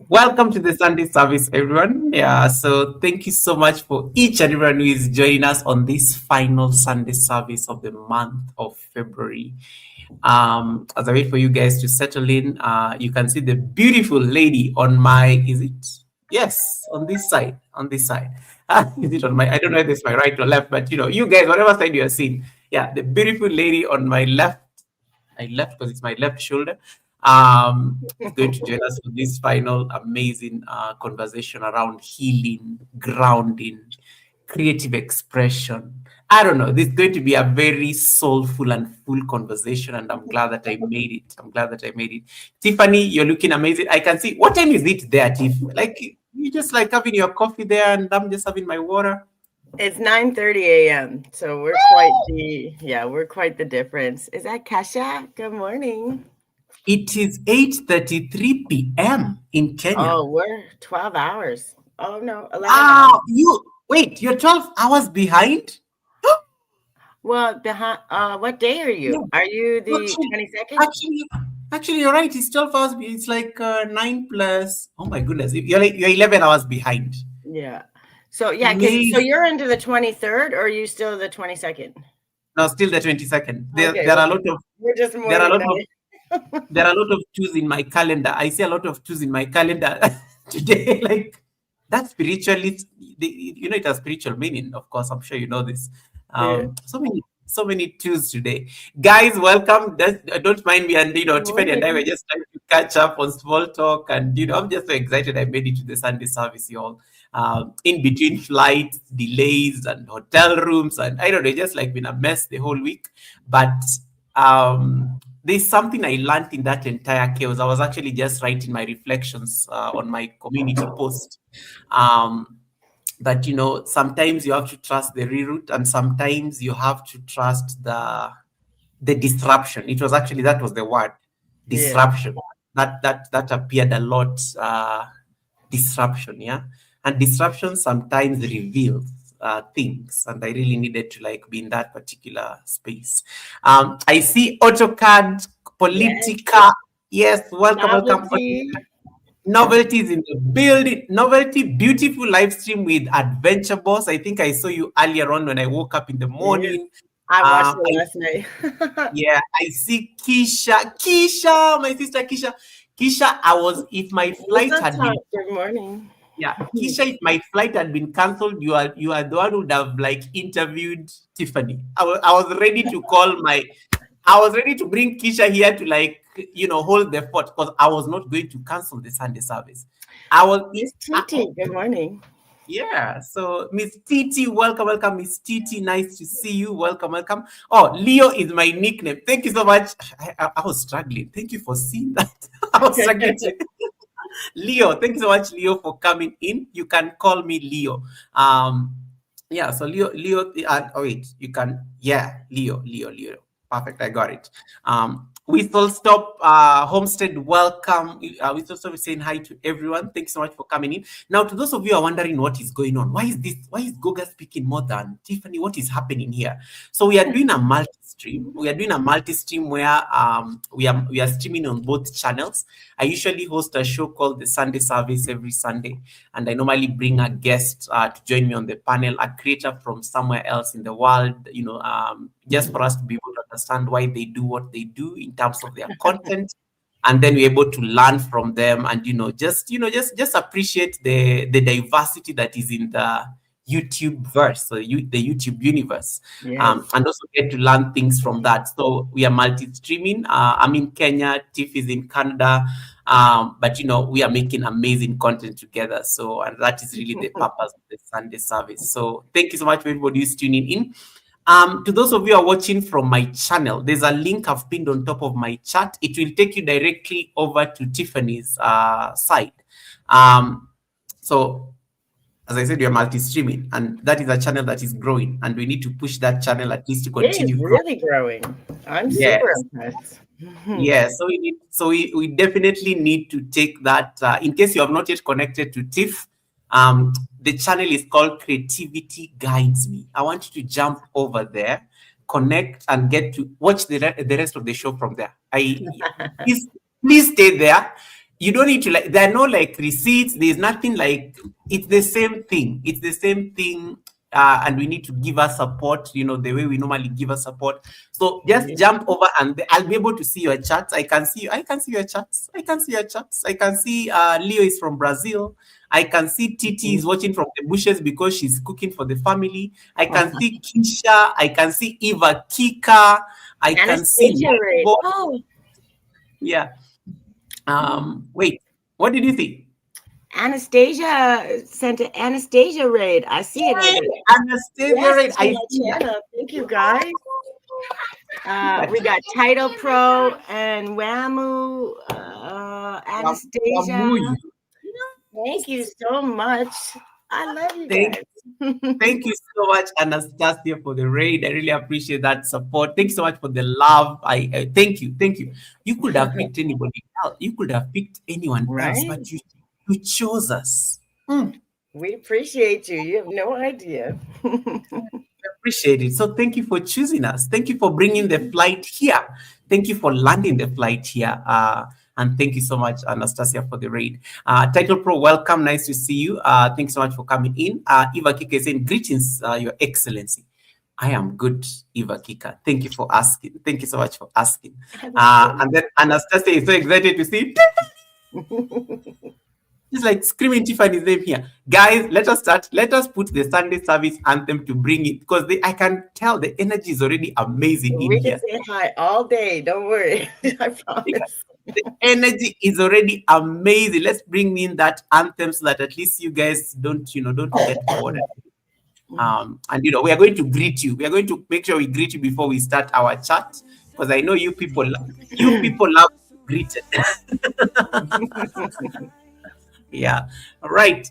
Welcome to the Sunday service, everyone. Yeah, so thank you so much for each and everyone who is joining us on this final Sunday service of the month of February. As I wait for you guys to settle in, you can see the beautiful lady on my, is it? Yes, on this side, on this side. Is it on my, I don't know if it's my right or left, but you guys, whatever side you are seeing. Yeah, the beautiful lady on my left, I left because it's my left shoulder. Is going to join us for this final amazing conversation around healing, grounding, creative expression. I don't know. This is going to be a very soulful and full conversation, and I'm glad that I made it. I'm glad that I made it. Tiffany, you're looking amazing. I can see. What time is it there, Tiff? Like you just like having your coffee there, and I'm just having my water. It's 9:30 a.m. So we're quite the difference. Is that Kasha? Good morning. It is 8:33 p.m. in Kenya. Oh, we're 12 hours. Oh no, 11 hours. Ah, you're 12 hours behind? Well, behind what day are Yeah. you? Are you the Actually, 22nd? actually, actually, you're right. It's 12 hours. It's like 9 plus. Oh my goodness. You're 11 hours behind. Yeah. So yeah, so Amazing. you're into the 23rd or are you still the 22nd? No, still the 22nd. There, Okay, there are a okay. lot of We're just there are a morning lot of guys. there are a lot of twos in my calendar. I see a lot of twos in my calendar today. Like that spiritually, it has spiritual meaning. Of course, I'm sure you know this. Yeah. So many twos today, guys. Welcome. Don't mind me, and Good Tiffany and I were morning. just trying to catch up on small talk, and I'm just so excited. I made it to the Sunday service, y'all. In between flights, delays, and hotel rooms, and I don't know, just like been a mess the whole week, but there's something I learned in that entire chaos. I was actually just writing my reflections on my community post. Um, that sometimes you have to trust the reroute, and sometimes you have to trust the disruption. It was actually that was the word, Yeah. disruption. That appeared a lot. Disruption, yeah, and disruption sometimes reveals things, and I really needed to like be in that particular space. I see AutoCAD, Yes. Politica. Yes, welcome. Novelty. Novelties in the building. Novelty, beautiful live stream with Adventure Boss. I think I saw you earlier on when I woke up in the Yes. morning. I watched it I last night. Yeah, I see Keisha, my sister Keisha. Keisha, if my What's flight up, had Top? been Good morning. yeah, Keisha, if my flight had been cancelled, you are the one who would have like interviewed Tiffany. I was ready to I was ready to bring Keisha here to like hold the fort because I was not going to cancel the Sunday service. I was Miss Titi, good morning. Yeah, so Miss Titi, welcome, Miss Titi. Nice to see you. Welcome. Oh, Leo is my nickname. Thank you so much. I was struggling. Thank you for seeing that. I was struggling. Leo, thank you so much, Leo, for coming in. You can call me Leo. Yeah. So Leo. Oh wait, you can. Yeah, Leo. Perfect. I got it. Whistle Stop Homestead, welcome. Whistle Stop is saying hi to everyone. Thanks so much for coming in. Now, to those of you who are wondering what is going on, why is this? Why is Goga speaking more than Tiffany? What is happening here? So we are doing a multi-stream. We are doing a multi-stream where we are streaming on both channels. I usually host a show called the Sunday Service every Sunday, and I normally bring a guest to join me on the panel, a creator from somewhere else in the world. Just for us to be able to understand why they do what they do in terms of their content, and then we're able to learn from them, and just appreciate the diversity that is in the YouTube verse, so the YouTube universe, Yes. and also get to learn things from that. So we are multi-streaming. I'm in Kenya, Tiff is in Canada, but we are making amazing content together. So, and that is really the purpose of the Sunday service. So thank you so much for everybody who's tuning in. To those of you who are watching from my channel, there's a link I've pinned on top of my chat. It will take you directly over to Tiffany's site. So, as I said, you're multi-streaming, and that is a channel that is growing, and we need to push that channel at least to It is continue growing. really growing. I'm super Yes. impressed. Yeah, so we definitely need to take that. In case you have not yet connected to Tiff, the channel is called Creativity Guides Me. I want you to jump over there, connect, and get to watch the rest of the show from there. Please stay there. you don't need to like, there are no like receipts, there's nothing like, it's the same thing, it's the same thing. And we need to give us support, the way we normally give us support. So just jump over and I'll be able to see your chats. I can see your chats. I can see your chats. I can see Leo is from Brazil. I can see Titi is watching from the bushes because she's cooking for the family. I can see Kisha. I can see Eva Kika. I can see Anastasia Raid. Oh, yeah. Wait, what did you think? Anastasia sent an Anastasia Raid. I see it over there. Anastasia Raid. I see that. Thank you, guys. We got Title Pro and Wamu, Anastasia. Thank you so much. I love you guys. Thank you so much, Anastasia, for the raid. I really appreciate that support. Thank you so much for the love. I thank you. You could have picked anybody else. You could have picked anyone else, but you chose us. We appreciate you. You have no idea. Appreciate it. So thank you for choosing us. Thank you for bringing the flight here. Thank you for landing the flight here. And thank you so much, Anastasia, for the raid. Title Pro, welcome. Nice to see you. Thanks so much for coming in. Eva Kika is saying, greetings, Your Excellency. I am good, Eva Kika. Thank you for asking. Thank you so much for asking. And then Anastasia is so excited to see. She's like screaming Tiffany's name here. Guys, let us start. Let us put the Sunday service anthem to bring it, because I can tell the energy is already amazing in here. We can say hi all day. Don't worry. I promise. The energy is already amazing. Let's bring in that anthem so that at least you guys don't get bored. And we are going to greet you. We are going to make sure we greet you before we start our chat, because I know you people love to be greeted. Yeah. All right.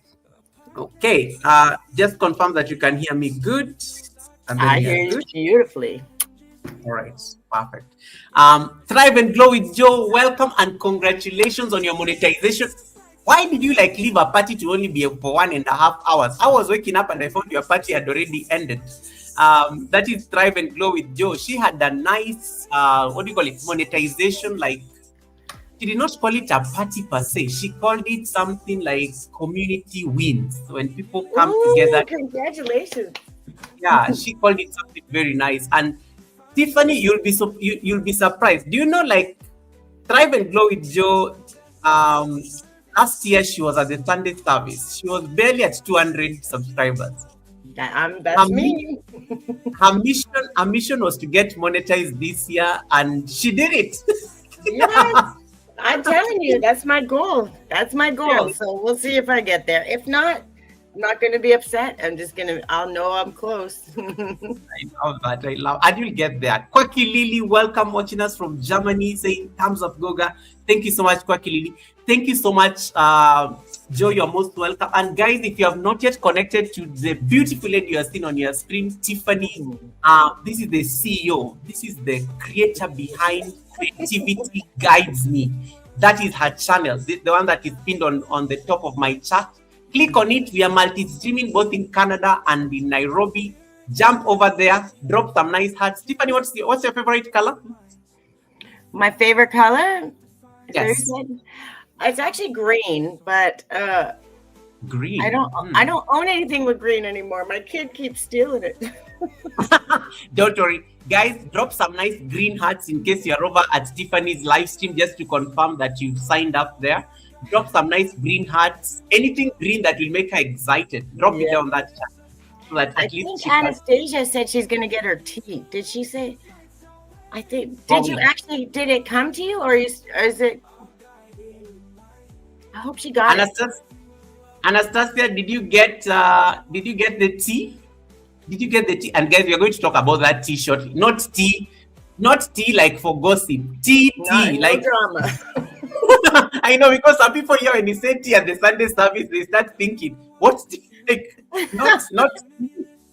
Okay. Just confirm that you can hear me good. And I hear you beautifully. All right. Perfect. Thrive and Glow with Joe. Welcome and congratulations on your monetization. Why did you leave a party to only be for 1.5 hours? I was waking up and I found your party had already ended. That is Thrive and Glow with Joe. She had a nice, monetization. She did not call it a party per se. She called it something like community wins. When people come together. Congratulations. Yeah, she called it something very nice. And Tiffany, you'll be surprised. Do you know, Thrive and Glow with Joe, last year she was at the Sunday service. She was barely at 200 subscribers. That's me. Her mission was to get monetized this year, and she did it. Yes. I'm telling you, that's my goal. That's my goal. Yeah. So we'll see if I get there. If not, I'm not going to be upset. I'll know I'm close. I love that. And you'll get there. Quacky Lily, welcome, watching us from Germany, saying thumbs up, GOGA. Thank you so much, Quacky Lily. Thank you so much, Joe. You're most welcome. And guys, if you have not yet connected to the beautiful lady you are seeing on your screen, Tiffany, this is the CEO. This is the creator behind Creativity Guides Me. That is her channel, the one that is pinned on the top of my chat. Click on it. We are multi-streaming both in Canada and in Nairobi. Jump over there, drop some nice hearts. Tiffany, what's your favorite color? My favorite color? Yes. It's actually green, but green. I don't own anything with green anymore. My kid keeps stealing it. Don't worry. Guys, drop some nice green hearts in case you're over at Tiffany's live stream, just to confirm that you've signed up there. Drop some nice green hearts. Anything green that will make her excited. Drop it on that chat. So that I think Anastasia said she's going to get her tea. Did she say? I think. Did it come to you, or is it? I hope she got it. Anastasia, did you get the tea? Did you get the tea? And guys, we are going to talk about that tea shortly. Not tea like for gossip. Tea, like drama. I know, because some people here, when you say tea at the Sunday service, they start thinking, what's tea? Like,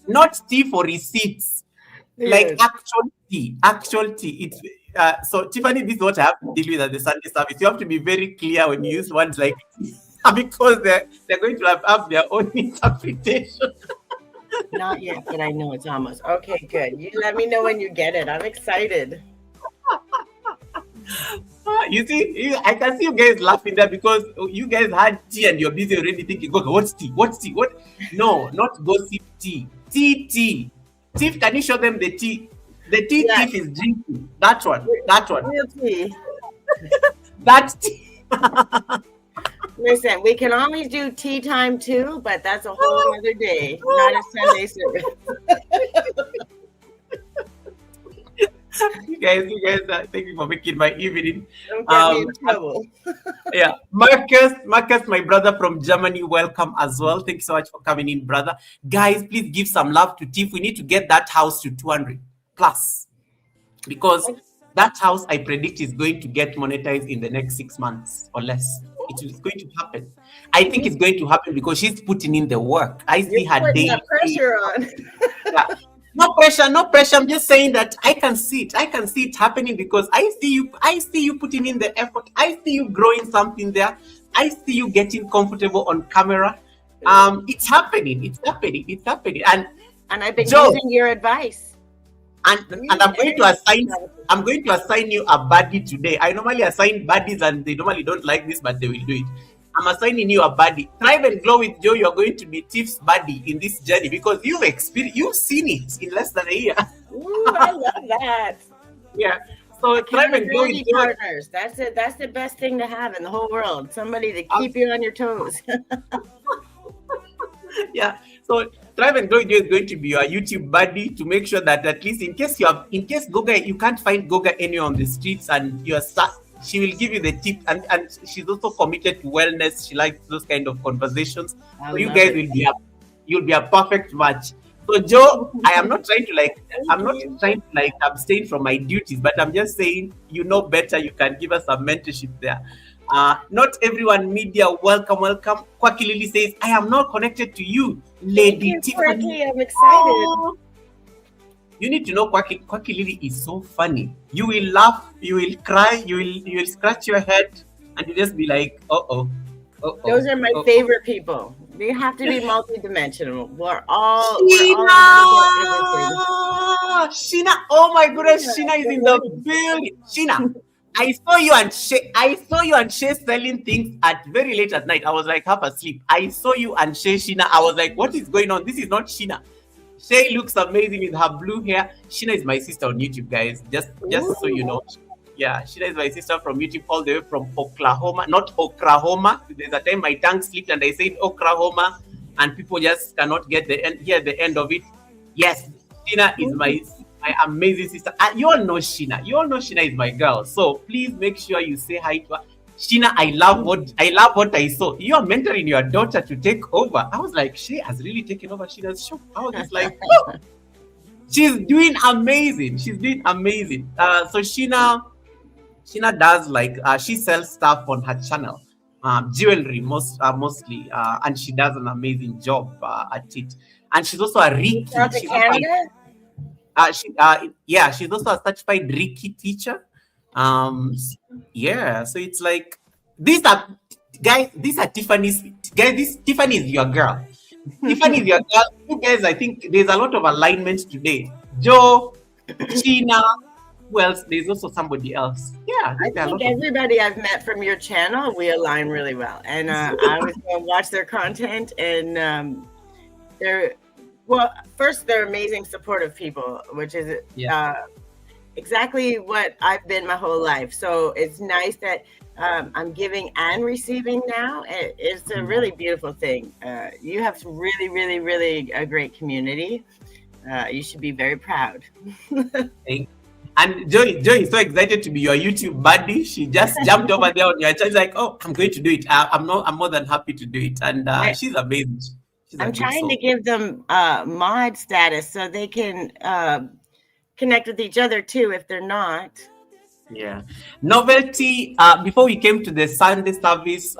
not tea for receipts. Yes. Like actual tea. It's so Tiffany, this is what I have to deal with at the Sunday service. You have to be very clear when you use words like because they're going to have their own interpretation. Not yet, but I know it's almost. Okay, good. You let me know when you get it. I'm excited. You see, I can see you guys laughing there because you guys had tea and you're busy already thinking, "Goga, what's tea? What's tea? What?" No, not gossip tea. Tea, tea. Thief, can you show them the tea? The tea Yeah, thief is drinking. That one. That one. real tea. That tea. Listen, we can always do tea time too, but that's a whole other day, not a Sunday service. You guys, thank you for making my evening. Don't get me in trouble. Yeah, Marcus, my brother from Germany, welcome as well. Thank you so much for coming in, brother. Guys, please give some love to Tiff. We need to get that house to 200 plus because that house I predict is going to get monetized in the next 6 months or less. It is going to happen. I think it's going to happen because she's putting in the work. I see You're her putting day. that pressure on. Yeah. No pressure, no pressure. I'm just saying that I can see it. I can see it happening because I see you. I see you putting in the effort. I see you growing something there. I see you getting comfortable on camera. It's happening. It's happening. It's happening. And I've been Joe, using your advice. and I'm going to assign. I'm going to assign you a buddy today. I normally assign buddies, and they normally don't like this, but they will do it. I'm assigning you a buddy. Thrive and Glow with Joe. You're going to be Tiff's buddy in this journey because you've experienced, you've seen it in less than a year. Ooh, I love that. Yeah. So Thrive and Glow with Accountability Joe. partners. That's it. That's the best thing to have in the whole world. Somebody to keep you on your toes. Yeah. So Thrive and Glow with Joe is going to be your YouTube buddy to make sure that at least in case Goga, you can't find Goga anywhere on the streets and you're stuck. She will give you the tip, and she's also committed to wellness. She likes those kind of conversations. So you guys you'll be a perfect match. So Joe, I'm not trying to abstain from my duties, but I'm just saying, you know better. You can give us some mentorship there. Not everyone media, welcome. Kwaki Lily says, I am not connected to you, Lady Tiffany. I'm excited. Oh. You need to know Kwaki Lily is so funny. You will laugh, you will cry, you will scratch your head, and you just be like, uh-oh. Those are my favorite people. We have to be multidimensional. We're all Sheena, oh my goodness, Sheena is in the building. Sheena, I saw you and Shay selling things at very late at night. I was like half asleep. I saw you and Shay, Sheena. I was like, what is going on? This is not Sheena. Shay looks amazing with her blue hair. Sheena is my sister on YouTube, guys. Just so you know. Yeah, Sheena is my sister from YouTube all the way from Oklahoma. Not Oklahoma. There's a time my tongue slipped and I said Oklahoma, and people just cannot hear the end of it. Yes, Sheena is my amazing sister. You all know Sheena. You all know Sheena is my girl. So please make sure you say hi to her. Sheena, I love what I saw. You are mentoring your daughter to take over. I was like, she has really taken over Sheena's show. I was just like, oh, she's doing amazing. She's doing amazing. So Sheena does she sells stuff on her channel, jewelry mostly, and she does an amazing job at it. And she's also a Reiki. She's Canada? She's also a certified Reiki teacher. So it's like these are Tiffany's guys. Tiffany is your girl. Tiffany is your girl. You guys, I think there's a lot of alignment today. Joe, Sheena, who else? There's also somebody else. Yeah, I think everybody I've met from your channel, we align really well. And I was going to watch their content, and they're amazing, supportive people, which is exactly what I've been my whole life. So it's nice that I'm giving and receiving now. It's a really beautiful thing. You have really, really, really a great community. You should be very proud. And Joy is so excited to be your YouTube buddy. She just jumped over there on your channel. Like, oh, I'm going to do it. I'm more than happy to do it. And she's amazing. I'm trying to give them mod status so they can connect with each other too if they're not. Yeah. Novelty, before we came to the Sunday service,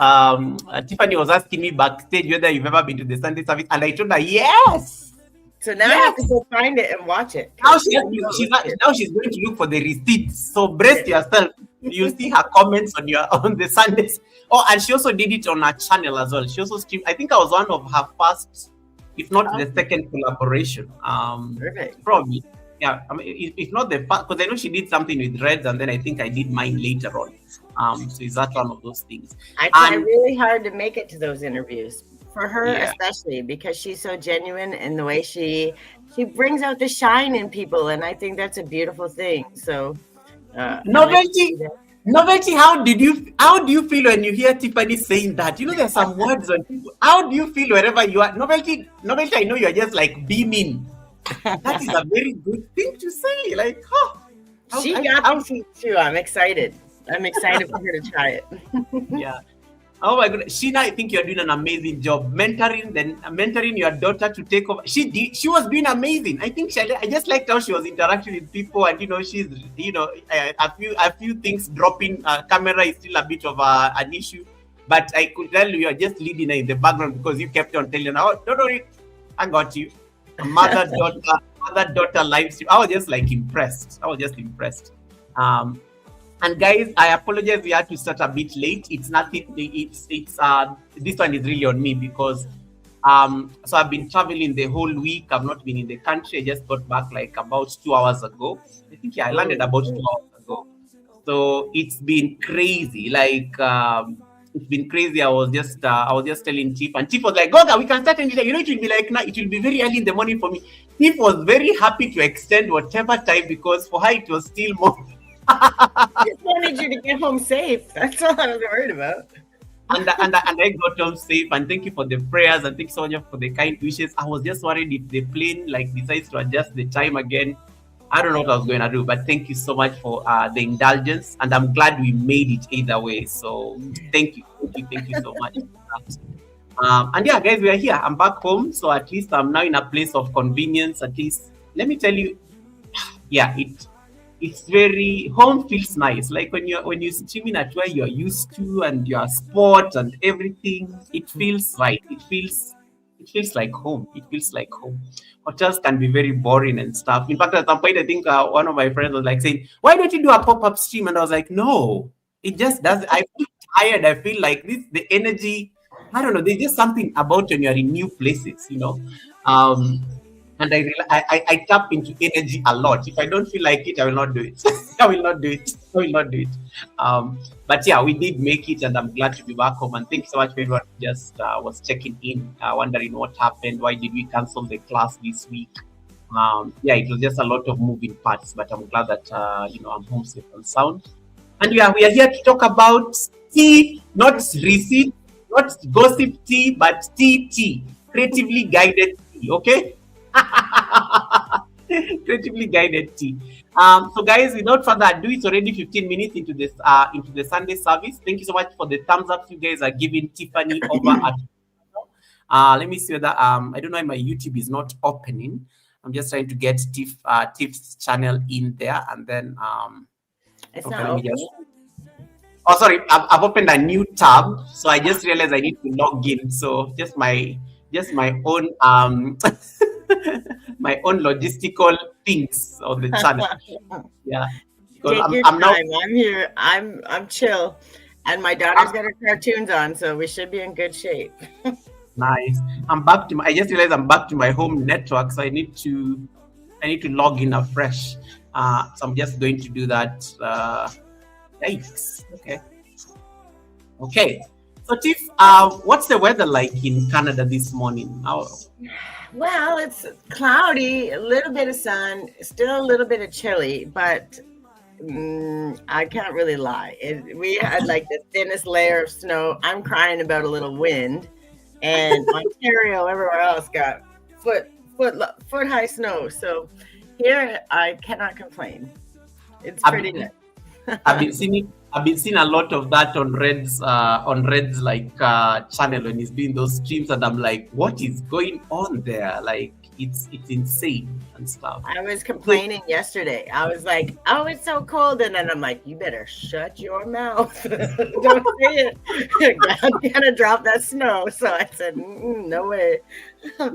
Tiffany was asking me backstage whether you've ever been to the Sunday service, and I told her yes. So now I have to go find it and watch it. Now she's going to look for the receipts. So brace yourself. You'll see her comments on the Sundays. Oh, and she also did it on her channel as well. She also streamed. I think I was one of her first, if not the second collaboration. Perfect. Probably. yeah, I mean, it's not the fact, because I know she did something with Reds, and then I think I did mine later on. So is that one of those things? I try And really hard to make it to those interviews for her, yeah, especially because she's so genuine in the way she brings out the shine in people, and I think that's a beautiful thing. So I like to see novelty. that. Novelty, how do you feel when you hear Tiffany saying that? You know, there's some words on people. How do you feel wherever you are? Novelty, I know you're just like beaming. That is a very good thing to say. Like, huh. She got me too. I'm excited. I'm excited for her to try it. Yeah. Oh my goodness, Sheena, I think you're doing an amazing job mentoring your daughter to take over. She was doing amazing. I think I just liked how she was interacting with people, and she's a few things dropping. Camera is still a bit of an issue, but I could tell you are just leading her in the background because you kept on telling her, "Oh, don't worry, I got you." Mother daughter live stream. I was just like impressed. And guys, I apologize. We had to start a bit late. It's nothing. It's this one is really on me because so I've been traveling the whole week. I've not been in the country. I just got back like about 2 hours ago. I think I landed about 2 hours ago. So it's been crazy. Like it's been crazy. I was just telling Chief, and Chief was like, "Goga, we can start anytime." It will be like it will be very early in the morning for me. Chief was very happy to extend whatever time because for her it was still morning. I just wanted you to get home safe. That's all I was worried about. And I got home safe. And thank you for the prayers, and thank you so much for the kind wishes. I was just worried if the plane decides to adjust the time again. I don't know what I was going to do, but thank you so much for the indulgence, and I'm glad we made it either way. So thank you so much. And yeah, guys, we are here. I'm back home, so at least I'm now in a place of convenience. At least let me tell you, yeah, it's very home feels nice. Like when you're streaming at where you're used to and your sport and everything, it feels right. It feels like home. It feels like home. Hotels can be very boring and stuff. In fact, at some point, I think one of my friends was like saying, "Why don't you do a pop-up stream?" And I was like, "No, it just does. I feel tired. I feel like the energy. I don't know. There's just something about when you're in new places, and I tap into energy a lot. If I don't feel like it, I will not do it. I will not do it. But yeah, we did make it, and I'm glad to be back home. And thank you so much for everyone who just was checking in, wondering what happened. Why did we cancel the class this week? Yeah, it was just a lot of moving parts, but I'm glad that I'm home safe and sound. And yeah, we are here to talk about tea, not receipt, not gossip tea, but tea, creatively guided tea. Okay. Creatively guided tea. So guys, without further ado, it's already 15 minutes into the Sunday service. Thank you so much for the thumbs up you guys are giving Tiffany over at let me see whether I don't know why my YouTube is not opening. I'm just trying to get Tiff's channel in there, and then it's okay, not let me open. Oh, sorry, I've opened a new tab, so I just realized I need to log in. So just my own my own logistical things on the channel. Yeah, Take your I'm now. time. I'm here. I'm chill, and my daughter's got her cartoons on, so we should be in good shape. Nice. I just realized I'm back to my home network, so I need to log in afresh. So I'm just going to do that. Yikes. Okay. So Tiff, what's the weather like in Canada this morning? Well, it's cloudy, a little bit of sun, still a little bit of chilly, but I can't really lie. We had like the thinnest layer of snow. I'm crying about a little wind, and Ontario, everywhere else got foot high snow. So here I cannot complain. It's pretty good. I've been seeing a lot of that on Red's like channel when he's doing those streams, and I'm like, what is going on there? Like it's insane and stuff. I was complaining yesterday. I was like, oh, it's so cold, and then I'm like, you better shut your mouth. Don't say it. God's gonna drop that snow. So I said, no way.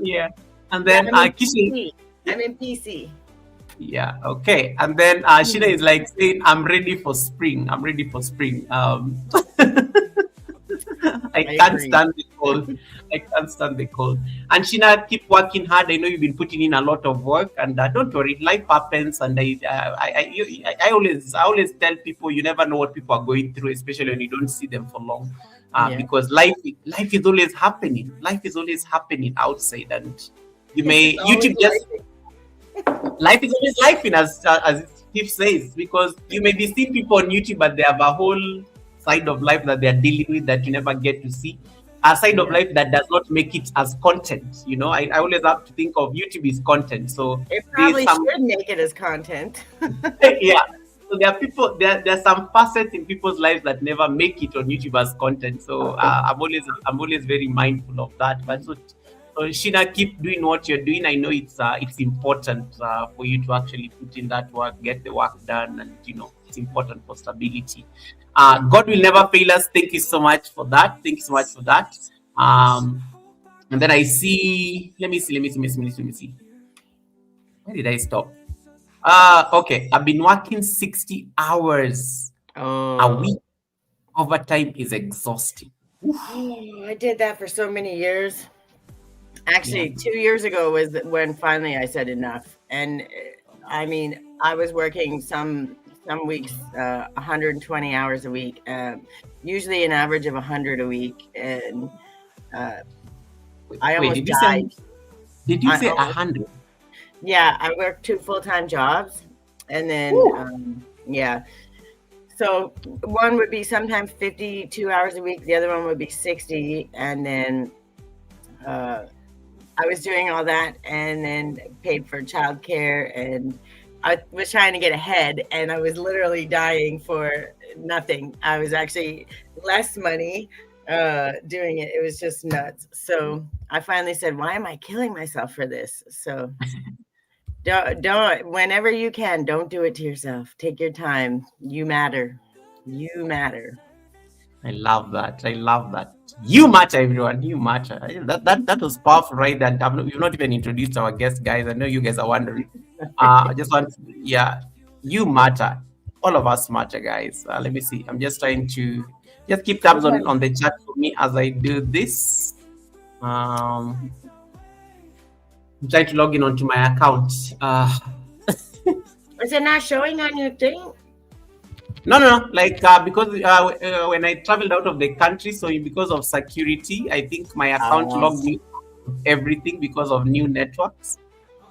Yeah, and then I'm in PC. Yeah, okay. And then Sheena is like saying, I'm ready for spring. I can't stand it. cold. I can't stand the cold. And Sheena, keep working hard. I know you've been putting in a lot of work, and don't worry, life happens. And I always tell people, you never know what people are going through, especially when you don't see them for long, Yeah. because life is always happening. Life is always happening outside, and you may It's always YouTube just life. life is always life in as Steve says, because you may be seeing people on YouTube, but they have a whole side of life that they are dealing with that you never get to see. A side of Yeah. life that does not make it as content. I always have to think of YouTube is content. So It there's probably some should make it as content. yeah. So there are people there are some facets in people's lives that never make it on YouTube as content. So I'm always very mindful of that. But so Sheena, keep doing what you're doing. I know it's important for you to actually put in that work, get the work done, and it's important for stability. God will never fail us. Thank you so much for that. Thank you so much for that. Um, and then I see. Let me see. Where did I stop? Okay. I've been working 60 hours a Oh. week. Overtime is exhausting. Oh, I did that for so many years. Yeah. Actually, 2 years ago was when finally I said enough. And I mean, I was working some weeks 120 hours a week, usually an average of 100 a week, and I Wait, almost did you say died. did you I say almost, 100? yeah, I worked 2 full-time jobs, and then yeah. So one would be sometimes 52 hours a week, the other one would be 60, and then I was doing all that and then paid for childcare, and I was trying to get ahead, and I was literally dying for nothing. I was actually less money doing it. It was just nuts. So I finally said, why am I killing myself for this? So don't whenever you can, don't do it to yourself. Take your time. You matter. You matter. I love that. I love that. You matter, everyone. You matter. That was powerful, right? And we've not even introduced our guest, guys. I know you guys are wondering. I just want, yeah, you matter. All of us matter, guys. Let me see. I'm just trying to just keep tabs on the chat for me as I do this. I'm trying to log in onto my account. Is it not showing on your thing? No. Like because when I traveled out of the country, so because of security, I think my account logged me everything because of new networks.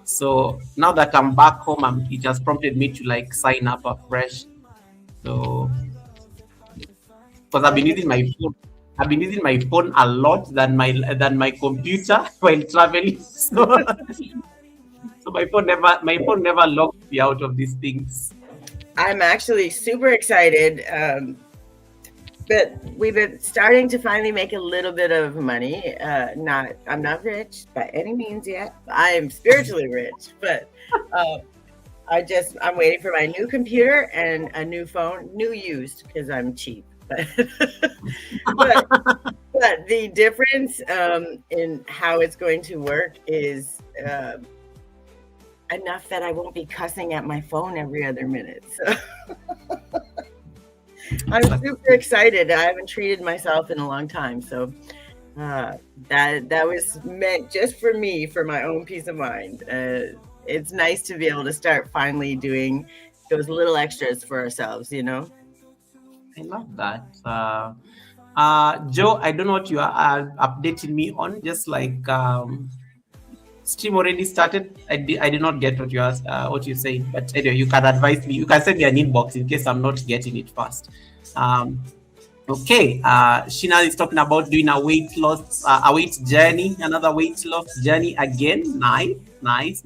So now that I'm back home, it has prompted me to like sign up afresh. So because I've been using my phone a lot than my computer while traveling. So my phone never locked me out of these things. I'm actually super excited. But we've been starting to finally make a little bit of money. I'm not rich by any means yet. I am spiritually rich, but I'm waiting for my new computer and a new phone, new used because I'm cheap. But the difference in how it's going to work is enough that I won't be cussing at my phone every other minute. So I'm super excited. I haven't treated myself in a long time. So that was meant just for me, for my own peace of mind. It's nice to be able to start finally doing those little extras for ourselves, I love that. Joe, I don't know what you are updating me on. Just like stream already started. I did not get what you asked, what you're saying. But anyway, you can advise me. You can send me an inbox in case I'm not getting it fast. Okay. Sheena is talking about doing a weight loss, a weight journey, another weight loss journey again. Nice.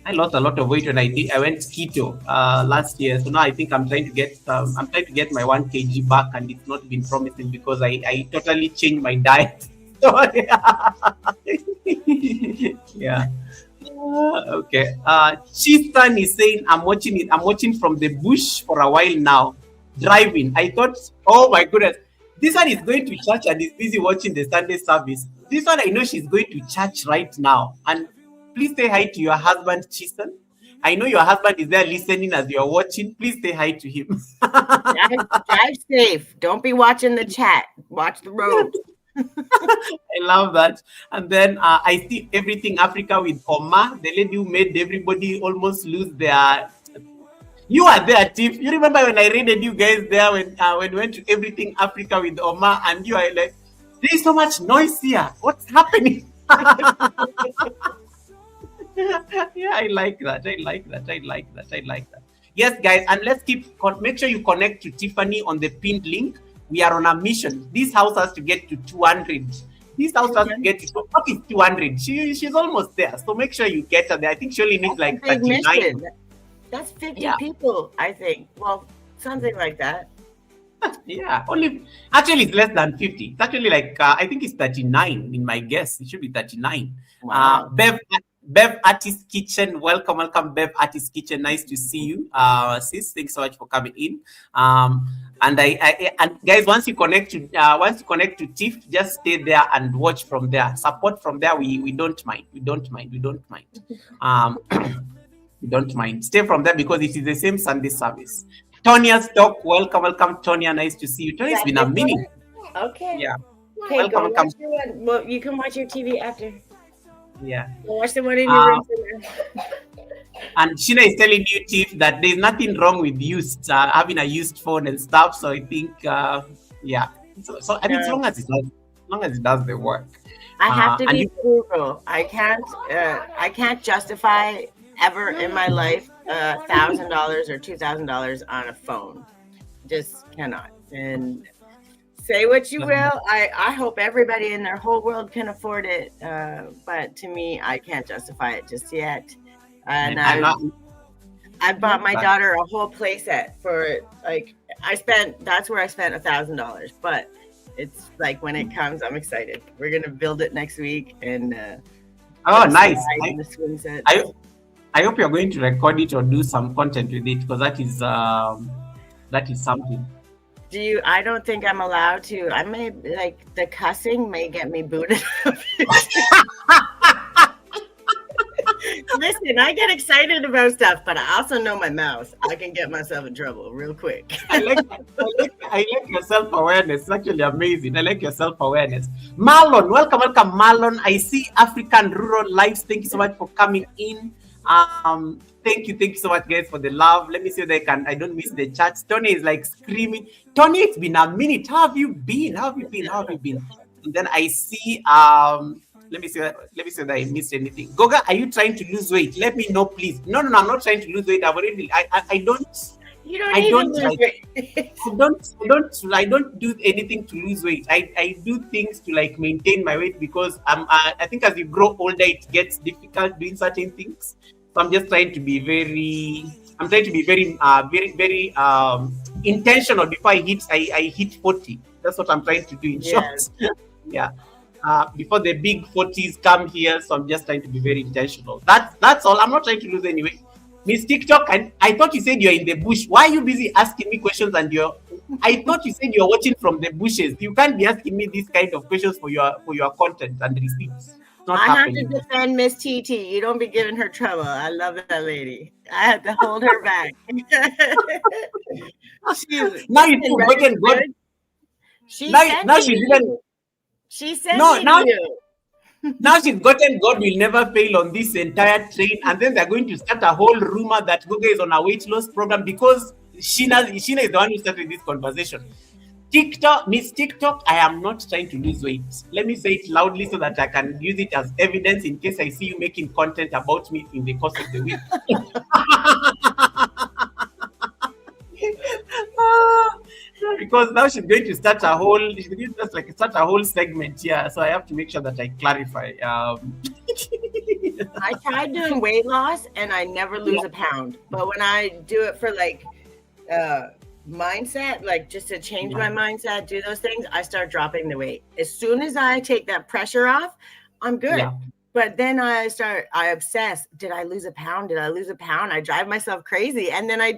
I lost a lot of weight when I went keto last year. So now I think I'm trying to get my 1 kg back, and it's not been promising because I totally changed my diet. Yeah. Okay. Chistan is saying I'm watching from the bush for a while now. Driving. I thought, oh my goodness, this one is going to church and is busy watching the Sunday service. This one I know she's going to church right now. And please say hi to your husband, Chistan. I know your husband is there listening as you're watching. Please say hi to him. drive safe. Don't be watching the chat. Watch the road. I love that. And then I see Everything Africa with Oma, the lady who made everybody almost lose their. You are there, Tiff. You remember when I raided you guys there when we went to Everything Africa with Oma, and you are like, "There's so much noise here. What's happening?" Yeah, I like that. I like that. I like that. I like that. Yes, guys, and let's make sure you connect to Tiffany on the pinned link. We are on a mission. This house has to get to 200. This house has to get to what is 200? She's almost there. So make sure you get her there. I think she only needs like 39. Mission. That's 50 people, I think. Well, something like that. Yeah, only actually it's less than 50. It's actually like I think it's 39 in my guess. It should be 39. Wow. Bev Artist Kitchen, welcome, Bev Artist Kitchen. Nice to see you, sis. Thanks so much for coming in. And and guys, once you connect to Tiff, just stay there and watch from there. Support from there. We don't mind. We don't mind. We don't mind. We don't mind. Stay from there because it is the same Sunday service. Tonia's talk. Welcome, Tonia. Nice to see you. Tonia, it's been a minute. Okay. Yeah. Okay, welcome. Watch your one. Well, you can watch your TV after. Yeah. Go watch the one in your room. And Sheena is telling you, Tiff, that there's nothing wrong with having a used phone and stuff. So I think, yeah. So I think as long as it does the work. I have to be frugal. I can't justify ever in my life $1,000 or $2,000 on a phone. Just cannot. And say what you will. I hope everybody in their whole world can afford it. But to me, I can't justify it just yet. And I bought my daughter a whole play set for like that's where I spent $1,000. But it's like when it comes, I'm excited. We're gonna build it next week and nice. The swing set. I hope you're going to record it or do some content with it because that is something. I don't think I'm allowed to. I may the cussing may get me booted. Listen, I get excited about stuff, but I also know my mouth. I can get myself in trouble real quick. I like your self-awareness. It's actually amazing. I like your self-awareness. Marlon, welcome, Marlon. I see African Rural Lives. Thank you so much for coming in. Thank you so much, guys, for the love. Let me see if I don't miss the chats. Tony is like screaming. Tony, it's been a minute. How have you been? And then I see let me see that I missed anything. Goga, are you trying to lose weight? Let me know, please. No, I'm not trying to lose weight. I've already I don't do anything to lose weight. I do things to like maintain my weight because I think as you grow older it gets difficult doing certain things. So I'm just trying to be very intentional before I hit 40. That's what I'm trying to do in short. Yeah. Before the big 40s come here, so I'm just trying to be very intentional. That's all. I'm not trying to lose any weight. Miss TikTok, and I thought you said you're in the bush. Why are you busy asking me questions? I thought you said you're watching from the bushes. You can't be asking me these kind of questions for your content and receipts. I have to defend Miss TT. You don't be giving her trouble. I love that lady. I have to hold her back. Now you do gotten God. She said you. Now she's gotten God will never fail on this entire train, and then they're going to start a whole rumor that GOGA is on a weight loss program because Sheena is the one who started this conversation. Miss TikTok, I am not trying to lose weight. Let me say it loudly so that I can use it as evidence in case I see you making content about me in the course of the week. Because now she's going to start a whole segment here, so I have to make sure that I clarify. I tried doing weight loss and I never lose a pound, but when I do it for mindset, like just to change my mindset, do those things, I start dropping the weight. As soon as I take that pressure off, I'm good. Yeah. But then I obsess. Did I lose a pound? I drive myself crazy. And then I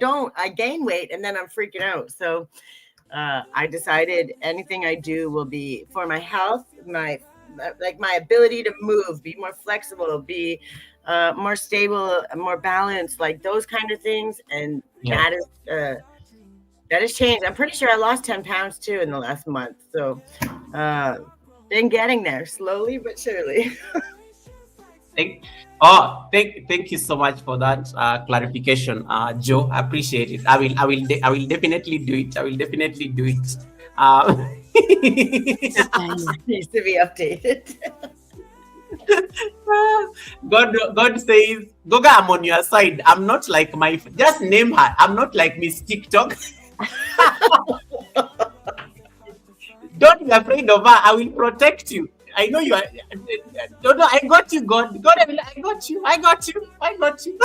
gain weight and then I'm freaking out. So I decided anything I do will be for my health, my ability to move, be more flexible, be more stable, more balanced, like those kind of things. And that has changed. I'm pretty sure I lost 10 pounds too in the last month. So Been getting there slowly but surely. Thank, thank you so much for that clarification, Joe. I appreciate it. I will definitely do it. I will definitely do it. Needs to be updated. God says, Goga, I'm on your side. I'm not like just name her. I'm not like Miss TikTok. Don't be afraid of her. I will protect you. I know you are. No, I got you, God. God, I got you. I got you. I got you.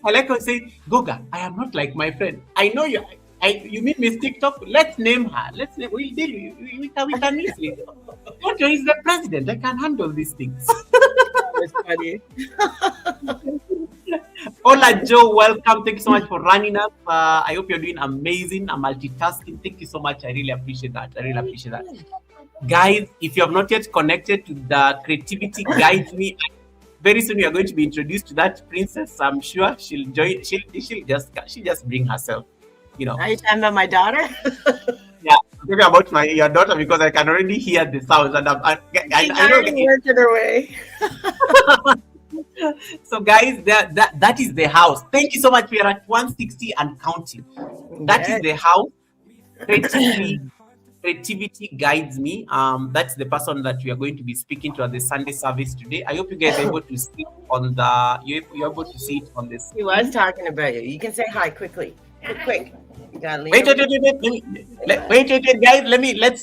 I like to say, Goga, I am not like my friend. I know you. You mean Miss TikTok? Let's name her. We'll deal. We can easily. Don't worry, he's the president. I can handle these things. That's funny. Hola, Joe. Welcome. Thank you so much for running us. I hope you're doing amazing. I'm multitasking. Thank you so much. I really appreciate that. Guys, if you have not yet connected to the Creativity Guides Me, very soon you are going to be introduced to that princess. I'm sure she'll join. She'll just bring herself. You know. Are you talking about my daughter? Yeah, I'm talking about your daughter because I can already hear the sounds, and I know working her way. So, guys, that is the house. Thank you so much. We are at 160 and counting. That is the house. Creativity Guides Me. That's the person that we are going to be speaking to at the Sunday service today. I hope you guys are able to see on the. You're able to see it on this. He was talking about you. You can say hi quickly. Quick. You gotta leave. Wait, guys.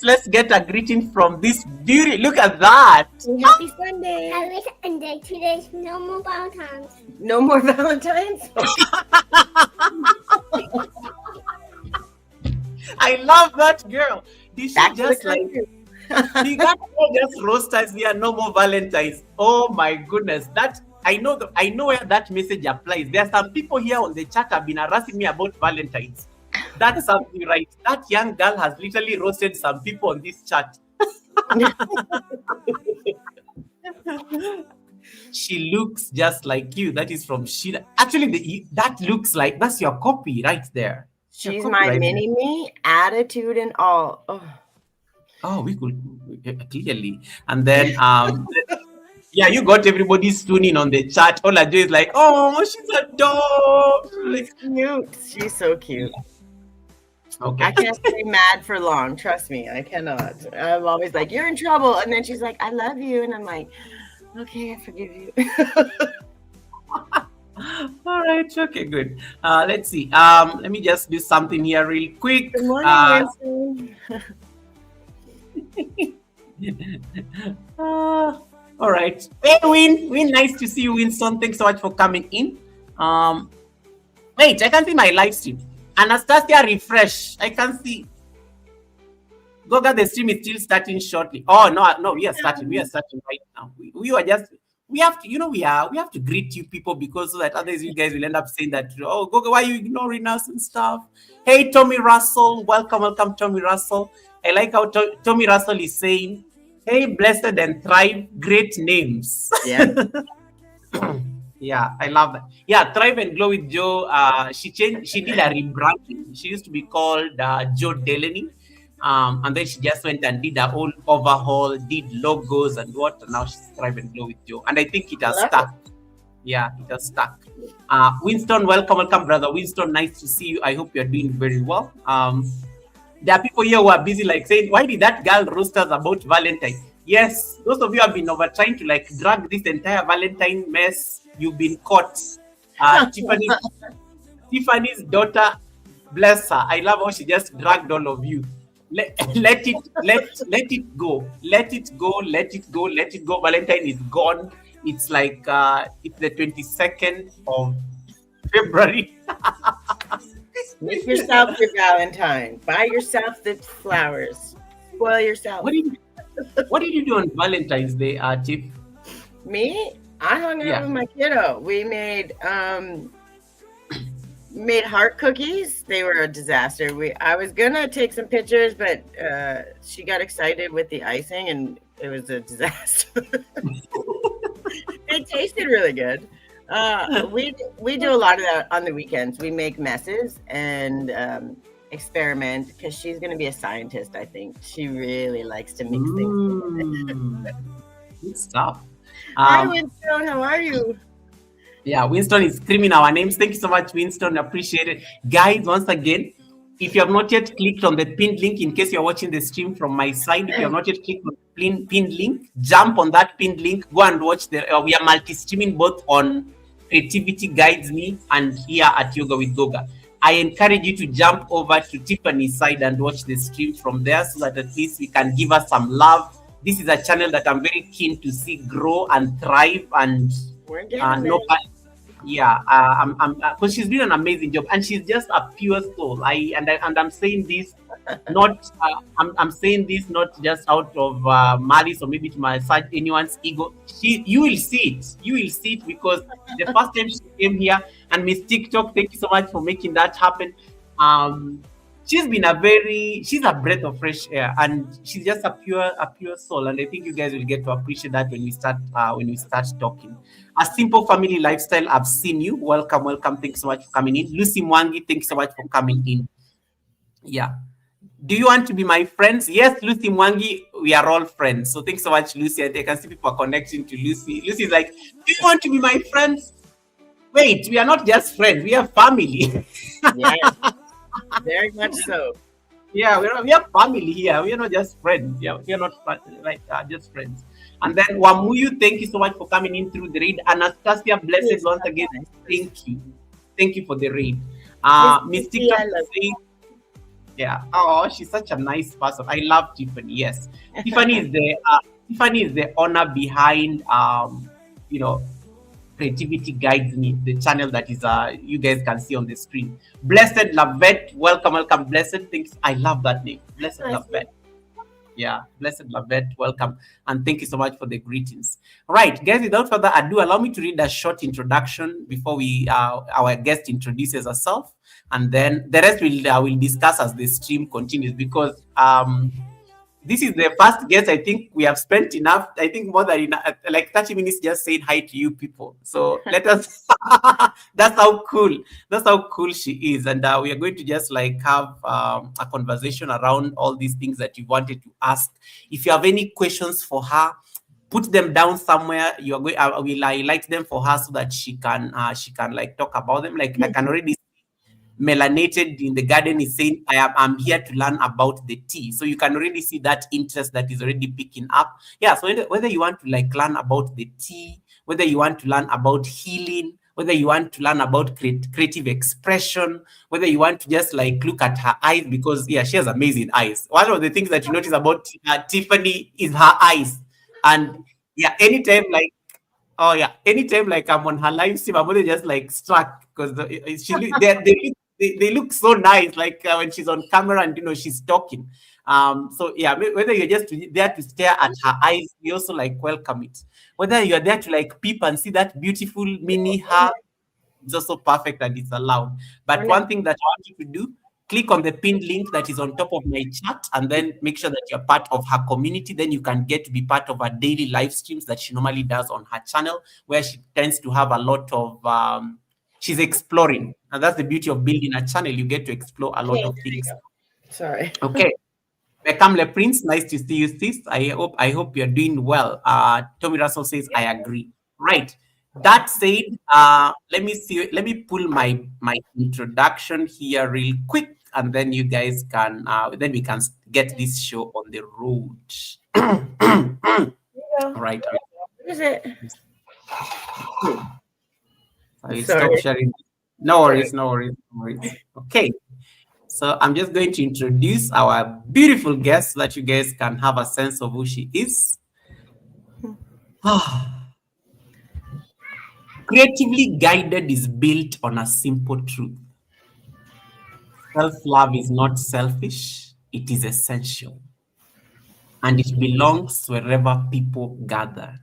Let's get a greeting from this beauty. Look at that. Happy Sunday. Happy Sunday. Today's no more Valentine's. No more Valentine's. I love that girl. Did she Back just like? She got just roasters here. No more Valentine's. Oh my goodness. That I know where that message applies. There are some people here on the chat have been harassing me about Valentine's. That's something right. That young girl has literally roasted some people on this chat. She looks just like you. That is from Sheila. Actually, that looks like that's your copy right there. She's my mini-me, attitude and all. Oh, we could clearly. And then yeah, you got everybody tuning on the chat. All I do is like, oh, she's a dog. She's cute. She's so cute. Okay. I can't stay mad for long. Trust me, I cannot. I'm always like, you're in trouble. And then she's like, I love you. And I'm like, okay, I forgive you. All right. Okay, good. Let's see. Let me just do something here real quick. Good morning, all right. Hey, Win, nice to see you, Winston. Thanks so much for coming in. Wait, I can see my live stream. Anastasia, refresh. I can see. Goga, the stream is still starting shortly. Oh no, we are starting. We are starting right now. We have to greet you people because so that others you guys will end up saying that, oh Goga, why are you ignoring us and stuff? Hey, Tommy Russell, welcome, Tommy Russell. I like how Tommy Russell is saying, hey, blessed and thrive, great names. Yeah. Yeah, I love that. Yeah, Thrive and Glow with Joe. She did a rebranding. She used to be called Joe Delaney. And then she just went and did a whole overhaul, did logos and what. And now she's Thrive and Glow with Joe. And I think it has stuck. Yeah, it has stuck. Winston, welcome, brother. Winston, nice to see you. I hope you're doing very well. There are people here who are busy like saying, why did that girl roast us about Valentine? Yes, those of you have been over trying to like drag this entire Valentine mess. You've been caught. Tiffany's daughter, bless her. I love how she just dragged all of you. Let it go. Let it go. Valentine is gone. It's like it's the 22nd of February. Make yourself your Valentine. Buy yourself the flowers. Spoil yourself. What did you do on Valentine's Day, Tiff? Me? I hung out with my kiddo. We made heart cookies. They were a disaster. I was gonna take some pictures, but she got excited with the icing, and it was a disaster. It tasted really good. We do a lot of that on the weekends. We make messes, and experiment because she's going to be a scientist. I think she really likes to mix things. Good stuff. Hi, Winston. How are you? Yeah, Winston is screaming our names. Thank you so much, Winston. Appreciate it. Guys, once again, if you have not yet clicked on the pinned link, in case you're watching the stream from my side, if you have not yet clicked on the pinned link, jump on that pinned link. Go and watch we are multi-streaming both on Creativity Guides Me and here at Yoga with Goga. I encourage you to jump over to Tiffany's side and watch the stream from there so that at least we can give us some love. This is a channel that I'm very keen to see grow and thrive and because she's doing an amazing job and she's just a pure soul. I'm saying this not I'm saying this not just out of malice or maybe to massage anyone's ego. You will see it because the first time she came here, and Miss TikTok, thank you so much for making that happen. She's a breath of fresh air, and she's just a pure soul. And I think you guys will get to appreciate that when we start talking. A simple family lifestyle. I've seen you. Welcome. Thanks so much for coming in. Lucy Mwangi, thanks so much for coming in. Yeah. Do you want to be my friends? Yes, Lucy Mwangi, we are all friends. So thanks so much, Lucy. I can see people are connecting to Lucy. Lucy's like, do you want to be my friends? Wait, we are not just friends. We are family. Yes. Very much so. Yeah, we are family here. We are not just friends. Yeah, we are not just friends. And then Wamuyu, thank you so much for coming in through the raid. Anastasia, blessed once again. Thank you for the raid. Miss TikTok saying, yeah. Oh, she's such a nice person. I love Tiffany. Yes, Tiffany is the owner behind Creativity Guides Me, the channel that is you guys can see on the screen. Blessed Lavette, welcome, Blessed. Thanks, I love that name, Blessed Lavette. Yeah, Blessed Lavette, welcome, and thank you so much for the greetings. Right, guys, without further ado, allow me to read a short introduction before our guest introduces herself, and then the rest we'll discuss as the stream continues, because this is the first guest. I think we have spent enough. I think more than like 30 minutes just saying hi to you people. So let us. That's how cool she is, and we are going to just like have a conversation around all these things that you wanted to ask. If you have any questions for her, put them down somewhere. You are going. I will highlight them for her so that she can like talk about them. Like I can already. Melanated in the garden is saying, I'm here to learn about the tea. So you can already see that interest that is already picking up. Yeah, so whether you want to like learn about the tea, whether you want to learn about healing, whether you want to learn about creative expression, whether you want to just like look at her eyes, because yeah, she has amazing eyes. One of the things that you notice about Tiffany is her eyes. And yeah, anytime like I'm on her live stream, I'm always just like struck because they look so nice, like when she's on camera and she's talking. So yeah, whether you're just there to stare at her eyes, we also like welcome it. Whether you're there to like peep and see that beautiful mini hair, it's also perfect and it's allowed. But one thing that I want you to do, click on the pinned link that is on top of my chat, and then make sure that you're part of her community. Then you can get to be part of her daily live streams that she normally does on her channel, where she tends to have a lot of she's exploring, and that's the beauty of building a channel. You get to explore a lot of things. Sorry. Okay. Bekamle Prince, nice to see you, sis. I hope you're doing well. Tommy Russell says, I agree. Right. That said, let me pull my introduction here real quick, and then you guys can then we can get this show on the road. Right. What is it? Stop sharing. No worries. Okay. So I'm just going to introduce our beautiful guest so that you guys can have a sense of who she is. Creatively Guided is built on a simple truth. Self-love is not selfish, it is essential. And it belongs wherever people gather.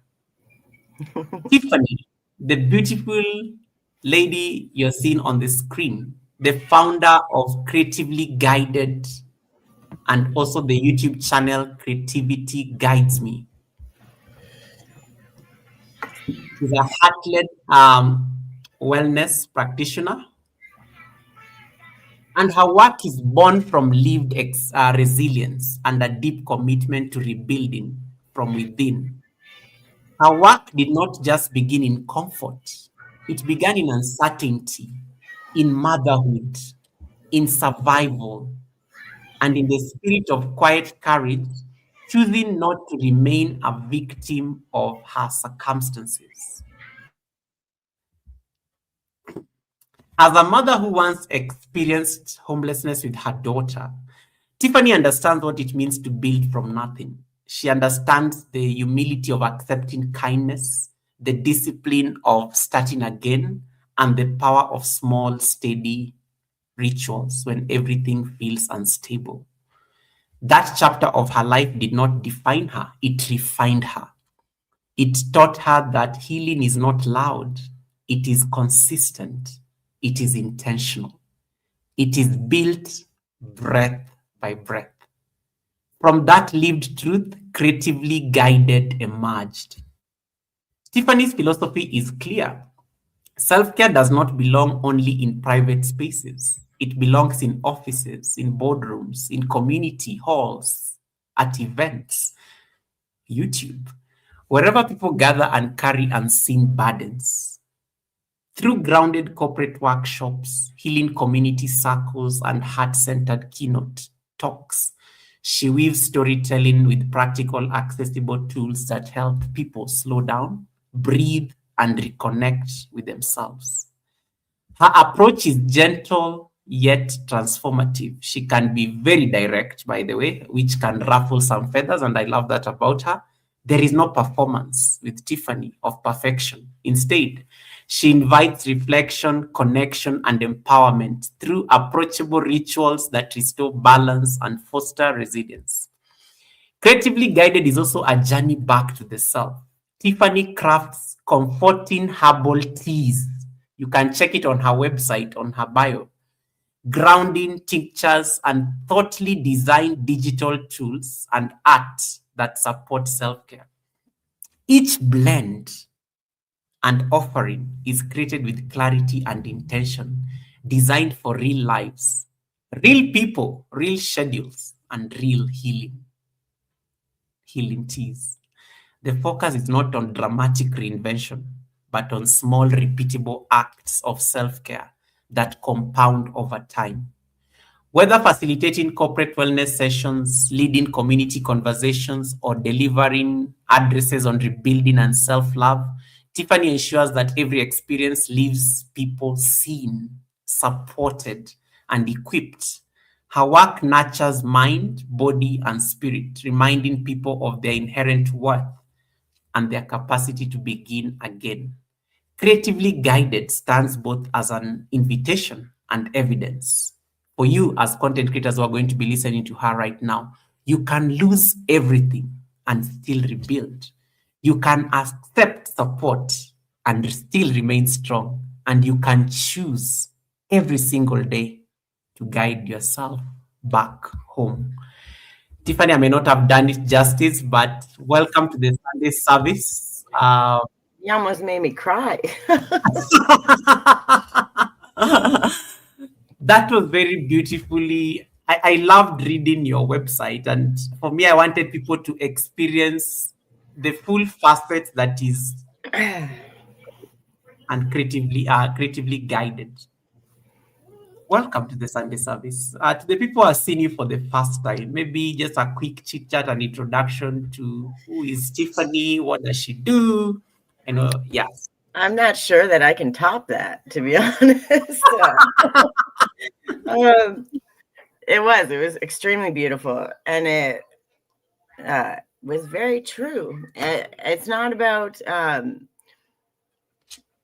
Tiffany, the beautiful lady you're seeing on the screen, the founder of Creatively Guided and also the YouTube channel Creativity Guides Me. She's a heart-led wellness practitioner. And her work is born from lived resilience and a deep commitment to rebuilding from within. Her work did not just begin in comfort, it began in uncertainty, in motherhood, in survival, and in the spirit of quiet courage, choosing not to remain a victim of her circumstances. As a mother who once experienced homelessness with her daughter, Tiffany understands what it means to build from nothing. She understands the humility of accepting kindness, the discipline of starting again, and the power of small, steady rituals when everything feels unstable. That chapter of her life did not define her, it refined her. It taught her that healing is not loud, it is consistent, it is intentional, it is built breath by breath. From that lived truth, creatively guided emerged. Tiffany's philosophy is clear. Self care does not belong only in private spaces, it belongs in offices, in boardrooms, in community halls, at events, YouTube, wherever people gather and carry unseen burdens. Through grounded corporate workshops, healing community circles, and heart centered keynote talks, she weaves storytelling with practical, accessible tools that help people slow down, breathe, and reconnect with themselves. Her approach is gentle yet transformative. She can be very direct, by the way, which can ruffle some feathers, and I love that about her. There is no performance with Tiffany of perfection. Instead, she invites reflection, connection, and empowerment through approachable rituals that restore balance and foster resilience. Creatively Guided is also a journey back to the self. Tiffany crafts comforting herbal teas. You can check it on her website, on her bio. Grounding tinctures and thoughtfully designed digital tools and art that support self care. Each blend and offering is created with clarity and intention, designed for real lives, real people, real schedules, and real healing teas. The focus is not on dramatic reinvention, but on small, repeatable acts of self care that compound over time. Whether facilitating corporate wellness sessions, leading community conversations, or delivering addresses on rebuilding and self love, Tiffany ensures that every experience leaves people seen, supported, and equipped. Her work nurtures mind, body, and spirit, reminding people of their inherent worth and their capacity to begin again. Creatively Guided stands both as an invitation and evidence. For you, as content creators who are going to be listening to her right now, you can lose everything and still rebuild. You can accept support and still remain strong. And you can choose every single day to guide yourself back home. Tiffany, I may not have done it justice, but welcome to the Sunday service. You almost made me cry. That was very beautifully. I loved reading your website, and for me, I wanted people to experience the full facet that is and creatively guided. Welcome to the Sunday service. To the people who are seeing you for the first time, maybe just a quick chit chat and introduction to who is Tiffany, what does she do, yeah. I'm not sure that I can top that, to be honest. It was extremely beautiful, and it was very true. It's not about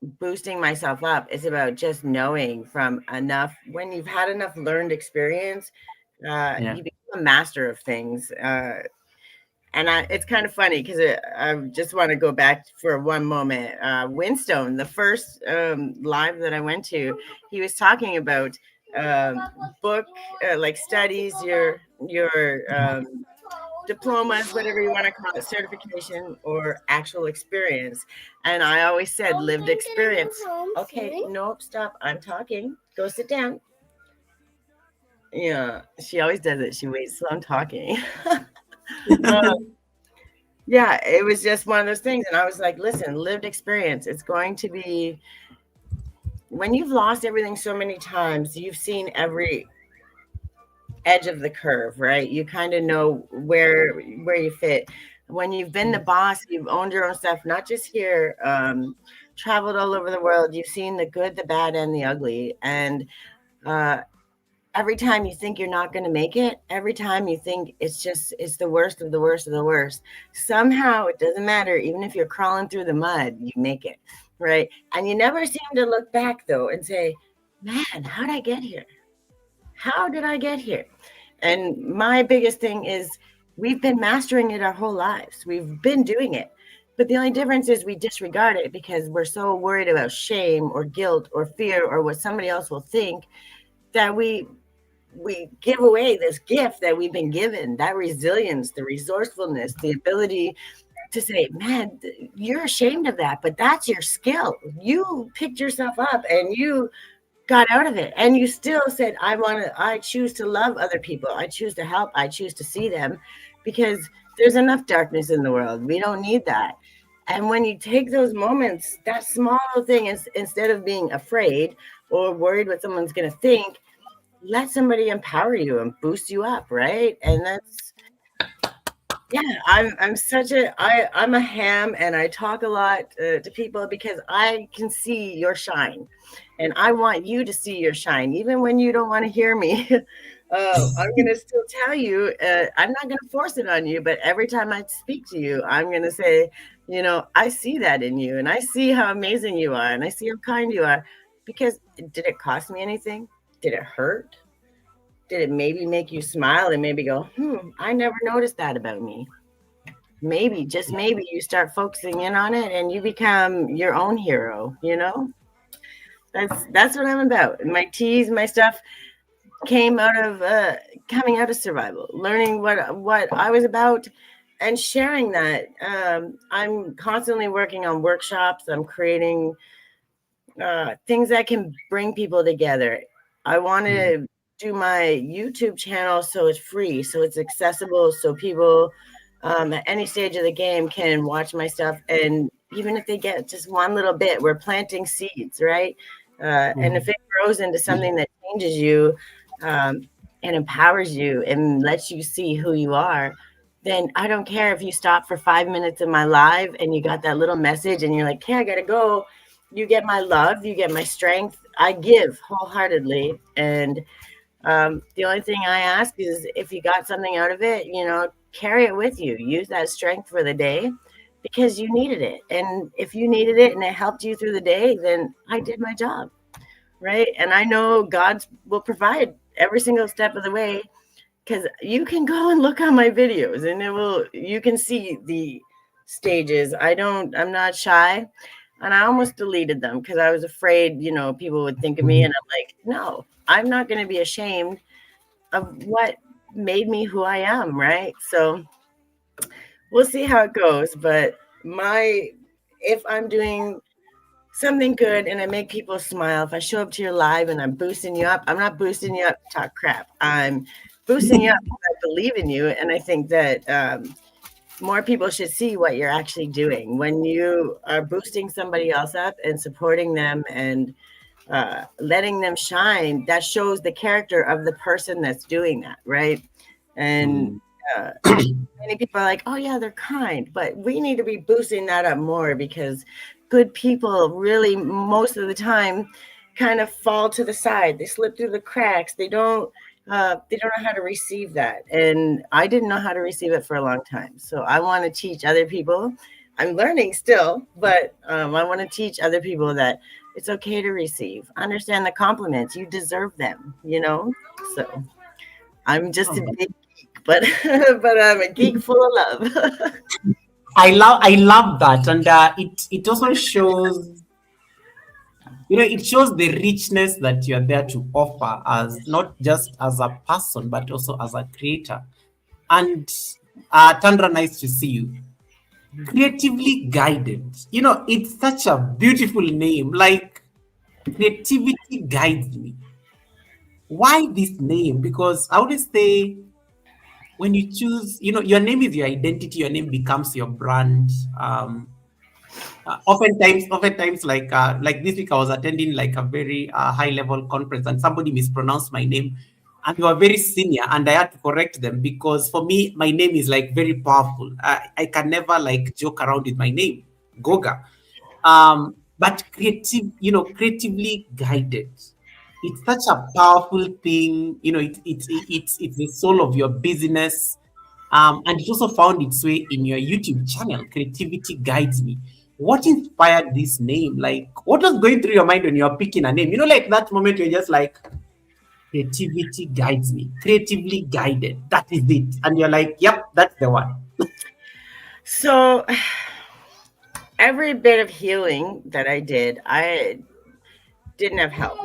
boosting myself up. It's about just knowing from enough. When you've had enough learned experience, you become a master of things. And it's kind of funny because I just want to go back for one moment. Winstone, the first live that I went to, he was talking about book, like studies, your diplomas, whatever you want to call it, certification or actual experience. And I always said lived experience. Okay, nope, stop. I'm talking. Go sit down. Yeah, she always does it. She waits till I'm talking. Yeah, it was just one of those things. And I was like, listen, lived experience. It's going to be when you've lost everything so many times, you've seen every edge of the curve, right? You kind of know where you fit. When you've been the boss, you've owned your own stuff, not just here, traveled all over the world. You've seen the good, the bad, and the ugly. And uh, every time you think you're not going to make it, every time you think it's the worst of the worst of the worst, somehow it doesn't matter. Even if you're crawling through the mud, you make it, right? And you never seem to look back though and say, man, how did I get here? How did I get here? And my biggest thing is we've been mastering it our whole lives. We've been doing it. But the only difference is we disregard it because we're so worried about shame or guilt or fear or what somebody else will think that we give away this gift that we've been given, that resilience, the resourcefulness, the ability to say, man, you're ashamed of that, but that's your skill. You picked yourself up and you got out of it. And you still said, I choose to love other people. I choose to help. I choose to see them because there's enough darkness in the world. We don't need that. And when you take those moments, that small thing is instead of being afraid or worried what someone's going to think, let somebody empower you and boost you up, right? And that's I'm a ham and I talk a lot to people because I can see your shine and I want you to see your shine even when you don't want to hear me. I'm going to still tell you, I'm not going to force it on you, but every time I speak to you, I'm going to say, I see that in you and I see how amazing you are and I see how kind you are because did it cost me anything? Did it hurt? Did it maybe make you smile and maybe go, I never noticed that about me? Maybe, just maybe you start focusing in on it and you become your own hero, That's what I'm about. My teas, my stuff came out of coming out of survival, learning what I was about and sharing that. I'm constantly working on workshops. I'm creating things that can bring people together. I want to do my YouTube channel so it's free, so it's accessible, so people at any stage of the game can watch my stuff. And even if they get just one little bit, we're planting seeds, right? And if it grows into something that changes you and empowers you and lets you see who you are, then I don't care if you stop for 5 minutes of my live and you got that little message and you're like, hey, I gotta go. You get my love, you get my strength. I give wholeheartedly. And the only thing I ask is if you got something out of it, carry it with you. Use that strength for the day because you needed it. And if you needed it and it helped you through the day, then I did my job, right? And I know God will provide every single step of the way because you can go and look on my videos and you can see the stages. I'm not shy. And I almost deleted them because I was afraid, people would think of me. And I'm like, no, I'm not going to be ashamed of what made me who I am, right? So we'll see how it goes. But if I'm doing something good and I make people smile, if I show up to your live and I'm boosting you up, I'm not boosting you up to talk crap. I'm boosting you up because I believe in you. And I think that more people should see what you're actually doing when you are boosting somebody else up and supporting them and letting them shine. That shows the character of the person that's doing that, right? And many people are like, oh yeah, they're kind, but we need to be boosting that up more because good people really most of the time kind of fall to the side. They slip through the cracks. They don't know how to receive that. And I didn't know how to receive it for a long time. So I want to teach other people. I'm learning still, but I want to teach other people that it's okay to receive. Understand the compliments. You deserve them, So I'm just a big geek, but I'm a geek full of love. I love that. And it also shows, it shows the richness that you're there to offer as not just as a person, but also as a creator. And Tandra, nice to see you. Creatively guided. It's such a beautiful name. Like, creativity guides me. Why this name? Because I always say when you choose, your name is your identity. Your name becomes your brand. Oftentimes, like this week, I was attending like a very high level conference, and somebody mispronounced my name, and they were very senior, and I had to correct them because for me, my name is like very powerful. I can never like joke around with my name, Goga. But creatively guided. It's such a powerful thing. It's the soul of your business. And it also found its way in your YouTube channel, Creativity Guides Me. What inspired this name? Like, what was going through your mind when you're picking a name? Like that moment you're just like, Creativity Guides Me, creatively guided. That is it. And you're like, yep, that's the one. So every bit of healing that I did, I didn't have help.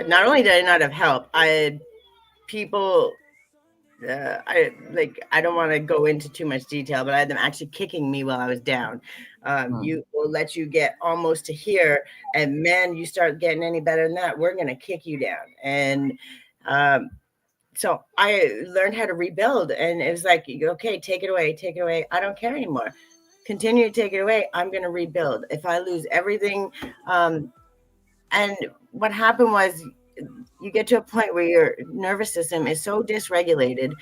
Not only did I not have help, I had people. I don't want to go into too much detail, but I had them actually kicking me while I was down. You will let you get almost to here, and man, you start getting any better than that, we're gonna kick you down. And so I learned how to rebuild, and it was like, okay, take it away. I don't care anymore. Continue to take it away. I'm gonna rebuild. If I lose everything, and what happened was, you get to a point where your nervous system is so dysregulated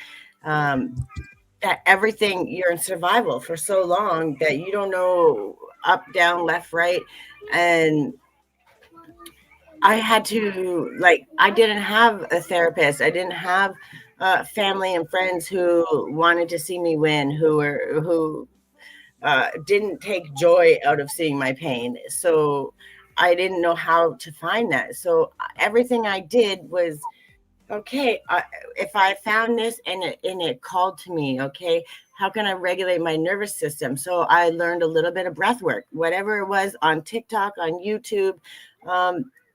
that everything, you're in survival for so long that you don't know up, down, left, right. And I had to, I didn't have a therapist. I didn't have family and friends who wanted to see me win, who didn't take joy out of seeing my pain. So I didn't know how to find that. So everything I did was, okay, if I found this and it called to me, okay, how can I regulate my nervous system? So I learned a little bit of breath work, whatever it was, on TikTok, on YouTube.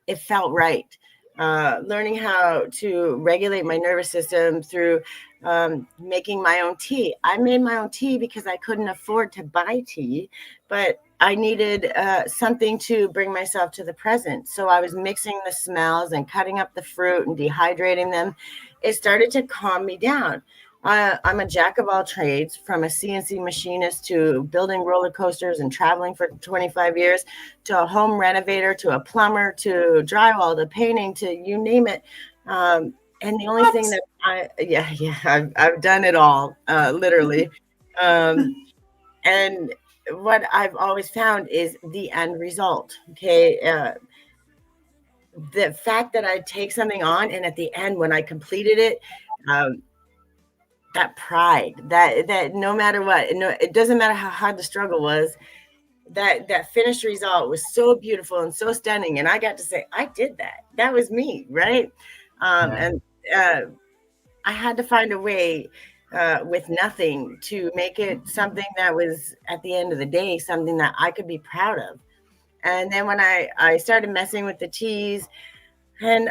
It felt right. Learning how to regulate my nervous system through making my own tea. I made my own tea because I couldn't afford to buy tea, but I needed something to bring myself to the present. So I was mixing the smells and cutting up the fruit and dehydrating them. It started to calm me down. I'm a jack of all trades, from a CNC machinist to building roller coasters and traveling for 25 years, to a home renovator, to a plumber, to drywall, to painting, to you name it. And the only thing that I've done it all, literally. And what I've always found is the end result. Okay. The fact that I take something on, and at the end, when I completed it, that pride, that no matter what, it doesn't matter how hard the struggle was, that finished result was so beautiful and so stunning. And I got to say, I did that. That was me. Right. And I had to find a way with nothing to make it something that was, at the end of the day, something that I could be proud of. And then when I started messing with the teas, and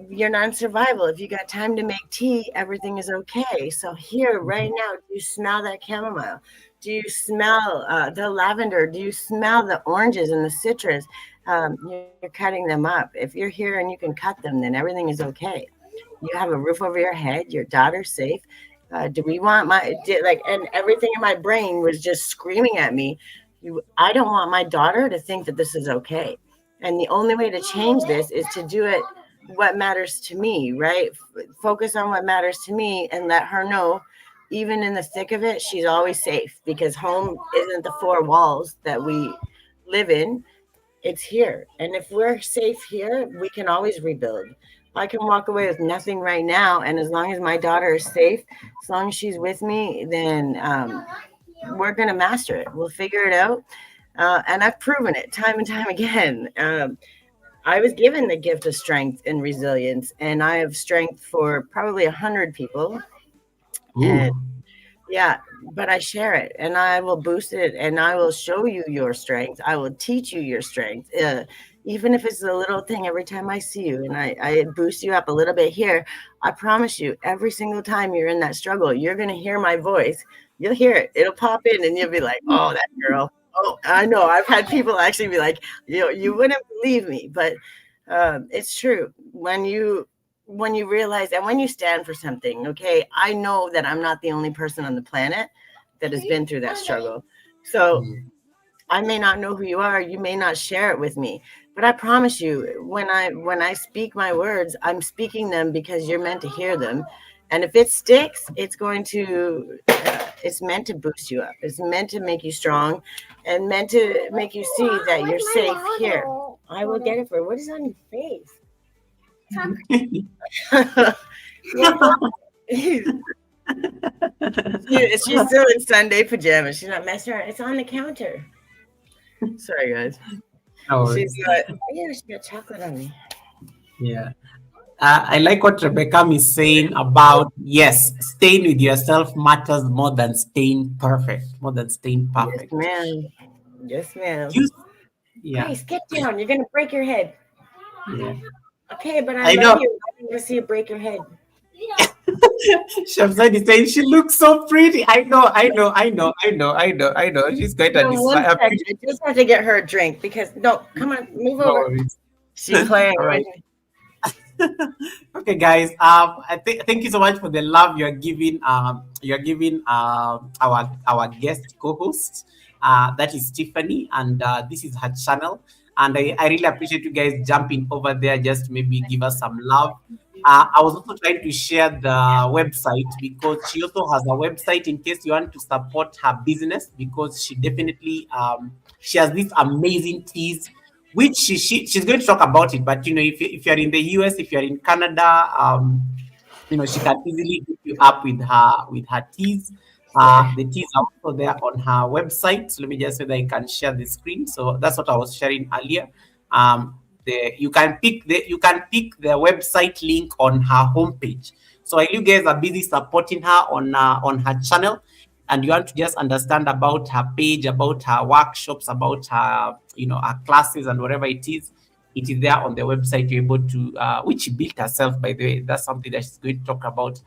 you're not in survival. If you got time to make tea, everything is okay. So here, right now, do you smell that chamomile? Do you smell the lavender? Do you smell the oranges and the citrus? You're cutting them up. If you're here and you can cut them, then everything is okay. You have a roof over your head. Your daughter's safe. Do we want and everything in my brain was just screaming at me. I don't want my daughter to think that this is okay. And the only way to change this is to do it what matters to me, right? Focus on what matters to me and let her know, even in the thick of it, she's always safe, because home isn't the four walls that we live in. It's here. And if we're safe here, we can always rebuild. I can walk away with nothing right now. And as long as my daughter is safe, as long as she's with me, then we're going to master it. We'll figure it out. And I've proven it time and time again. I was given the gift of strength and resilience, and I have strength for probably 100 people. And but I share it, and I will boost it, and I will show you your strength. I will teach you your strength, even if it's a little thing. Every time I see you and I boost you up a little bit here, I promise you, every single time you're in that struggle, you're going to hear my voice. You'll hear it. It'll pop in, and you'll be like, oh, that girl. Oh, I know. I've had people actually be like, you wouldn't believe me, but it's true. When you when you realize and when you stand for something, okay, I know that I'm not the only person on the planet that has been through that struggle. So I may not know who you are, you may not share it with me, but I promise you, when I speak my words, I'm speaking them because you're meant to hear them. And if it sticks, it's going to it's meant to boost you up. It's meant to make you strong and meant to make you see that you're safe here. I will get it for you. What is on your face? She's still in Sunday pajamas. She's not messing around. It's on the counter. Sorry, guys. She's got chocolate on me. Yeah. I like what Rebecca is saying about, yes, staying with yourself matters more than staying perfect, more than staying perfect. Yes, ma'am. Yes, ma'am. Yeah. Grace, get down. You're going to break your head. Yeah. Okay, but I love you. I don't want to see you break your head. Shamsad is saying she looks so pretty. I know. She's going to I just have to get her a drink because come on, move over. She's playing. All right. Okay, guys. Thank you so much for the love you're giving. You're giving our guest co-host. That is Tiffany, and this is her channel. And I really appreciate you guys jumping over there. Just maybe give us some love. I was also trying to share the website because she also has a website in case you want to support her business, because she definitely she has these amazing teas, which she's going to talk about it. But if you're in the US, if you're in Canada, she can easily hook you up with her teas. The teas are also there on her website. So let me just say that I can share the screen. So that's what I was sharing earlier. You can pick the website link on her homepage. So while you guys are busy supporting her on her channel, and you want to just understand about her page, about her workshops, about her her classes and whatever it is there on the website. You're able to which she built herself, by the way. That's something that she's going to talk about,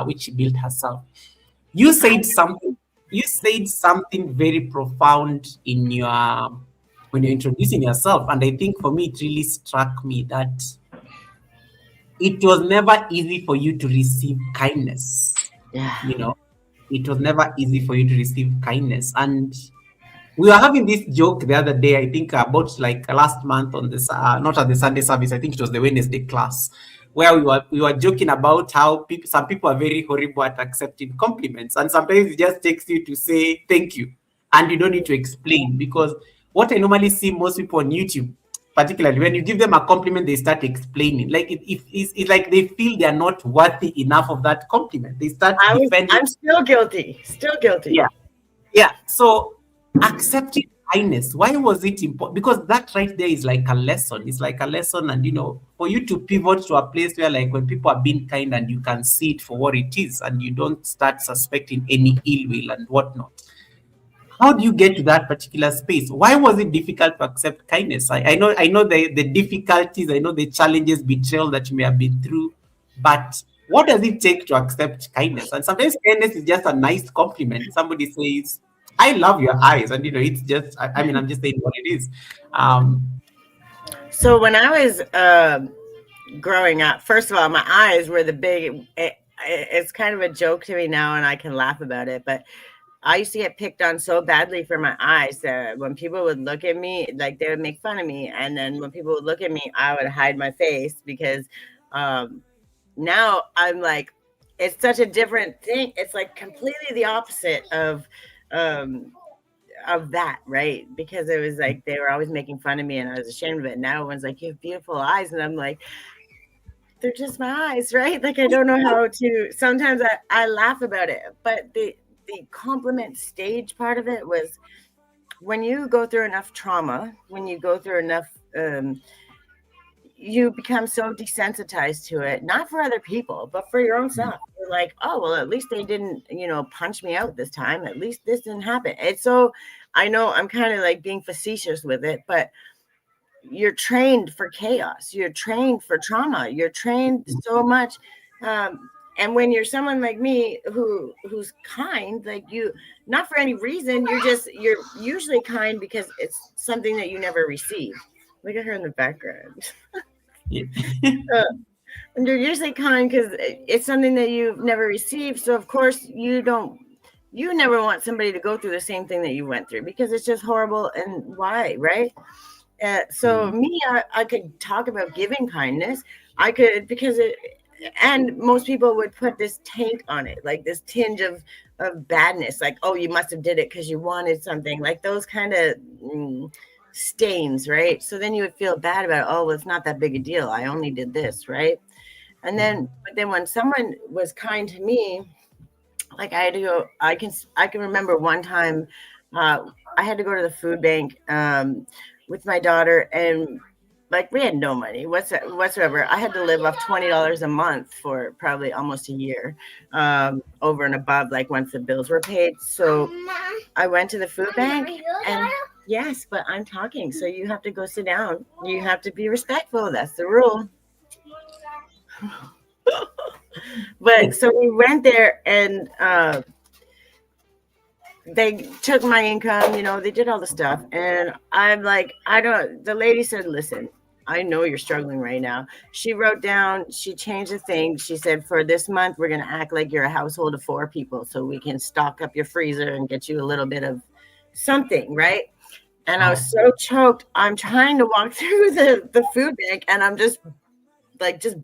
which she built herself. You said something very profound when you're introducing yourself, and I think for me it really struck me that it was never easy for you to receive kindness. It was never easy for you to receive kindness. And we were having this joke the other day, I think about like last month on this, not at the Sunday service, I think it was the Wednesday class, where we were joking about how some people are very horrible at accepting compliments. And sometimes it just takes you to say thank you. And you don't need to explain, because what I normally see most people on YouTube, particularly when you give them a compliment, they start explaining. Like it's like they feel they are not worthy enough of that compliment. They start defending. I'm still guilty. Yeah. So accepting kindness, why was it important? Because that right there is like a lesson. It's like a lesson, and for you to pivot to a place where, like, when people are being kind and you can see it for what it is, and you don't start suspecting any ill will and whatnot. How do you get to that particular space? Why was it difficult to accept kindness? I know the difficulties, I know the challenges, betrayal that you may have been through, but what does it take to accept kindness? And sometimes kindness is just a nice compliment. Somebody says, "I love your eyes," and it's just, I'm just saying what it is. So when I was growing up, first of all, my eyes were the big. It's kind of a joke to me now, and I can laugh about it, but I used to get picked on so badly for my eyes that when people would look at me, like, they would make fun of me. And then when people would look at me, I would hide my face, because now I'm like, it's such a different thing. It's like completely the opposite of that, right? Because it was like they were always making fun of me and I was ashamed of it. Now everyone's like, "You have beautiful eyes," and I'm like, they're just my eyes, right? Like, I don't know how to. Sometimes I laugh about it, but the compliment stage part of it was when you go through enough trauma, when you go through enough, you become so desensitized to it, not for other people, but for your own self. You're like, oh, well, at least they didn't, punch me out this time. At least this didn't happen. And so I know I'm kind of like being facetious with it, but you're trained for chaos. You're trained for trauma. You're trained so much. And when you're someone like me who's kind, like, you, not for any reason, you're usually kind because it's something that you never received. Look at her in the background. And they're usually kind because it's something that you've never received. So of course you never want somebody to go through the same thing that you went through because it's just horrible. And why, right? So Mm. me, I could talk about giving kindness. I could because it, and most people would put this taint on it, like this tinge of badness, like oh, you must have did it because you wanted something, like those kind of stains, right? So then you would feel bad about oh, well, it's not that big a deal. I only did this, right? And then, but then when someone was kind to me, like I had to go. I can remember one time, I had to go to the food bank with my daughter, and like we had no money whatsoever. I had to live off $20 a month for probably almost a year, over and above like once the bills were paid. So I went to the food bank, and yes, but I'm talking, so you have to go sit down. You have to be respectful. That's the rule. But so we went there, and they took my income, they did all the stuff. And I'm like, I don't, the lady said, listen, I know you're struggling right now. She wrote down, she changed the thing. She said, for this month, we're going to act like you're a household of 4 people so we can stock up your freezer and get you a little bit of something, right? And I was so choked. I'm trying to walk through the food bank, and I'm just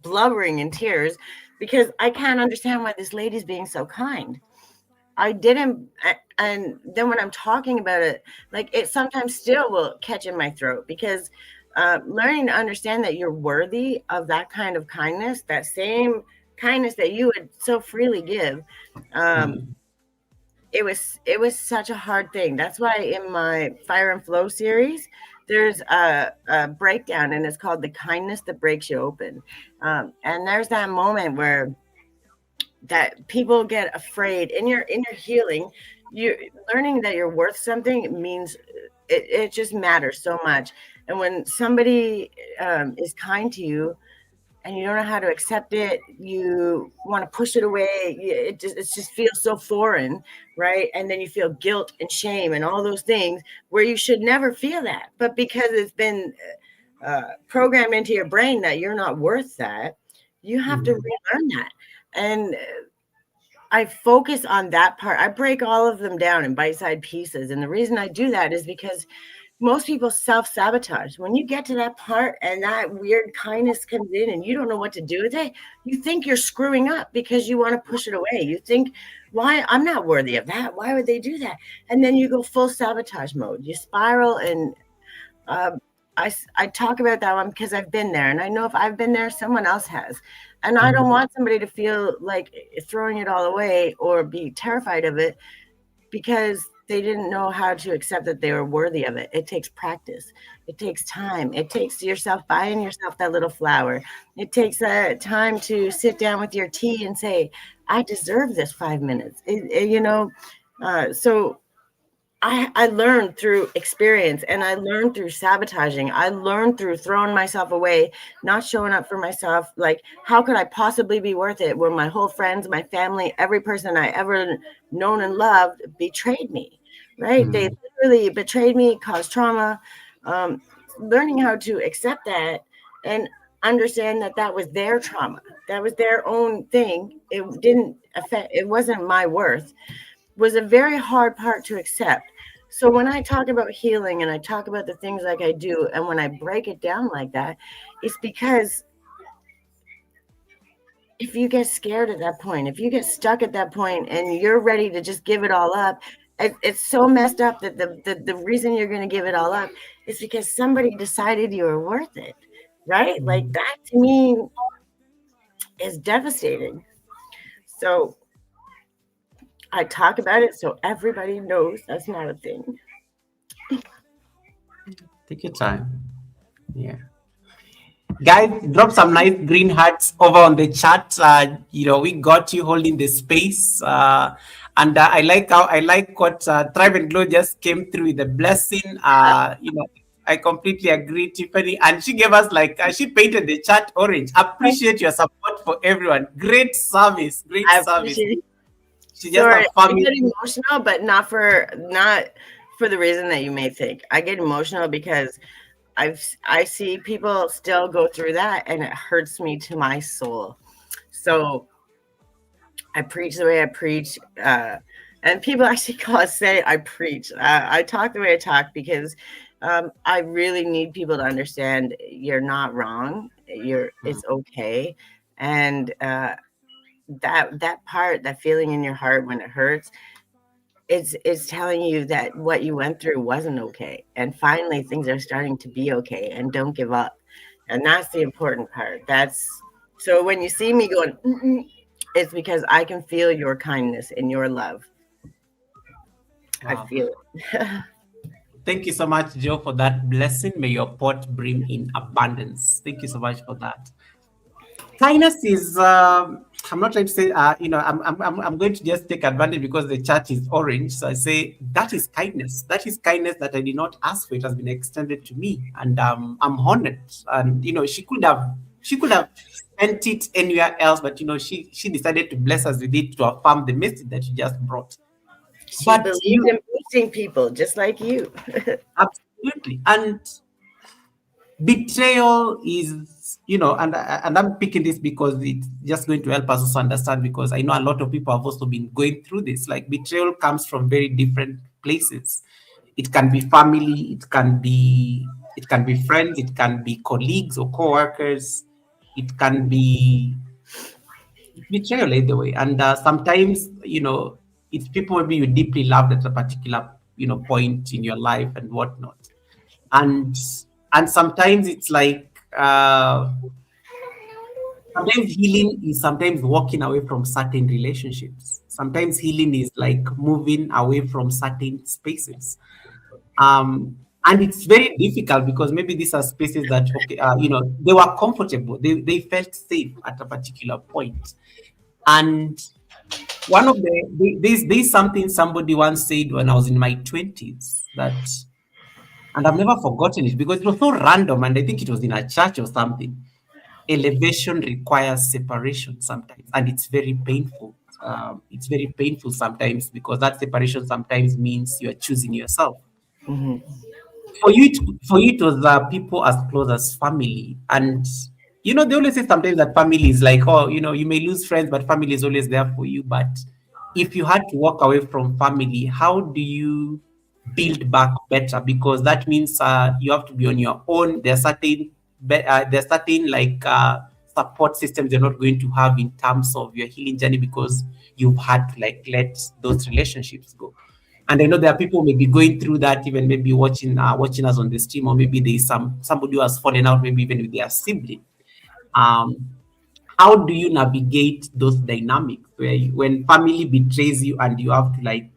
blubbering in tears because I can't understand why this lady's being so kind. I didn't, and then when I'm talking about it, like it sometimes still will catch in my throat because learning to understand that you're worthy of that kind of kindness, that same kindness that you would so freely give, Mm. it was such a hard thing. That's why in my Fire and Flow series, there's a breakdown, and it's called the kindness that breaks you open. And there's that moment where that people get afraid in your healing. You're learning that you're worth something means it just matters so much. And when somebody is kind to you and you don't know how to accept it, you want to push it away. It just feels so foreign, right? And then you feel guilt and shame and all those things where you should never feel that, but because it's been programmed into your brain that you're not worth that, you have to Mm. relearn that. And I focus on that part. I break all of them down in bite-sized pieces. And the reason I do that is because most people self-sabotage. When you get to that part and that weird kindness comes in and you don't know what to do with it, you think you're screwing up because you want to push it away. You think, why? I'm not worthy of that. Why would they do that? And then you go full sabotage mode. You spiral. And um, I talk about that one because I've been there. And I know if I've been there, someone else has. And I don't want somebody to feel like throwing it all away or be terrified of it because they didn't know how to accept that they were worthy of it. It takes practice. It takes time. It takes yourself buying yourself that little flower. It takes time to sit down with your tea and say, I deserve this 5 minutes. So I learned through experience, and I learned through sabotaging. I learned through throwing myself away, not showing up for myself. Like, how could I possibly be worth it when my whole friends, my family, every person I ever known and loved betrayed me, right? They Mm. literally betrayed me, caused trauma. Um, Learning how to accept that and understand that that was their trauma. That was their own thing. It didn't affect, it wasn't my worth, was a very hard part to accept. So when I talk about healing and I talk about the things like I do, and when I break it down like that, it's because if you get scared at that point, if you get stuck at that point and you're ready to just give it all up, it's so messed up that the reason you're going to give it all up is because somebody decided you were worth it, right? Like that to me is devastating. So I talk about it so everybody knows that's not a thing. Take your time. Yeah. Guys, drop some nice green hearts over on the chat. We got you holding the space. And I like what Tribe and Glow just came through with the blessing. I completely agree, Tiffany. And she gave us she painted the chat orange. Appreciate your support for everyone. Great service. Great I service. appreciate. She just Sorry, I affirming. get emotional, but not for the reason that you may think. I get emotional because I see people still go through that, and it hurts me to my soul. So I preach the way I preach, and people actually say I preach. I talk the way I talk because I really need people to understand you're not wrong. It's okay, and that part, that feeling in your heart when it hurts, it's telling you that what you went through wasn't okay, and finally things are starting to be okay, and don't give up. And that's the important part. That's so when you see me going, it's because I can feel your kindness and your love. I Wow. feel it. Thank you so much, Joe, for that blessing. May your pot bring in abundance. Thank you so much for that. Kindness is, I'm not trying to say, I'm going to just take advantage because the church is orange. So I say, that is kindness. That is kindness that I did not ask for. It has been extended to me. And I'm honored. And, she could have spent it anywhere else, but, she decided to bless us with it to affirm the message that you just brought. She But believed in boosting people just like you. absolutely. And betrayal is, and I'm picking this because it's just going to help us also understand, because I know a lot of people have also been going through this. Like, betrayal comes from very different places. It can be family, it can be friends, it can be colleagues or co-workers, it can be betrayal either way. And sometimes, it's people maybe you deeply loved at a particular, point in your life and whatnot. And and sometimes it's like, sometimes healing is sometimes walking away from certain relationships. Sometimes healing is like moving away from certain spaces. And it's very difficult because maybe these are spaces that, okay, they were comfortable, they felt safe at a particular point. And one of there's something somebody once said when I was in my 20s, that, and I've never forgotten it because it was so random, and I think it was in a church or something. Elevation requires separation sometimes, and it's very painful. It's very painful sometimes because that separation sometimes means you are choosing yourself. Mhm. For you, it was people as close as family, and they always say sometimes that family is like, oh, you may lose friends, but family is always there for you. But if you had to walk away from family, how do you build back better? Because that means you have to be on your own. There's certain like support systems you're not going to have in terms of your healing journey, because you've had to like let those relationships go. And I know there are people maybe going through that, even maybe watching us on the stream, or maybe there's somebody who has fallen out, maybe even with their sibling. Um, how do you navigate those dynamics where when family betrays you and you have to like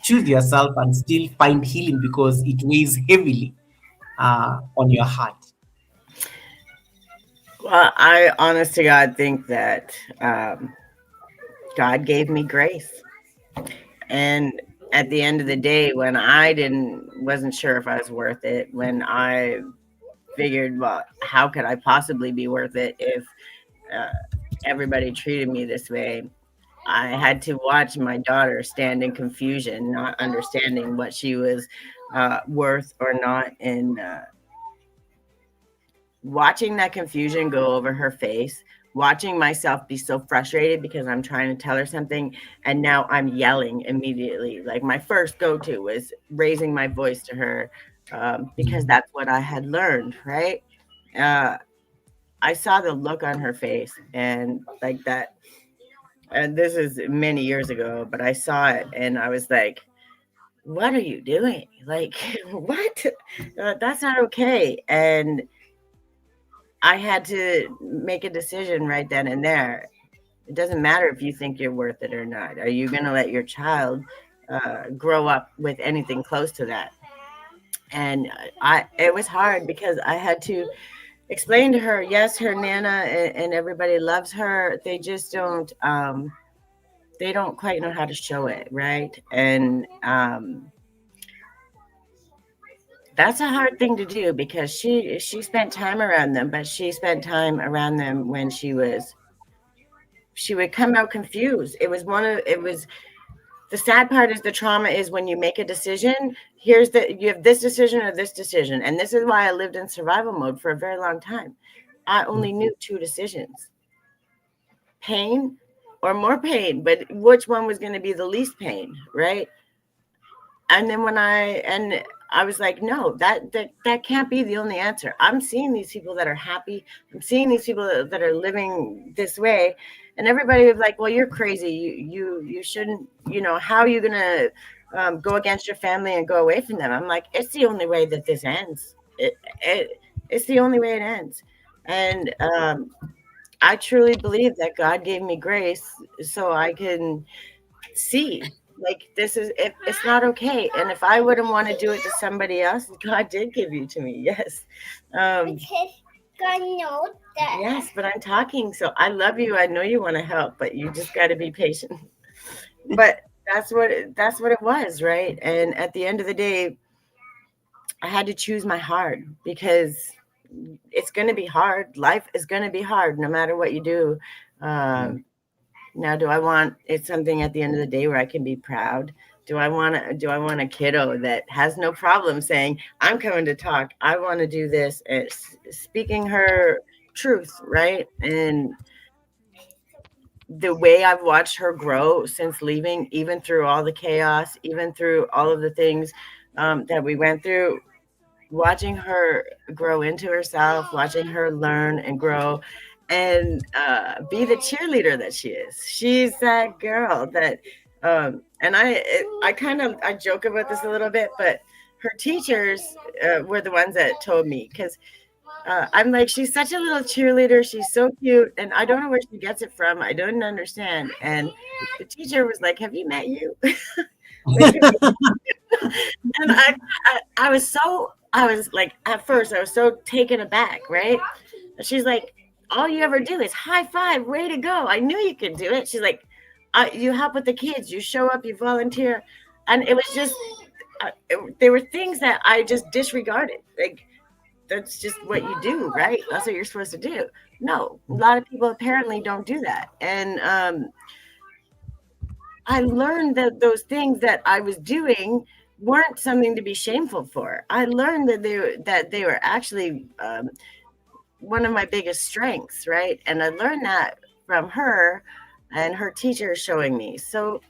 choose yourself and still find healing because it weighs heavily on your heart? Well, I honest to God think that God gave me grace. And at the end of the day, when I wasn't sure if I was worth it, when I figured, well, how could I possibly be worth it if uh, everybody treated me this way? I had to watch my daughter stand in confusion, not understanding what she was worth or not, and watching that confusion go over her face, watching myself be so frustrated because I'm trying to tell her something, and now I'm yelling immediately. Like, my first go-to was raising my voice to her, because that's what I had learned, right? I saw the look on her face, and like that, and this is many years ago, but I saw it and I was like, what are you doing? Like, what? That's not okay. And I had to make a decision right then and there. It doesn't matter if you think you're worth it or not. Are you going to let your child grow up with anything close to that? And it was hard because I had to explain to her, yes, her nana and everybody loves her. They just don't, they don't quite know how to show it, right? And that's a hard thing to do because she spent time around them, but she spent time around them when she would come out confused. It was The sad part is the trauma is when you make a decision, you have this decision or this decision. And this is why I lived in survival mode for a very long time. I only knew two decisions: pain or more pain, but which one was going to be the least pain, right? And then I was like, no, that can't be the only answer. I'm seeing these people that are happy. I'm seeing these people that are living this way. And everybody was like, well, you're crazy. You shouldn't, how are you going to go against your family and go away from them? I'm like, it's the only way that this ends. It's the only way it ends. And I truly believe that God gave me grace so I can see, like, this is, it's not okay. And if I wouldn't want to do it to somebody else, God did give you to me. Yes. Because God knows that. Yes, but I'm talking. So I love you. I know you want to help, but you just got to be patient. But that's what it was, right? And at the end of the day, I had to choose my heart, because it's going to be hard. Life is going to be hard no matter what you do. Now, do I want it's something at the end of the day where I can be proud? Do I want a kiddo that has no problem saying, I'm coming to talk, I want to do this, and speaking her truth, right? And the way I've watched her grow since leaving, even through all the chaos, even through all of the things that we went through, watching her grow into herself, watching her learn and grow, and be the cheerleader that she is. She's that girl that, and I joke about this a little bit, but her teachers were the ones that told me, because I'm like, she's such a little cheerleader. She's so cute, and I don't know where she gets it from. I don't understand. And the teacher was like, "Have you met you?" And I was like, at first I was so taken aback, right? She's like, all you ever do is high five, way to go. I knew you could do it. She's like, you help with the kids, you show up, you volunteer. And it was just, there were things that I just disregarded. Like, that's just what you do, right? That's what you're supposed to do. No, a lot of people apparently don't do that. And I learned that those things that I was doing weren't something to be shameful for. I learned that they were actually one of my biggest strengths, right? And I learned that from her and her teacher showing me. So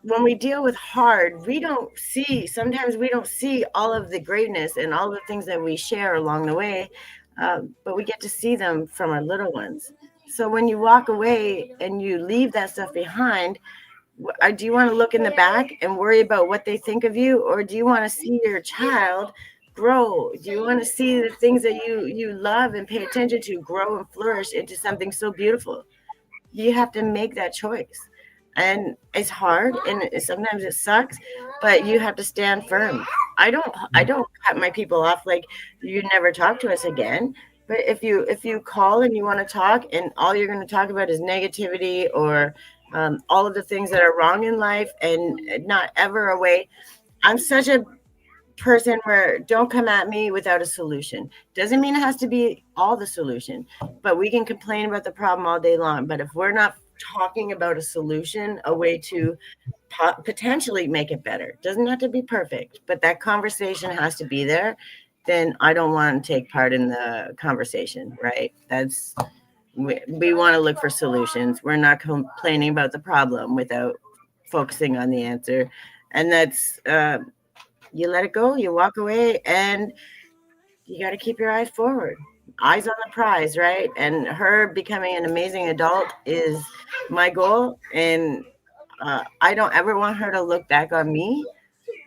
when we deal with hard, sometimes we don't see all of the greatness and all the things that we share along the way, but we get to see them from our little ones. So when you walk away and you leave that stuff behind, do you want to look in the back and worry about what they think of you? Or do you want to see your child grow? Do you want to see the things that you love and pay attention to grow and flourish into something so beautiful? You have to make that choice. And it's hard, and sometimes it sucks, but you have to stand firm. I don't cut my people off like, you never talk to us again. But if you call and you want to talk, and all you're going to talk about is negativity or all of the things that are wrong in life, and not ever a way. I'm such a person where don't come at me without a solution. Doesn't mean it has to be all the solution, but we can complain about the problem all day long. But if we're not talking about a solution, a way to potentially make it better, doesn't have to be perfect, but that conversation has to be there, then I don't want to take part in the conversation, right? We want to look for solutions. We're not complaining about the problem without focusing on the answer. And that's, you let it go, you walk away, and you got to keep your eyes forward. Eyes on the prize, right? And her becoming an amazing adult is my goal. And I don't ever want her to look back on me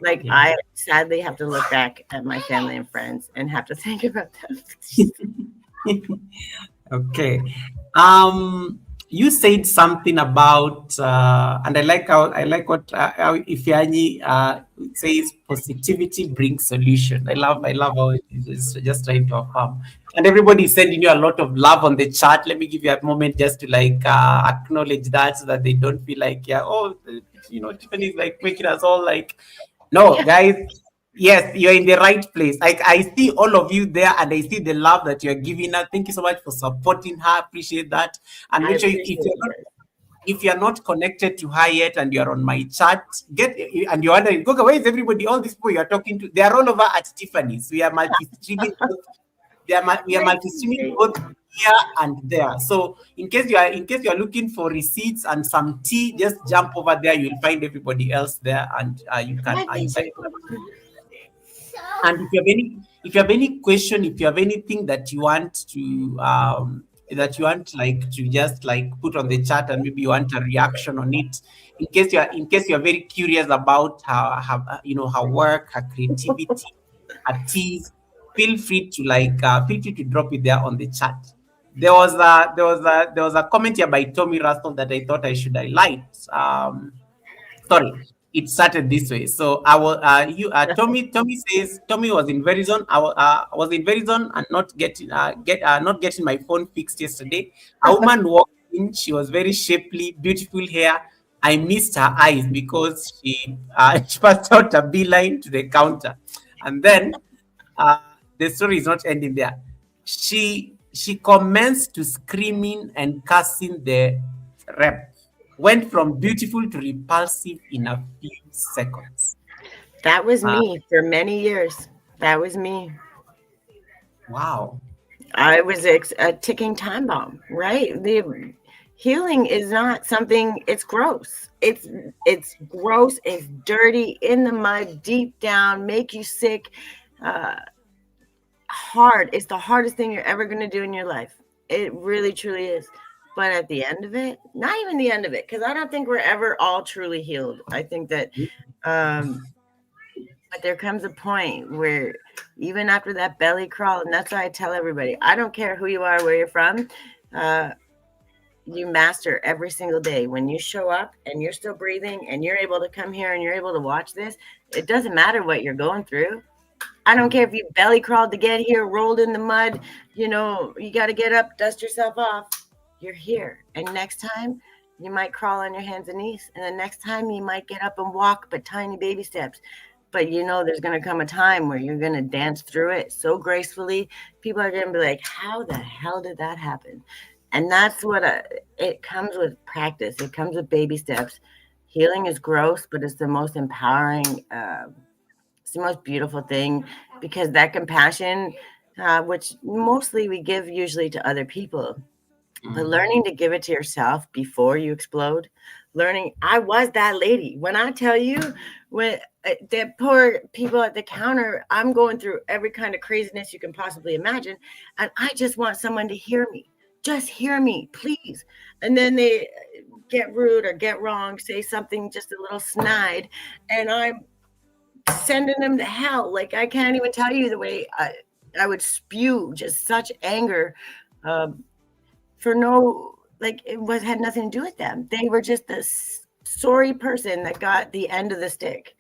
like I sadly have to look back at my family and friends and have to think about them. Okay. You said something about, and I like what Ifeanyi says. Positivity brings solution. I love how it is just trying to affirm. And everybody is sending you a lot of love on the chat. Let me give you a moment just to acknowledge that, so that they don't feel like, Tiffany is like making us all like, no, guys. Yes, you're in the right place. I see all of you there, and I see the love that you're giving her. Thank you so much for supporting her. Appreciate that. And make sure If you're not connected to her yet and you're on my chat, and you're wondering, Goga, where is everybody? All these people you're talking to, they are all over at Tiffany's. We are multi-streaming. We are multi-streaming both here and there. So in case you are looking for receipts and some tea, just jump over there. You'll find everybody else there, and you can. And if you have any question, if you have anything that you want to like to just like put on the chat, and maybe you want a reaction on it, in case you are very curious about her work, her creativity, her teas, feel free to drop it there on the chat. There was a comment here by Tommy Russell that I thought I should highlight. Sorry, it started this way. So I was Tommy says Tommy was in Verizon. Was in Verizon and not getting my phone fixed yesterday. A woman walked in. She was very shapely, beautiful hair. I missed her eyes because she passed out a beeline to the counter, and then the story is not ending there. She commenced to screaming and cursing the rep. Went from beautiful to repulsive in a few seconds. That was me for many years. That was me. Wow. I was a ticking time bomb, right? The healing is not something, it's gross. It's gross, it's dirty, in the mud, deep down, make you sick, hard. It's the hardest thing you're ever going to do in your life. It really, truly is. But at the end of it, not even the end of it, because I don't think we're ever all truly healed. I think that, but there comes a point where even after that belly crawl, and that's why I tell everybody, I don't care who you are, where you're from, you master every single day. When you show up and you're still breathing and you're able to come here and you're able to watch this, it doesn't matter what you're going through. I don't care if you belly crawled to get here, rolled in the mud, you got to get up, dust yourself off. You're here. And next time you might crawl on your hands and knees. And the next time you might get up and walk, but tiny baby steps. But there's going to come a time where you're going to dance through it so gracefully. People are going to be like, how the hell did that happen? And that's what it comes with practice. It comes with baby steps. Healing is gross, but it's the most empowering, it's the most beautiful thing, because that compassion, which mostly we give usually to other people, but learning to give it to yourself before you explode, I was that lady. When I tell you, when the poor people at the counter, I'm going through every kind of craziness you can possibly imagine. And I just want someone to hear me. Just hear me, please. And then they get rude or get wrong, say something just a little snide. And I'm sending them to hell. Like, I can't even tell you the way I would spew just such anger for it had nothing to do with them. They were just this sorry person that got the end of the stick.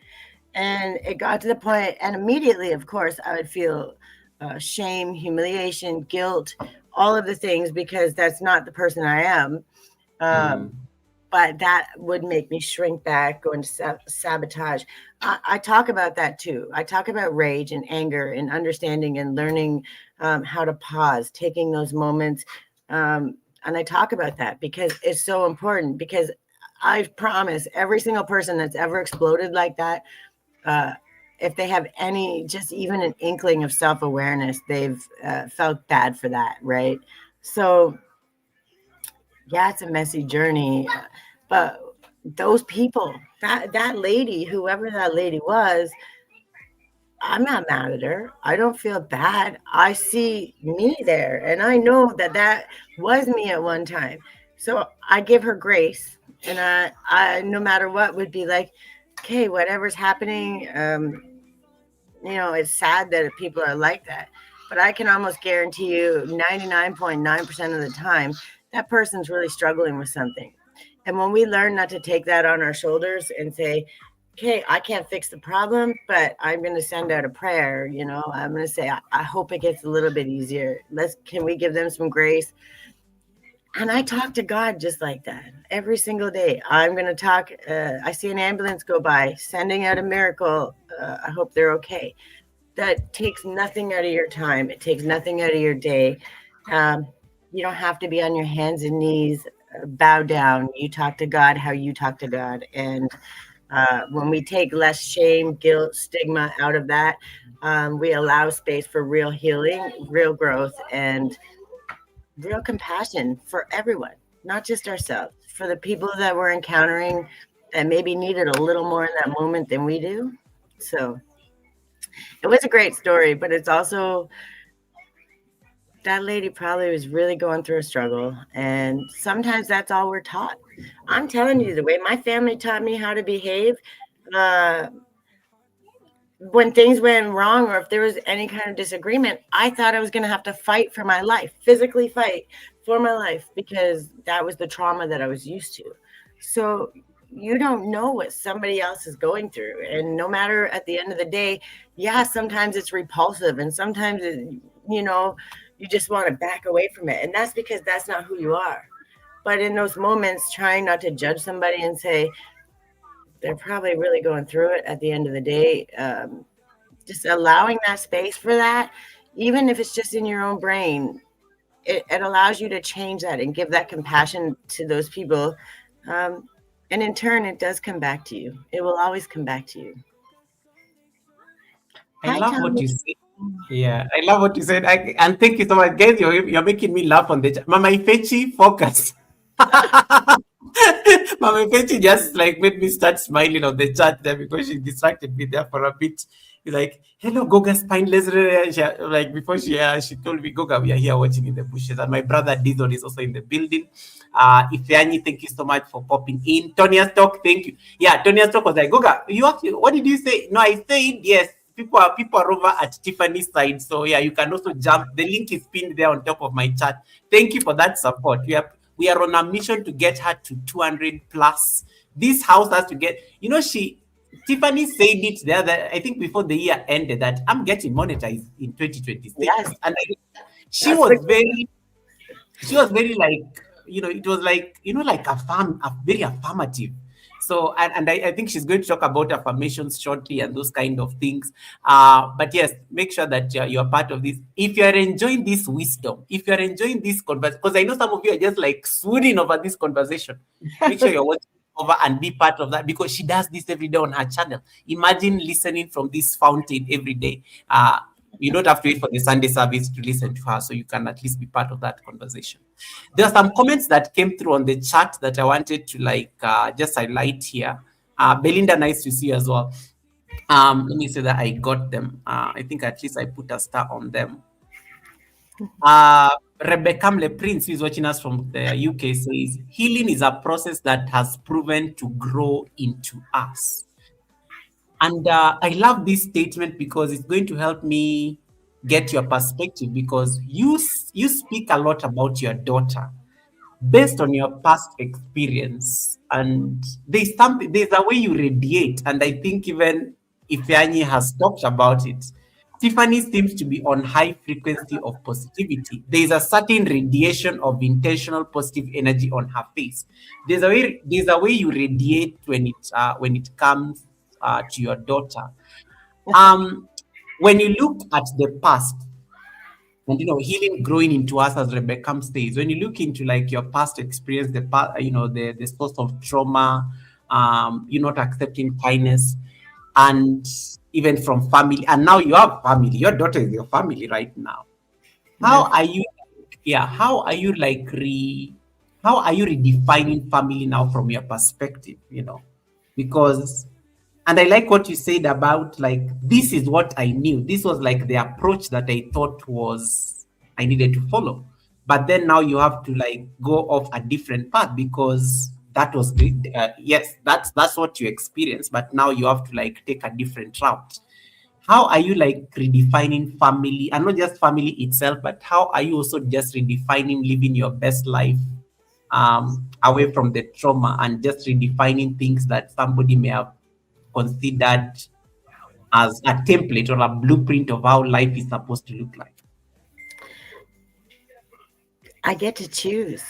And it got to the point, and immediately, of course, I would feel shame, humiliation, guilt, all of the things, because that's not the person I am. But that would make me shrink back, go into sabotage. I talk about that too. I talk about rage and anger and understanding and learning how to pause, taking those moments. And I talk about that because it's so important, because I promise every single person that's ever exploded like that, if they have just even an inkling of self-awareness, they've felt bad for that, right? So yeah, it's a messy journey, but those people, that lady, whoever that lady was, I'm not mad at her. I don't feel bad. I see me there, and I know that was me at one time. So I give her grace, and I no matter what would be like, okay, whatever's happening, it's sad that people are like that, but I can almost guarantee you 99.9% of the time, that person's really struggling with something. And when we learn not to take that on our shoulders and say, okay, I can't fix the problem, but I'm going to send out a prayer. I'm going to say, I hope it gets a little bit easier. Can we give them some grace? And I talk to God just like that every single day. I'm going to talk. I see an ambulance go by, sending out a miracle. I hope they're okay. That takes nothing out of your time. It takes nothing out of your day. You don't have to be on your hands and knees bow down. You talk to God how you talk to God. And when we take less shame, guilt, stigma out of that, we allow space for real healing, real growth, and real compassion for everyone, not just ourselves, for the people that we're encountering that maybe needed a little more in that moment than we do. So it was a great story, but it's also that lady probably was really going through a struggle. And sometimes that's all we're taught. I'm telling you, the way my family taught me how to behave, uh, when things went wrong or if there was any kind of disagreement, I thought I was going to have to fight for my life, physically fight for my life, because that was the trauma that I was used to. So you don't know what somebody else is going through. And no matter, at the end of the day, yeah, sometimes it's repulsive and sometimes, you just want to back away from it. And that's because that's not who you are. But in those moments, trying not to judge somebody and say, they're probably really going through it at the end of the day. Just allowing that space for that, even if it's just in your own brain, it allows you to change that and give that compassion to those people. And in turn, it does come back to you. It will always come back to you. I Hi, love what Tommy. you said. Yeah, I love what you said. And thank you so much, guys. You're making me laugh on the chat. Mama Ifechi, focus. Mama Ifechi just like made me start smiling on the chat there because she distracted me there for a bit. She's like, "Hello, Goga Spineless." Like before she told me, "Goga, we are here watching in the bushes." And my brother Dizon is also in the building. Ifeanyi, thank you so much for popping in. Tonia's talk, thank you. Yeah, Tonia's talk was like, "Goga, you actually, what did you say?" No, I said yes. People are over at Tiffany's side. So yeah, you can also jump. The link is pinned there on top of my chat. Thank you for that support. We are on a mission to get her to 200 plus. This house has to get, Tiffany said it the other, I think before the year ended, that I'm getting monetized in 2026. Yes, And she that's was the very, she was very like, it was like, like a very affirmative. So, and I think she's going to talk about affirmations shortly and those kind of things. But yes, make sure that you're part of this. If you're enjoying this wisdom, if you're enjoying this conversation, because I know some of you are just like swooning over this conversation, make sure you're watching over and be part of that, because she does this every day on her channel. Imagine listening from this fountain every day. You don't have to wait for the Sunday service to listen to her, so you can at least be part of that conversation. There are some comments that came through on the chat that I wanted to just highlight here. Belinda, nice to see you as well. Let me say that I got them. I think at least I put a star on them. Rebecca Le Prince, who is watching us from the UK, says, healing is a process that has proven to grow into us. And I love this statement because it's going to help me get your perspective, because you speak a lot about your daughter based on your past experience, and there's a way you radiate, and I think even Ifeanyi has talked about it. Tiffany seems to be on high frequency of positivity. There is a certain radiation of intentional positive energy on her face. There's a way you radiate when it comes to your daughter. When you look at the past, and healing growing into us, as Rebecca says, when you look into like your past experience, the source of trauma, you not accepting kindness, and even from family, and now you have family. Your daughter is your family right now. How are you? Yeah, how are you how are you redefining family now from your perspective? Because, and I like what you said about like, this is what I knew. This was like the approach that I thought was I needed to follow. But then now you have to like go off a different path, because that was yes, that's what you experienced. But now you have to like take a different route. How are you like redefining family, and not just family itself, but how are you also just redefining living your best life away from the trauma, and just redefining things that somebody may have considered as a template or a blueprint of how life is supposed to look like? I get to choose.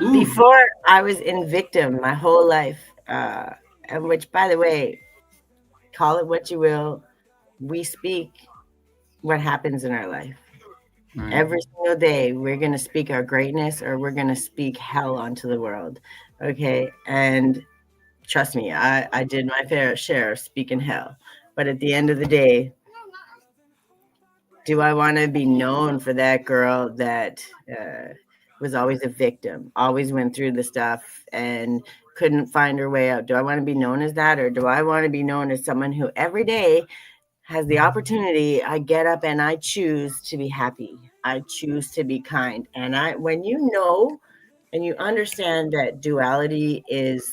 Ooh. Before, I was in victim my whole life, and which, by the way, call it what you will, we speak what happens in our life. Every single day, we're going to speak our greatness or we're going to speak hell onto the world. Okay. And trust me, I did my fair share of speaking hell. But at the end of the day, do I want to be known for that girl that was always a victim, always went through the stuff and couldn't find her way out? Do I want to be known as that? Or do I want to be known as someone who every day has the opportunity, I get up and I choose to be happy. I choose to be kind. And when you know and you understand that duality is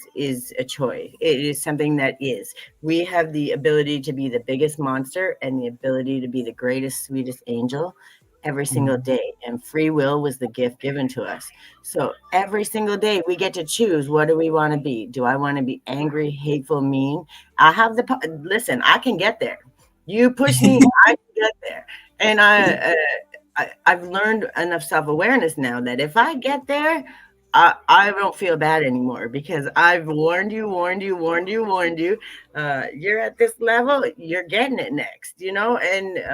a choice. It is something that is. We have the ability to be the biggest monster and the ability to be the greatest, sweetest angel every single day. And free will was the gift given to us. So every single day we get to choose, what do we want to be? Do I want to be angry, hateful, mean? I have listen, I can get there. You push me, I can get there. And I've learned enough self-awareness now that if I get there, I don't feel bad anymore because I've warned you. You're at this level, you're getting it next, and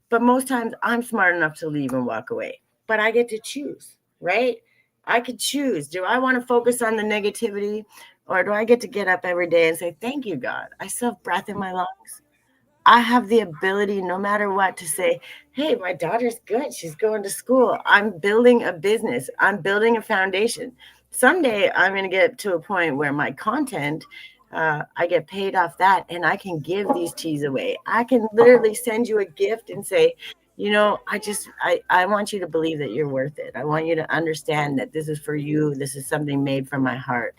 but most times I'm smart enough to leave and walk away. But I get to choose, right? I could choose. Do I want to focus on the negativity, or do I get to get up every day and say, thank you, God, I still have breath in my lungs. I have the ability, no matter what, to say, hey, my daughter's good. She's going to school. I'm building a business. I'm building a foundation. Someday I'm going to get to a point where my content, I get paid off that and I can give these teas away. I can literally send you a gift and say, I want you to believe that you're worth it. I want you to understand that this is for you. This is something made from my heart.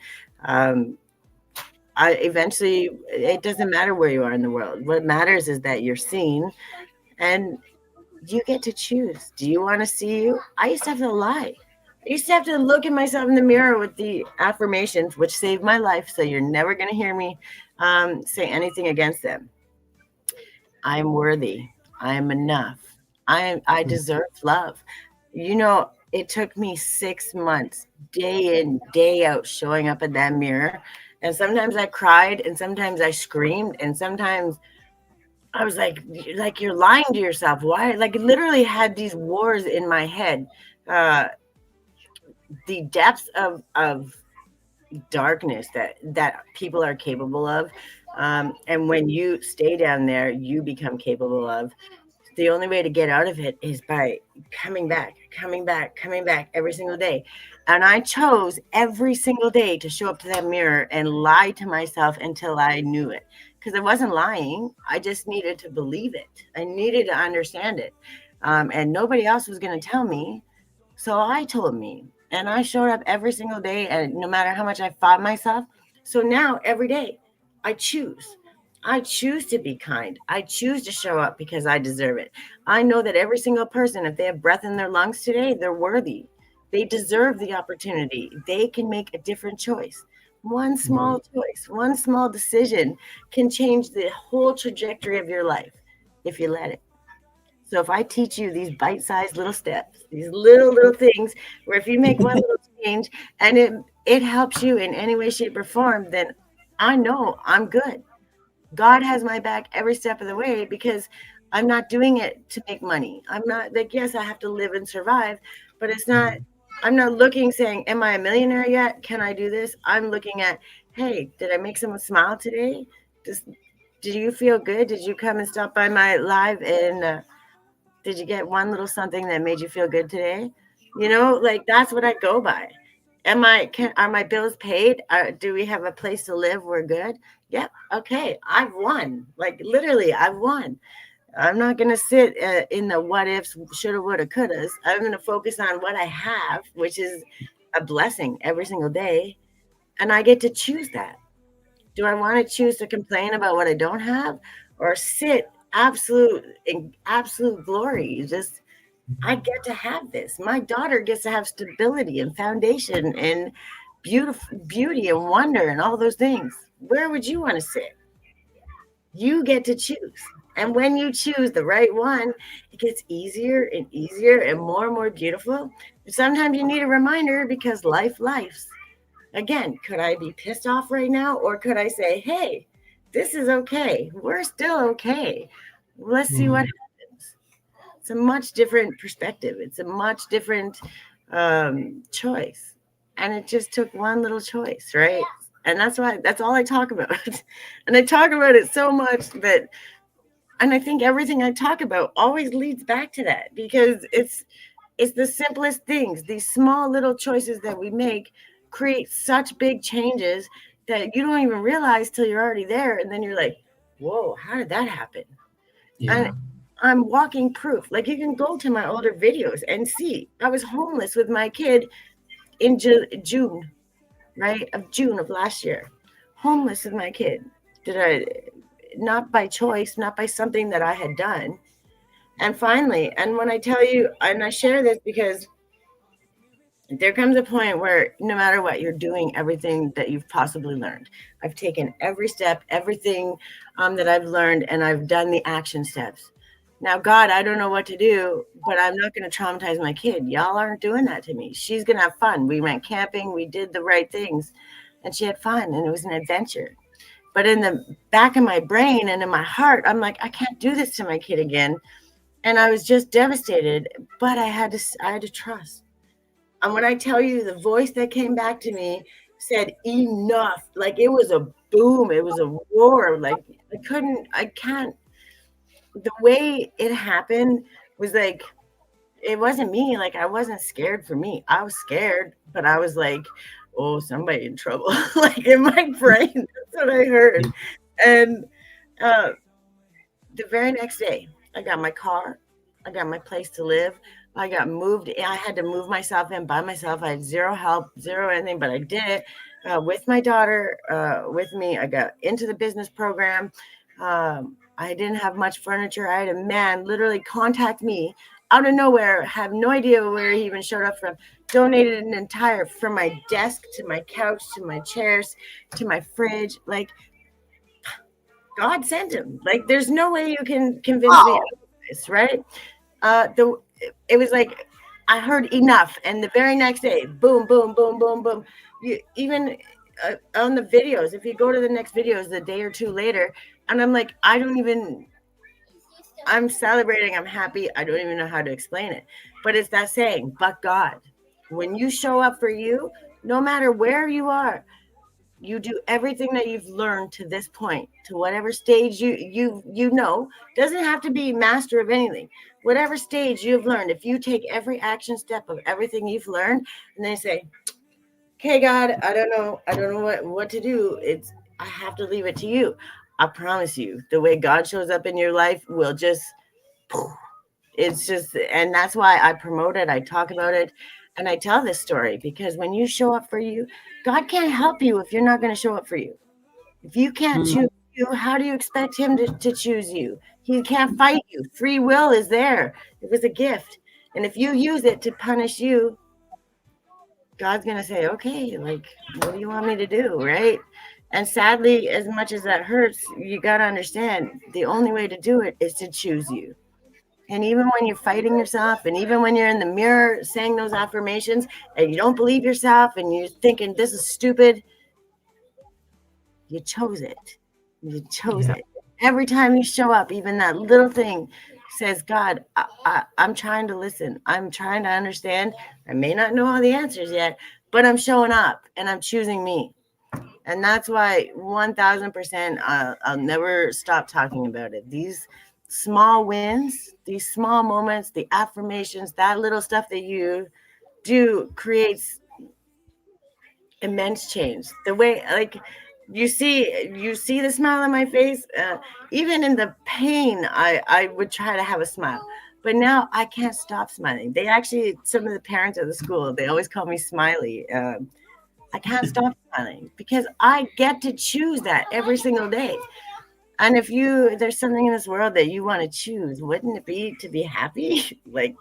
Eventually, it doesn't matter where you are in the world. What matters is that you're seen and you get to choose. Do you want to see you? I used to have to lie. I used to have to look at myself in the mirror with the affirmations, which saved my life. So you're never going to hear me say anything against them. I'm worthy. I'm enough. I deserve love. It took me 6 months, day in, day out, showing up at that mirror. And sometimes I cried and sometimes I screamed and sometimes I was like you're lying to yourself. Why? Like literally had these wars in my head. The depths of darkness that people are capable of. And when you stay down there, you become capable of. The only way to get out of it is by coming back every single day. And I chose every single day to show up to that mirror and lie to myself until I knew it. Because I wasn't lying. I just needed to believe it. I needed to understand it. And nobody else was going to tell me. So I told me. And I showed up every single day. And no matter how much I fought myself. So now every day I choose. I choose to be kind. I choose to show up because I deserve it. I know that every single person, if they have breath in their lungs today, they're worthy. They deserve the opportunity. They can make a different choice. One small choice, one small decision can change the whole trajectory of your life if you let it. So if I teach you these bite-sized little steps, these little things, where if you make one little change and it helps you in any way, shape, or form, then I know I'm good. God has my back every step of the way because I'm not doing it to make money. I'm not like, yes, I have to live and survive, but I'm not looking saying, am I a millionaire yet? Can I do this? I'm looking at, hey, did I make someone smile today? Did you feel good? Did you come and stop by my live and did you get one little something that made you feel good today? Like that's what I go by. Are my bills paid? Do we have a place to live? We're good. Yep. Okay. I've won. Like literally, I've won. I'm not going to sit in the what ifs, shoulda, woulda, couldas. I'm going to focus on what I have, which is a blessing every single day. And I get to choose that. Do I want to choose to complain about what I don't have or sit in absolute glory? I get to have this. My daughter gets to have stability and foundation and beauty and wonder and all those things. Where would you want to sit? You get to choose. And when you choose the right one, it gets easier and easier and more beautiful. Sometimes you need a reminder because life's. Again, could I be pissed off right now? Or could I say, hey, this is okay. We're still okay. Let's see what happens. It's a much different perspective. It's a much different choice. And it just took one little choice, right? And that's all I talk about. And I talk about it so much and I think everything I talk about always leads back to that, because it's the simplest things. These small little choices that we make create such big changes that you don't even realize till you're already there. And then you're like, whoa, how did that happen? Yeah. And I'm walking proof. Like, you can go to my older videos and see I was homeless with my kid in June, right? Of June of last year. Homeless with my kid. Not by choice, not by something that I had done. And finally, and when I tell you, and I share this because there comes a point where no matter what, you're doing everything that you've possibly learned. I've taken every step, everything that I've learned, and I've done the action steps. Now, God, I don't know what to do, but I'm not going to traumatize my kid. Y'all aren't doing that to me. She's going to have fun. We went camping. We did the right things, and she had fun, and it was an adventure. But in the back of my brain and in my heart, I'm like, I can't do this to my kid again. And I was just devastated, but I had to trust. And when I tell you, the voice that came back to me said, enough. Like, it was a boom. It was a roar. Like, I can't. The way it happened was like, it wasn't me. Like, I wasn't scared for me. I was scared, but I was like, oh, somebody in trouble. Like, in my brain, that's what I heard. And the very next day, I got my car. I got my place to live. I got moved. I had to move myself in by myself. I had zero help, zero anything, but I did it with my daughter with me. I got into the business program. I didn't have much furniture. I had a man literally contact me out of nowhere, have no idea where he even showed up from, donated an entire, from my desk to my couch to my chairs to my fridge. Like, God sent him. Like, there's no way you can convince me otherwise, right? It was like, I heard enough. And the very next day, boom, boom, boom, boom, boom. Even on the videos, if you go to the next videos the day or two later, and I'm like, I'm celebrating. I'm happy. I don't even know how to explain it. But it's that saying, but God, when you show up for you, no matter where you are, you do everything that you've learned to this point, to whatever stage you know, doesn't have to be master of anything. Whatever stage you've learned, if you take every action step of everything you've learned, and then say, okay, God, I don't know what to do. I have to leave it to you. I promise you, the way God shows up in your life will just, it's just, and that's why I promote it. I talk about it. And I tell this story because when you show up for you, God can't help you if you're not going to show up for you. If you can't choose you, how do you expect him to choose you? He can't fight you. Free will is there. It was a gift. And if you use it to punish you, God's going to say, okay, like, what do you want me to do? Right. And sadly, as much as that hurts, you got to understand the only way to do it is to choose you. And even when you're fighting yourself, and even when you're in the mirror saying those affirmations and you don't believe yourself and you're thinking this is stupid, you chose it. You chose it. Every time you show up, even that little thing says, God, I'm trying to listen. I'm trying to understand. I may not know all the answers yet, but I'm showing up and I'm choosing me. And that's why 1000% I'll never stop talking about it. These small wins, these small moments, the affirmations, that little stuff that you do creates immense change. The way, like, you see the smile on my face. Even in the pain, I would try to have a smile. But now I can't stop smiling. Some of the parents at the school, they always call me Smiley. I can't stop smiling because I get to choose that every single day. And if there's something in this world that you want to choose, wouldn't it be to be happy? Like,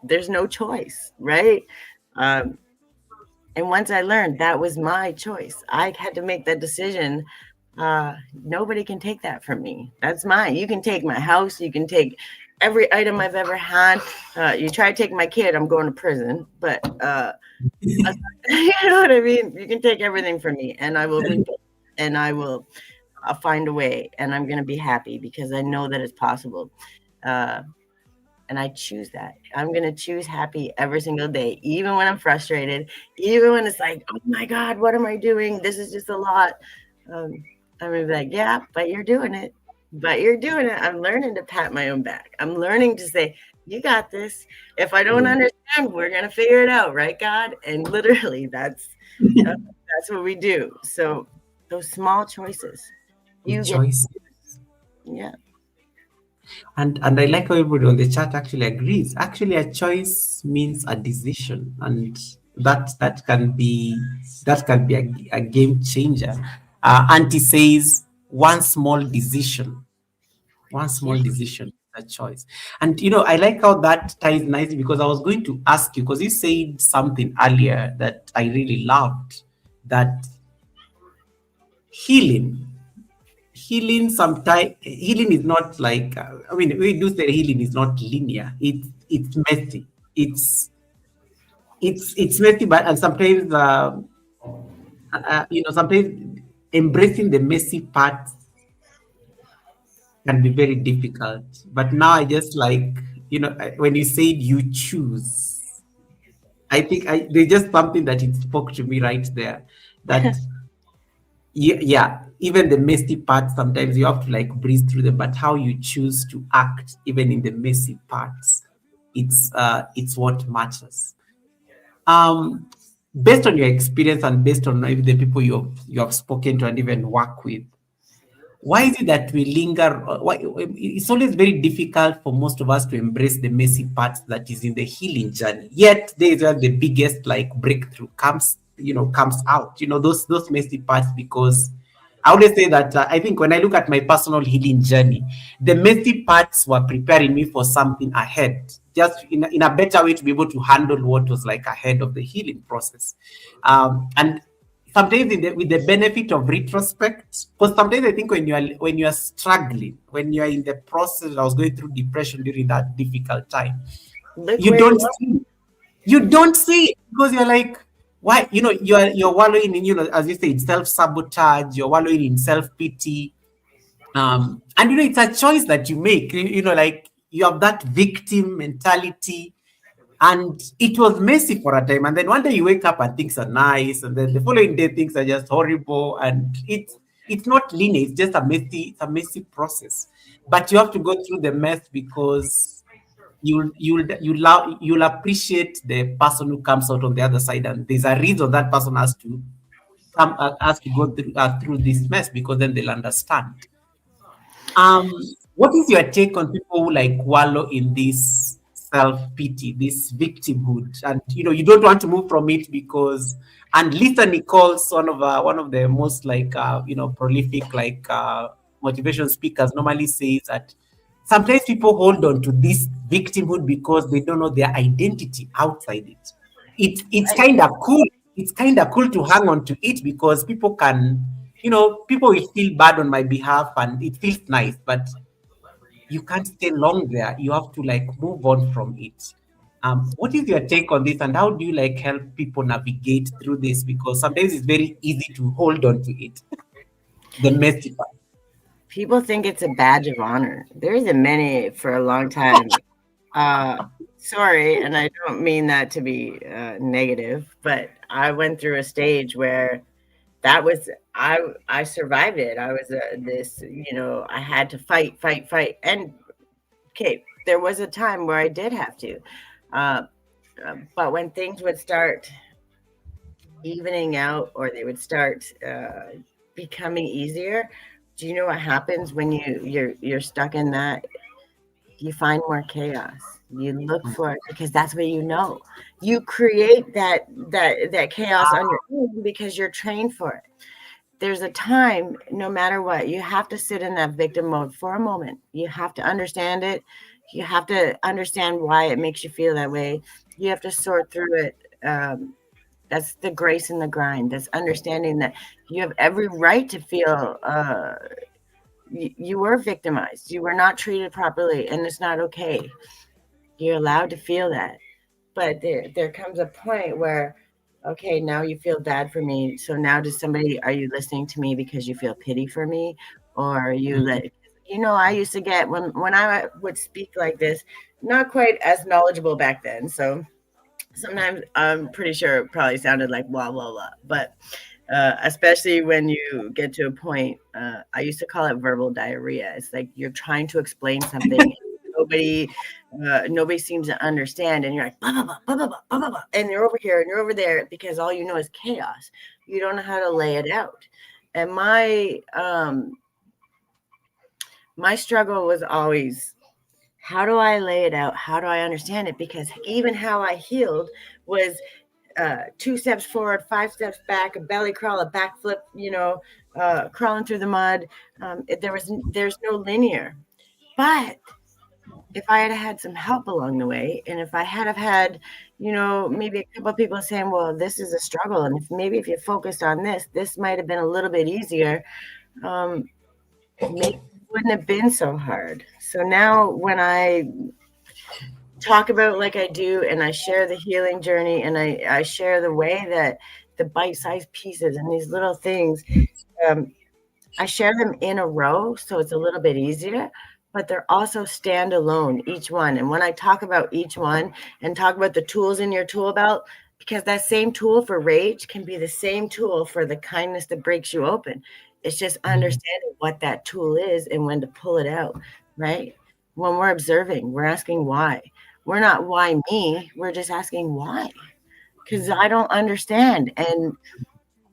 there's no choice, right? And once I learned that was my choice, I had to make that decision. Nobody can take that from me. That's mine. You can take my house. You can take every item I've ever had. You try to take my kid, I'm going to prison. But you know what I mean? You can take everything from me, and I will rebuild, and I will I'll find a way, and I'm going to be happy because I know that it's possible. Uh, and I choose that. I'm going to choose happy every single day, even when I'm frustrated, even when it's like, oh my God, what am I doing? This is just a lot. Um, I'm going to be like, yeah, but you're doing it. But you're doing it. I'm learning to pat my own back. I'm learning to say, you got this. If I don't understand, we're going to figure it out, right, God? And literally, that's what we do. So those small choices, you get, choice. yeah. And I like how everybody on the chat actually agrees. Actually, a choice means a decision, and that can be a game changer. Auntie says one small decision, a choice. And I like how that ties nicely, because I was going to ask you, because you said something earlier that I really loved, that healing sometimes healing is not like, I mean, we do say healing is not linear. It's messy. It's messy, but and sometimes sometimes embracing the messy parts can be very difficult. But now I just like, when you said you choose, I think there's just something that it spoke to me right there, that yeah, even the messy parts, sometimes you have to like breathe through them, but how you choose to act even in the messy parts, it's what matters. Based on your experience and based on maybe the people you have spoken to and even work with, why is it that we linger? Why it's always very difficult for most of us to embrace the messy parts that is in the healing journey. Yet there is where the biggest like breakthrough comes out. Those messy parts, because I always say that I think when I look at my personal healing journey, the messy parts were preparing me for something ahead, just in a better way to be able to handle what was like ahead of the healing process. And sometimes with the benefit of retrospect, because sometimes I think when you are struggling, when you are in the process, I was going through depression during that difficult time, Look you where don't you are. see you don't see it, because you're like, why? You're wallowing in, as you say, self-sabotage, you're wallowing in self-pity. And it's a choice that you make. Like, you have that victim mentality, and it was messy for a time, and then one day you wake up and things are nice, and then the following day things are just horrible, and it's not linear. It's just a messy process, but you have to go through the mess, because you'll appreciate the person who comes out on the other side, and there's a reason that person has to go through this mess, because then they'll understand. What is your take on people who like wallow in this self-pity, this victimhood, and you don't want to move from it, because, and Lisa Nichols, one of the most like prolific like motivation speakers, normally says that sometimes people hold on to this victimhood because they don't know their identity outside it. It's kind of cool. It's kind of cool to hang on to it, because people will feel bad on my behalf, and it feels nice, but you can't stay long there. You have to like move on from it. What is your take on this, and how do you like help people navigate through this? Because sometimes it's very easy to hold on to it, the messy part. People think it's a badge of honor. There isn't many for a long time. Sorry, and I don't mean that to be negative, but I went through a stage where that was I survived it. I was I had to fight, and okay, there was a time where I did have to, but when things would start evening out, or they would start becoming easier, do you know what happens when you're stuck in that? You find more chaos. You look for it, because that's what you create that chaos on your own, because you're trained for it. There's a time, no matter what, you have to sit in that victim mode for a moment. You have to understand it. You have to understand why it makes you feel that way. You have to sort through it. That's the grace in the grind. That's understanding that you have every right to feel you were victimized. You were not treated properly, and it's not okay. You're allowed to feel that. But there comes a point where okay, now you feel bad for me. So now are you listening to me because you feel pity for me? Or are you I used to get when I would speak like this, not quite as knowledgeable back then. So sometimes I'm pretty sure it probably sounded like blah, blah, blah. But especially when you get to a point, I used to call it verbal diarrhea. It's like you're trying to explain something. Nobody seems to understand, and you're like blah blah blah blah blah blah blah blah, and you're over here and you're over there because all you know is chaos. You don't know how to lay it out. And my struggle was always, how do I lay it out? How do I understand it? Because even how I healed was 2 steps forward, 5 steps back, a belly crawl, a backflip, crawling through the mud. There's no linear. But if I had some help along the way, and if I had had, maybe a couple of people saying, well, this is a struggle, and if you focused on this might have been a little bit easier, maybe it wouldn't have been so hard. So now when I talk about like I do, and I share the healing journey, and I share the way that the bite-sized pieces and these little things, I share them in a row, so it's a little bit easier, but they're also standalone, each one. And when I talk about each one and talk about the tools in your tool belt, because that same tool for rage can be the same tool for the kindness that breaks you open. It's just understanding what that tool is and when to pull it out, right? When we're observing, we're asking why. We're not why me, we're just asking why. Because I don't understand. And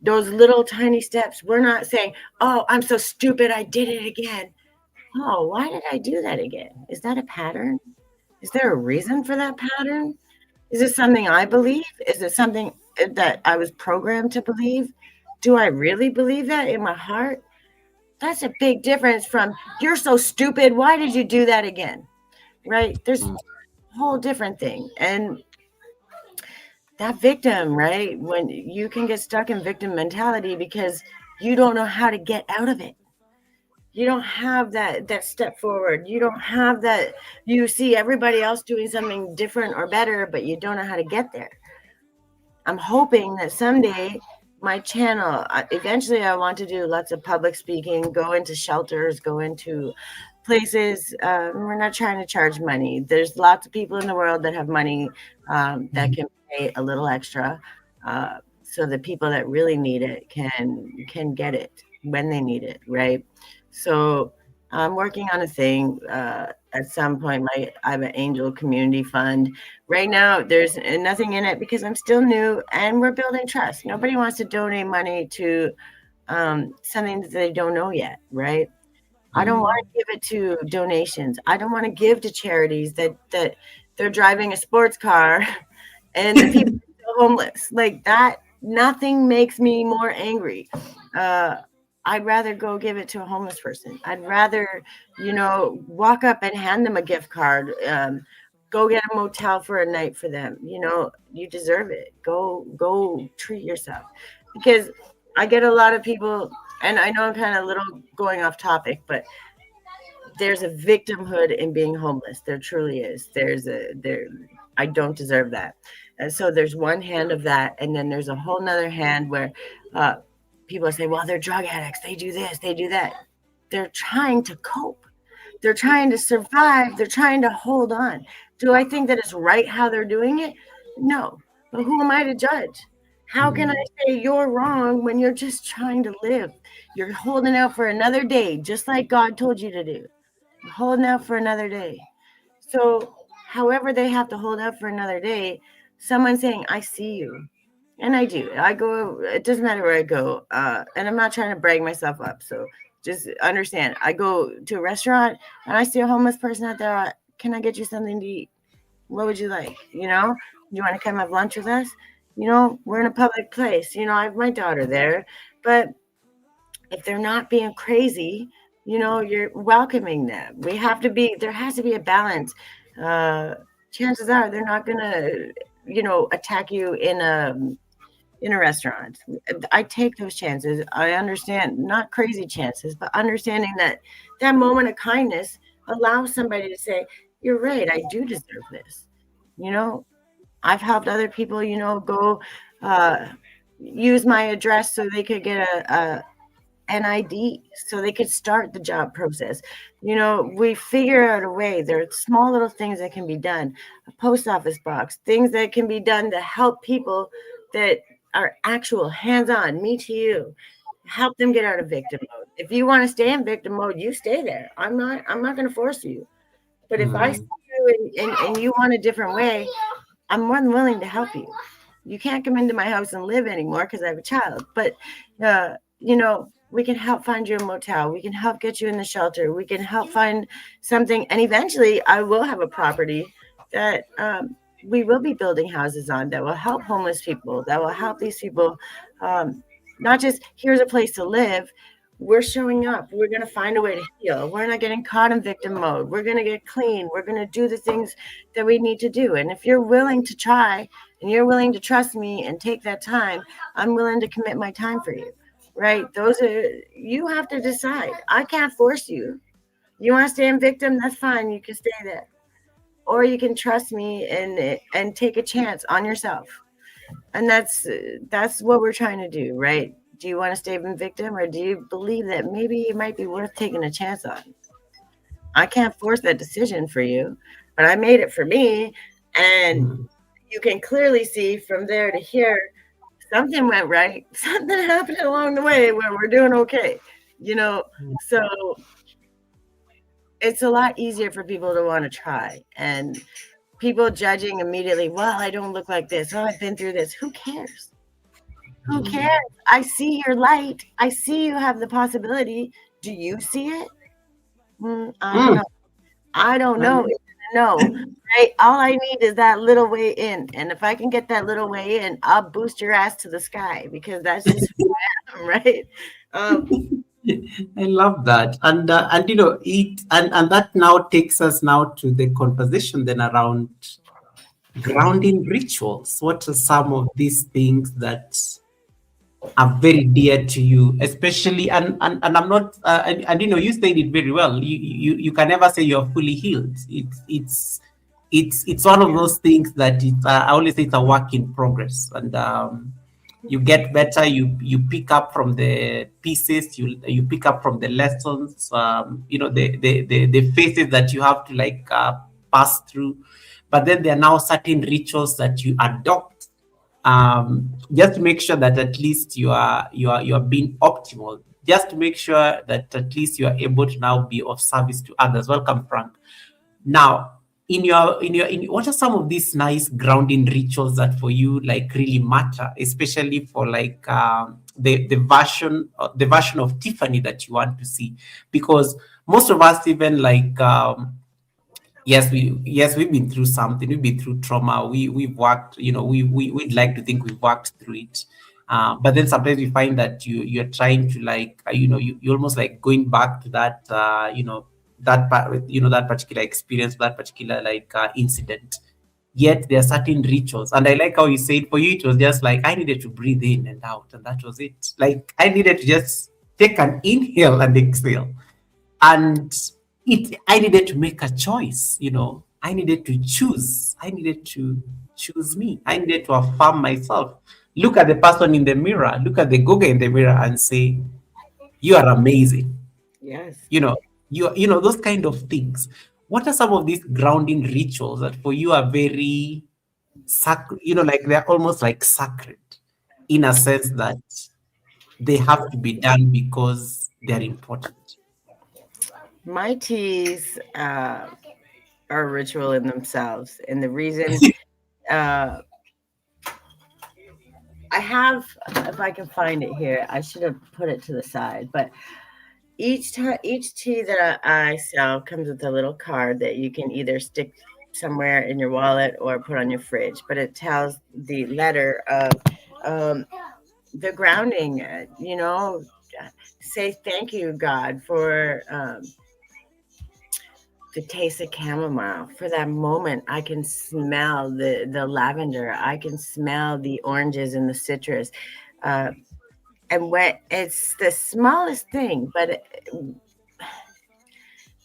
those little tiny steps, we're not saying, oh, I'm so stupid, I did it again. Oh, why did I do that again? Is that a pattern? Is there a reason for that pattern? Is it something I believe? Is it something that I was programmed to believe? Do I really believe that in my heart? That's a big difference from, you're so stupid, why did you do that again? Right? There's a whole different thing. And that victim, right? When you can get stuck in victim mentality because you don't know how to get out of it. You don't have that step forward. You don't have that. You see everybody else doing something different or better, but you don't know how to get there. I'm hoping that someday my channel, eventually I want to do lots of public speaking, go into shelters, go into places. We're not trying to charge money. There's lots of people in the world that have money that can pay a little extra. So the people that really need it can get it when they need it, right? So I'm working on a thing. At some point, I have an angel community fund. Right now, there's nothing in it because I'm still new and we're building trust. Nobody wants to donate money to something that they don't know yet, right? I don't want to give it to donations. I don't want to give to charities that they're driving a sports car and the people are still homeless. Like that, nothing makes me more angry. I'd rather go give it to a homeless person. I'd rather, walk up and hand them a gift card. Go get a motel for a night for them. You deserve it. Go treat yourself. Because I get a lot of people, and I know I'm kind of a little going off topic, but there's a victimhood in being homeless. There truly is. I don't deserve that. And so there's one hand of that. And then there's a whole nother hand where, people say, well, they're drug addicts. They do this, they do that. They're trying to cope. They're trying to survive. They're trying to hold on. Do I think that it's right how they're doing it? No. But who am I to judge? How can I say you're wrong when you're just trying to live? You're holding out for another day, just like God told you to do. You're holding out for another day. So however they have to hold out for another day, someone's saying, I see you. And I do. I go, it doesn't matter where I go. And I'm not trying to brag myself up. So just understand, I go to a restaurant and I see a homeless person out there. Can I get you something to eat? What would you like? You want to come have lunch with us? We're in a public place. I have my daughter there. But if they're not being crazy, you're welcoming them. There has to be a balance. Chances are they're not going to, attack you in a restaurant. I take those chances. I understand, not crazy chances, but understanding that moment of kindness allows somebody to say, you're right, I do deserve this. I've helped other people, go use my address so they could get an ID so they could start the job process. We figure out a way. There are small little things that can be done, a post office box, things that can be done to help people that are actual hands-on, me to you, help them get out of victim mode. If you want to stay in victim mode, you stay there. I'm not going to force you. But if I see you and you want a different way, I'm more than willing to help you. You can't come into my house and live anymore because I have a child. But, we can help find you a motel. We can help get you in the shelter. We can help find something. And eventually I will have a property that we will be building houses on that will help homeless people, that will help these people. Not just here's a place to live. We're showing up. We're going to find a way to heal. We're not getting caught in victim mode. We're going to get clean. We're going to do the things that we need to do. And if you're willing to try and you're willing to trust me and take that time, I'm willing to commit my time for you, right? You have to decide. I can't force you. You want to stay in victim? That's fine. You can stay there. Or you can trust me and take a chance on yourself. And that's what we're trying to do, right? Do you want to stay in victim, or do you believe that maybe it might be worth taking a chance on? I can't force that decision for you, but I made it for me. And you can clearly see from there to here, something went right. Something happened along the way where we're doing okay. So it's a lot easier for people to want to try. And people judging immediately, well, I don't look like this. Oh, I've been through this. Who cares? Who cares? I see your light. I see you have the possibility. Do you see it? I don't know. I don't know. No, right? All I need is that little way in. And if I can get that little way in, I'll boost your ass to the sky, because that's just who I am, right? I love that. And that now takes us now to the conversation then around grounding rituals. What are some of these things that are very dear to you, especially and I'm not and you said it very well. You can never say you're fully healed. It's one of those things that I always say it's a work in progress, and you get better. You pick up from the pieces. You pick up from the lessons. The phases that you have to pass through, but then there are now certain rituals that you adopt. Just to make sure that at least you are being optimal, just to make sure that at least you are able to now be of service to others. Welcome, Frank. Now, what are some of these nice grounding rituals that for you really matter, especially for the version of Tiffany that you want to see? Because most of us even yes, we've been through something. We've been through trauma. We've worked. We'd like to think we've worked through it. But then sometimes we find that you're trying to you're almost going back to that that particular experience, that particular incident. Yet there are certain rituals, and I like how you said for you it was just I needed to breathe in and out, and that was it. I needed to just take an inhale and exhale, and I needed to make a choice. I needed to choose. I needed to choose me. I needed to affirm myself. Look at the person in the mirror. Look at the GOGA in the mirror and say, "You are amazing." Yes. Those kind of things. What are some of these grounding rituals that for you are very sacred? They're almost sacred, in a sense that they have to be done because they're important. My teas are a ritual in themselves, and the reason I have, if I can find it here, I should have put it to the side, but each tea that I sell comes with a little card that you can either stick somewhere in your wallet or put on your fridge, but it tells the letter of the grounding, say thank you, God, for the taste of chamomile. For that moment, I can smell the lavender. I can smell the oranges and the citrus. And when it's the smallest thing, but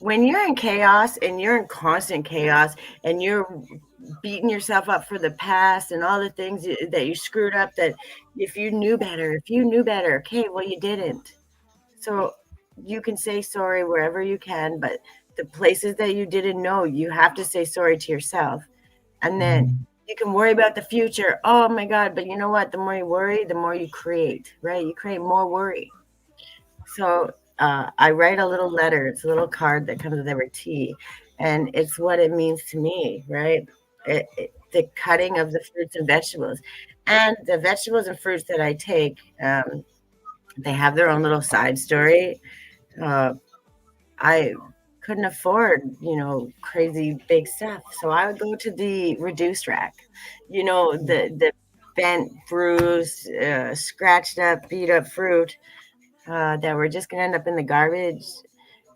when you're in chaos and you're in constant chaos and you're beating yourself up for the past and all the things that you screwed up, that if you knew better, okay, well, you didn't. So you can say sorry wherever you can, but the places that you didn't know, you have to say sorry to yourself. And then you can worry about the future. Oh my God. But you know what? The more you worry, the more you create, right? You create more worry. So I write a little letter. It's a little card that comes with every tea. And it's what it means to me, right? The cutting of the fruits and vegetables. And the vegetables and fruits that I take, they have their own little side story. I couldn't afford, crazy big stuff. So I would go to the reduced rack, the bent, bruised, scratched up, beat up fruit that were just going to end up in the garbage.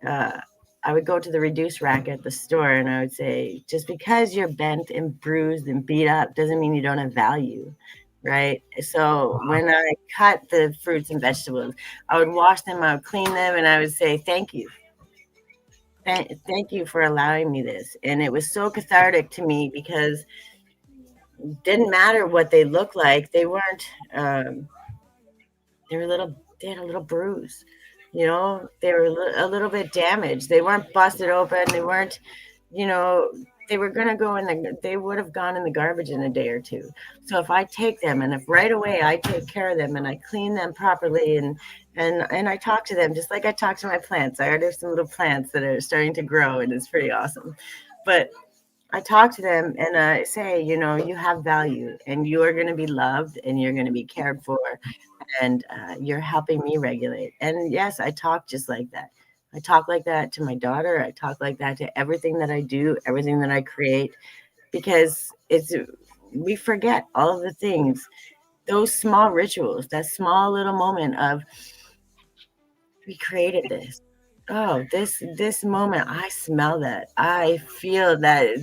I would go to the reduced rack at the store and I would say, just because you're bent and bruised and beat up doesn't mean you don't have value. Right. So when I cut the fruits and vegetables, I would wash them, I would clean them, and I would say, thank you. Thank you for allowing me this. And it was so cathartic to me because it didn't matter what they looked like. They weren't, they had a little bruise, they were a little bit damaged. They weren't busted open. They weren't, they were going to go they would have gone in the garbage in a day or two. So if I take them and if right away I take care of them and I clean them properly and I talk to them just like I talk to my plants. I already have some little plants that are starting to grow and it's pretty awesome. But I talk to them and I say, you have value and you are going to be loved and you're going to be cared for and you're helping me regulate. And yes, I talk just like that. I talk like that to my daughter. I talk like that to everything that I do, everything that I create, because we forget all of the things, those small rituals, that small little moment of we created this. Oh, this moment, I smell that. I feel that,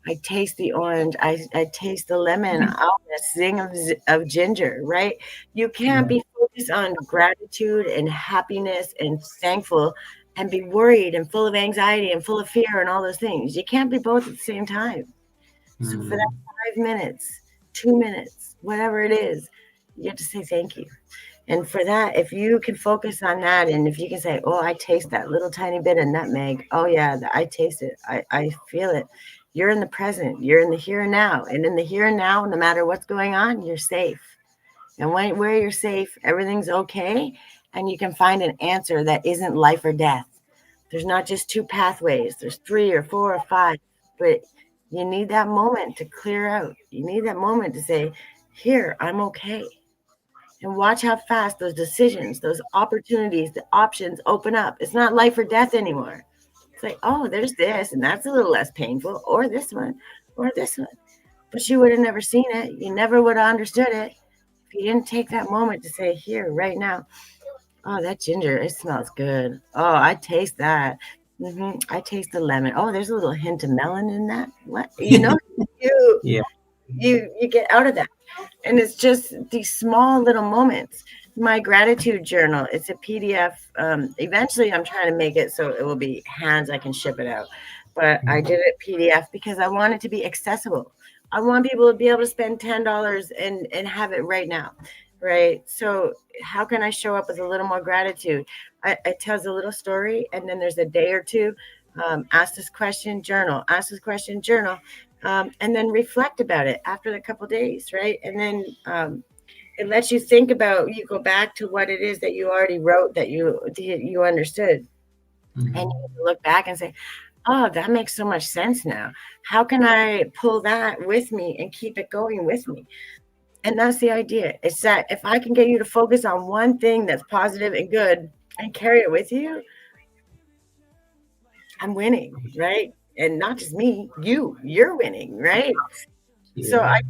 I taste the orange. I taste the lemon. Oh, the zing of ginger, right? You can't be focused on gratitude and happiness and thankful and be worried and full of anxiety and full of fear and all those things. You can't be both at the same time. So for that 5 minutes, 2 minutes, whatever it is, you have to say thank you. And for that, if you can focus on that, and if you can say, oh, I taste that little tiny bit of nutmeg. Oh, yeah, I taste it. I feel it. You're in the present. You're in the here and now. And in the here and now, no matter what's going on, you're safe. And where you're safe, everything's okay. And you can find an answer that isn't life or death. There's not just 2 pathways. There's 3 or 4 or 5. But you need that moment to clear out. You need that moment to say, here, I'm okay. And watch how fast those decisions, those opportunities, the options open up. It's not life or death anymore. It's like, oh, there's this, and that's a little less painful, or this one, or this one. But you would have never seen it. You never would have understood it if you didn't take that moment to say, here, right now, oh, that ginger, it smells good. Oh, I taste that. I taste the lemon. Oh, there's a little hint of melon in that. What? You get out of that. And it's just these small little moments. My gratitude journal, it's a PDF. Eventually, I'm trying to make it so it will be hands. I can ship it out. But I did it PDF because I want it to be accessible. I want people to be able to spend $10 and have it right now. Right. So how can I show up with a little more gratitude? It tells a little story. And then there's a day or two. Ask this question, journal. Ask this question, journal. And then reflect about it after a couple of days, right? And then it lets you think about, you go back to what it is that you already wrote that you understood. And you look back and say, oh, that makes so much sense now. How can I pull that with me and keep it going with me? And that's the idea. It's that if I can get you to focus on one thing that's positive and good and carry it with you, I'm winning, right? And not just me, you're winning, right? Yeah. So I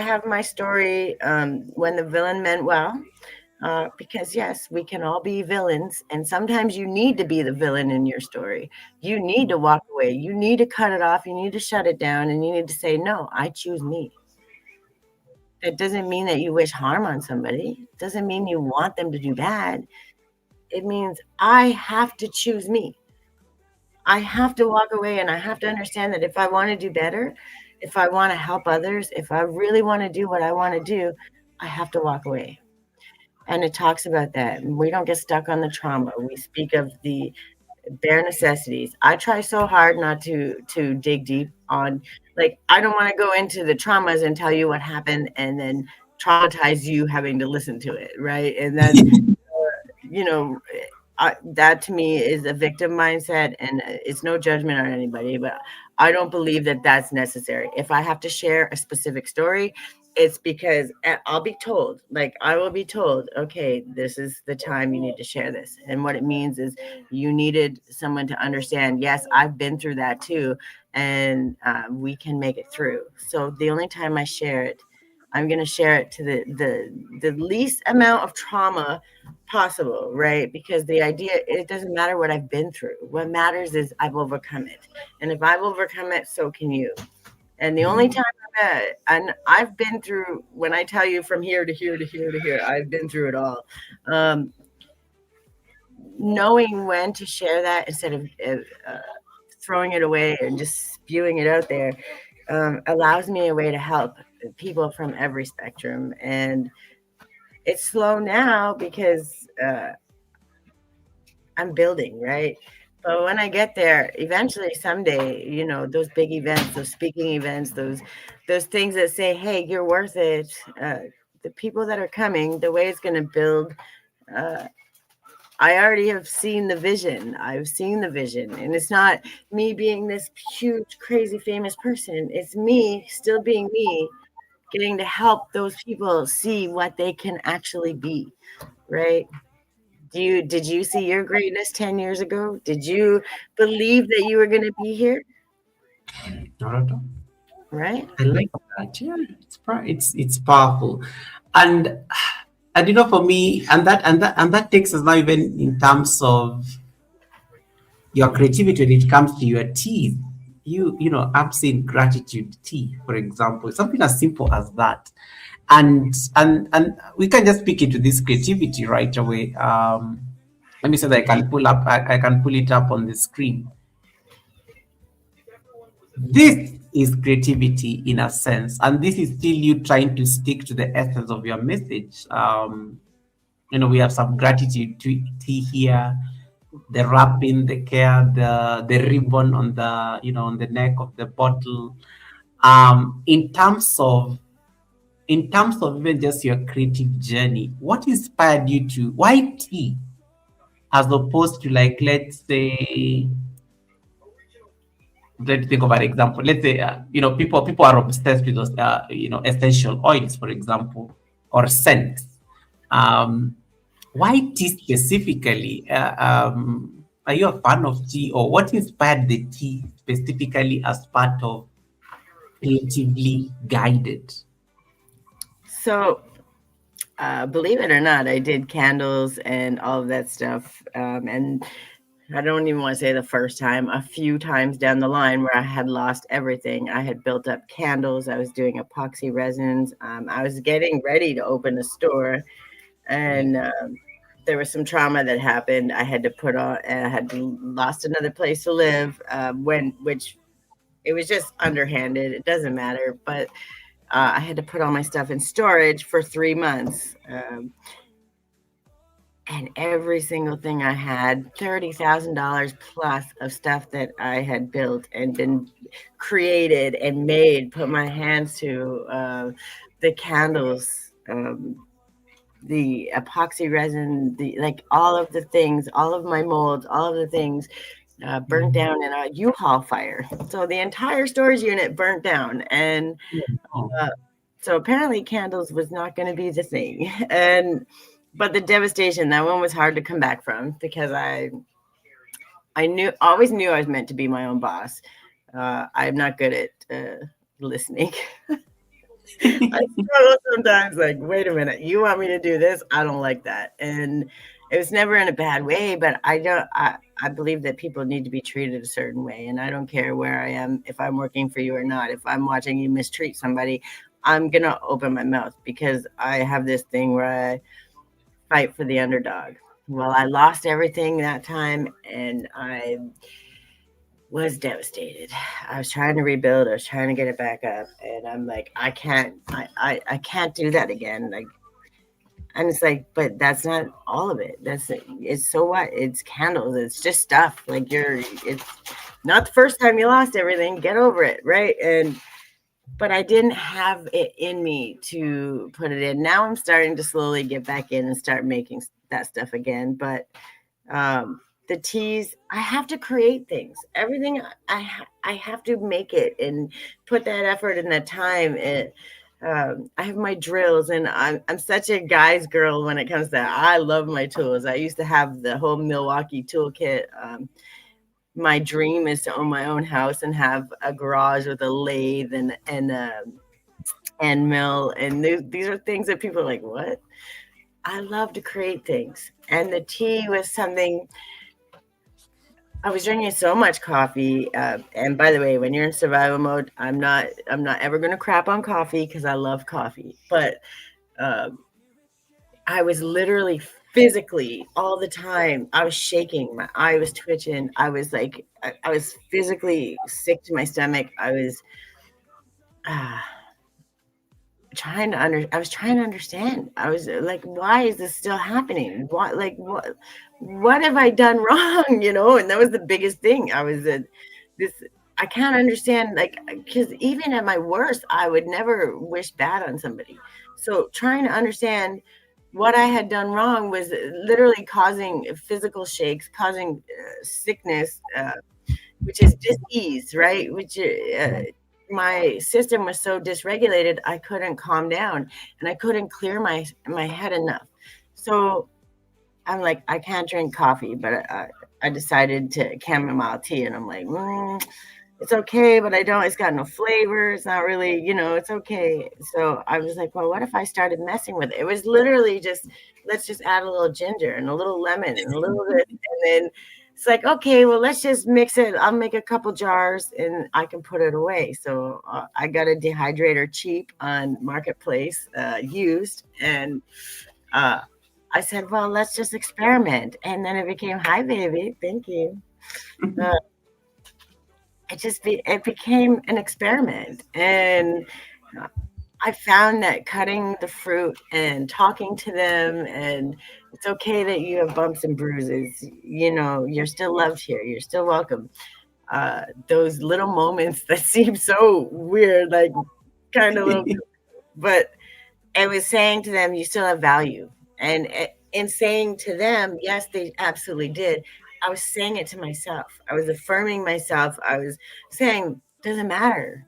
have my story, when the villain meant well, because yes, we can all be villains. And sometimes you need to be the villain in your story. You need to walk away. You need to cut it off. You need to shut it down. And you need to say, no, I choose me. It doesn't mean that you wish harm on somebody. It doesn't mean you want them to do bad. it means I have to choose me. I have to walk away, and I have to understand that if I want to do better, if I want to help others, if I really want to do what I want to do, I have to walk away. And it talks about that. We don't get stuck on the trauma. We speak of the bare necessities. I try so hard not to dig deep on, like, I don't want to go into the traumas and tell you what happened and then traumatize you having to listen to it, right? And then you know, that to me is a victim mindset, and it's no judgment on anybody, but I don't believe that that's necessary. If I have to share a specific story, it's because I'll be told, like, I will be told, okay, this is the time you need to share this. And what it means is you needed someone to understand, yes, I've been through that too, and we can make it through. So the only time I share it, I'm going to share it to the least amount of trauma possible, right? Because the idea, it doesn't matter what I've been through. What matters is I've overcome it. And if I've overcome it, so can you. And the only time and I've been through, when I tell you from here to here to here to here, I've been through it all. Knowing when to share that instead of throwing it away and just spewing it out there allows me a way to help people from every spectrum. And it's slow now because I'm building, right? But when I get there, eventually someday, you know, those big events, those speaking events, those things that say, hey, you're worth it, the people that are coming, the way it's going to build, I already have seen the vision. I've seen the vision. And it's not me being this huge, crazy, famous person. It's me still being me, getting to help those people see what they can actually be, right? Did you see your greatness 10 years ago? Did you believe that you were going to be here? Not at all. Right? I like that. Yeah, it's powerful, and you know, for me, and that takes us now even in terms of your creativity when it comes to your tea. You know, I've seen gratitude tea, for example, something as simple as that, and we can just speak into this creativity right away. Let me say that I can pull it up on the screen. This is creativity in a sense, and this is still you trying to stick to the essence of your message. You know, we have some gratitude tea here, the wrapping, the care, the ribbon on the, you know, on the neck of the bottle. In terms of even just your creative journey, what inspired you to, why tea as opposed to, like, let's think of an example. Let's say, you know, people are obsessed with those, you know, essential oils, for example, or scents. Um, why tea specifically? Are you a fan of tea, or what inspired the tea specifically as part of creatively guided? So, believe it or not, I did candles and all of that stuff. And I don't even want to say the first time, a few times down the line where I had lost everything. I had built up candles. I was doing epoxy resins. I was getting ready to open a store, and there was some trauma that happened. I had to put on, I had lost another place to live, which it was just underhanded. It doesn't matter, but I had to put all my stuff in storage for 3 months. And every single thing I had, $30,000 plus of stuff that I had built and been created and made, put my hands to, the candles, the epoxy resin, like all of the things, all of my molds, all of the things burnt down in a U-Haul fire. So the entire storage unit burnt down. And so apparently candles was not going to be the thing. But the devastation, that one was hard to come back from, because I always knew I was meant to be my own boss. I'm not good at listening. I struggle sometimes, like, wait a minute, you want me to do this? I don't like that. And it was never in a bad way, but I believe that people need to be treated a certain way. And I don't care where I am, if I'm working for you or not. If I'm watching you mistreat somebody, I'm going to open my mouth, because I have this thing where I fight for the underdog. Well, I lost everything that time, and I was devastated. I was trying to rebuild. I was trying to get it back up, and I'm like, I can't do that again. Like, and it's like, but that's not all of it. It's so what? It's candles. It's just stuff. Like it's not the first time you lost everything. Get over it, right? But I didn't have it in me to put it in. Now I'm starting to slowly get back in and start making that stuff again. But the teas, I have to create things. Everything I have to make it and put that effort and that time. I have my drills, and I'm such a guy's girl when it comes to that. I love my tools. I used to have the whole Milwaukee toolkit. My dream is to own my own house and have a garage with a lathe and mill. And these are things that people are like, what? I love to create things. And the tea was something. I was drinking so much coffee. And by the way, when you're in survival mode, I'm not ever going to crap on coffee because I love coffee. But I was literally physically all the time. I was shaking. My eye was twitching. I was like, I was physically sick to my stomach. I was I was trying to understand. I was like, why is this still happening? What have I done wrong? You know? And that was the biggest thing. I can't understand, like, because even at my worst, I would never wish bad on somebody. So trying to understand what I had done wrong was literally causing physical shakes, causing sickness, which is dis-ease, right? My system was so dysregulated, I couldn't calm down and I couldn't clear my head enough. So I'm like, I can't drink coffee, but I decided to chamomile tea, and I'm like, it's okay, but it's got no flavor. It's not really, it's okay. So I was like, well, what if I started messing with it? It was literally just, let's just add a little ginger and a little lemon and a little bit. And then it's like, okay, well, let's just mix it. I'll make a couple jars and I can put it away. So I got a dehydrator cheap on Marketplace, used. And I said, well, let's just experiment. And then it became, hi, baby. Thank you. It became an experiment. And I found that cutting the fruit and talking to them, and it's okay that you have bumps and bruises. You're still loved here. You're still welcome. Those little moments that seem so weird, like kind of little, but I was saying to them, you still have value. And in saying to them, yes, they absolutely did. I was saying it to myself. I was affirming myself. I was saying, doesn't matter.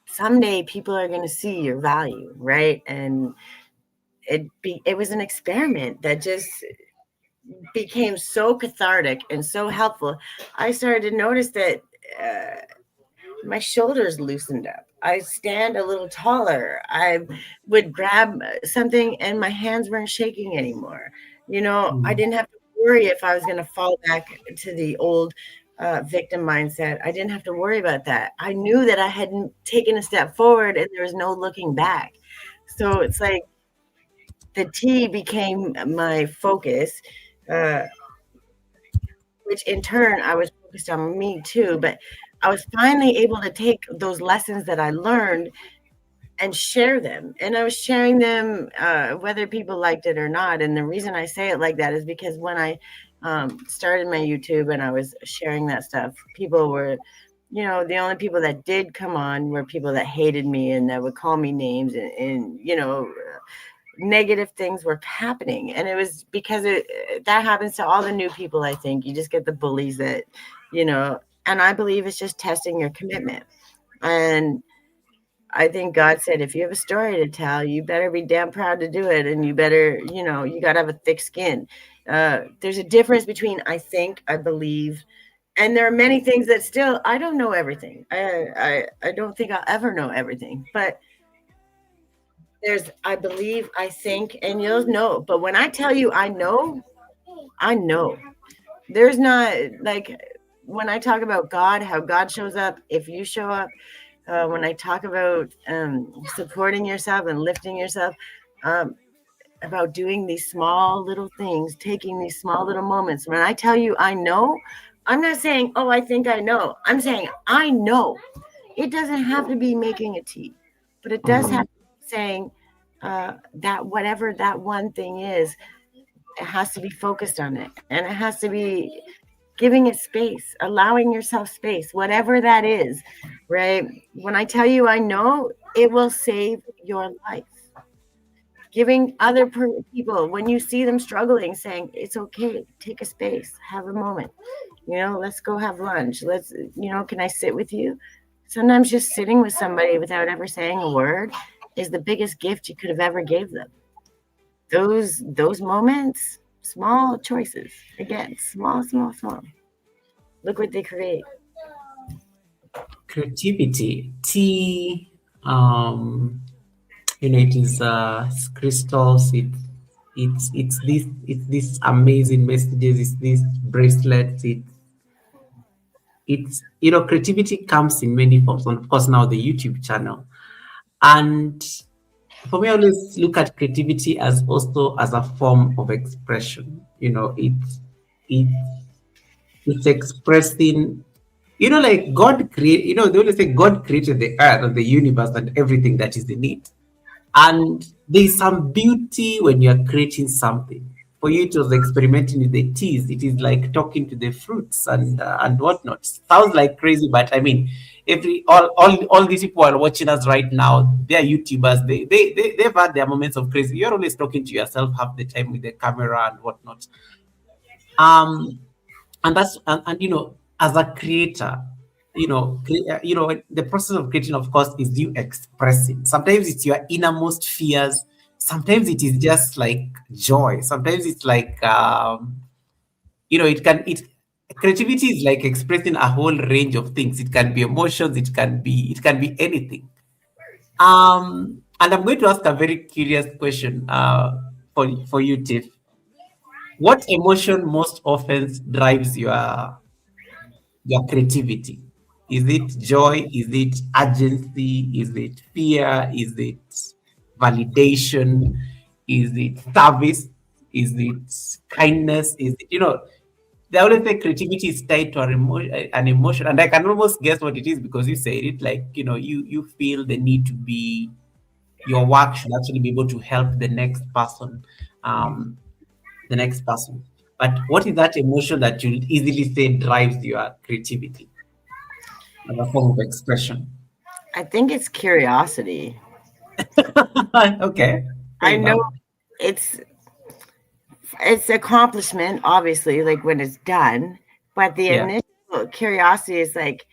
Someday people are going to see your value, right? And it was an experiment that just became so cathartic and so helpful. I started to notice that my shoulders loosened up. I stand a little taller. I would grab something and my hands weren't shaking anymore. I didn't have to worry if I was going to fall back to the old victim mindset. I didn't have to worry about that. I knew that I had taken a step forward and there was no looking back. So it's like the tea became my focus, which in turn I was focused on me too. But I was finally able to take those lessons that I learned and share them. And I was sharing them whether people liked it or not. And the reason I say it like that is because when I started my YouTube and I was sharing that stuff, people were, the only people that did come on were people that hated me and that would call me names and negative things were happening. And it was because that happens to all the new people. I think you just get the bullies that, and I believe it's just testing your commitment. And I think God said, if you have a story to tell, you better be damn proud to do it. And you better, you got to have a thick skin. There's a difference between I think, I believe, and there are many things that still, I don't know everything. I don't think I'll ever know everything, but there's, I believe, I think, and you'll know. But when I tell you, I know. There's not, like, when I talk about God, how God shows up, if you show up, when I talk about supporting yourself and lifting yourself, about doing these small little things, taking these small little moments. When I tell you I know, I'm not saying, oh, I think I know. I'm saying I know. It doesn't have to be making a tea, but it does have to be saying that whatever that one thing is, it has to be focused on it. And it has to be giving it space, allowing yourself space, whatever that is, right? When I tell you I know, it will save your life. Giving other people, when you see them struggling, saying, it's okay, take a space, have a moment, let's go have lunch. Can I sit with you? Sometimes just sitting with somebody without ever saying a word is the biggest gift you could have ever gave them. Those moments, small choices, again, small. Look what they create. Creativity. Tea. It is crystals. It's this amazing messages. It's these bracelets. It's creativity comes in many forms. And of course, now the YouTube channel. And for me, I always look at creativity as also as a form of expression. It's expressing. Like God create. They always say God created the earth and the universe and everything that is in it. And there's some beauty when you're creating something. For you, it was experimenting with the teas. It is like talking to the fruits and whatnot. Sounds like crazy, but I mean, all these people are watching us right now. They are YouTubers. They've had their moments of crazy. You're always talking to yourself half the time with the camera and whatnot. And that's and as a creator, the process of creating, of course, is you expressing. Sometimes it's your innermost fears. Sometimes it is just like joy. Sometimes it's like it creativity is like expressing a whole range of things. It can be emotions. It can be anything. And I'm going to ask a very curious question for you, Tiff. What emotion most often drives your creativity? Is it joy? Is it urgency? Is it fear? Is it validation? Is it service? Is it kindness? Is it, they always say creativity is tied to an emotion. And I can almost guess what it is because you say it like, you feel the need to be, your work should actually be able to help the next person. Um, the next person. But what is that emotion that you easily say drives your creativity as a form of expression? I think it's curiosity. Okay. I know it's accomplishment, obviously, like when it's done, but the initial curiosity is like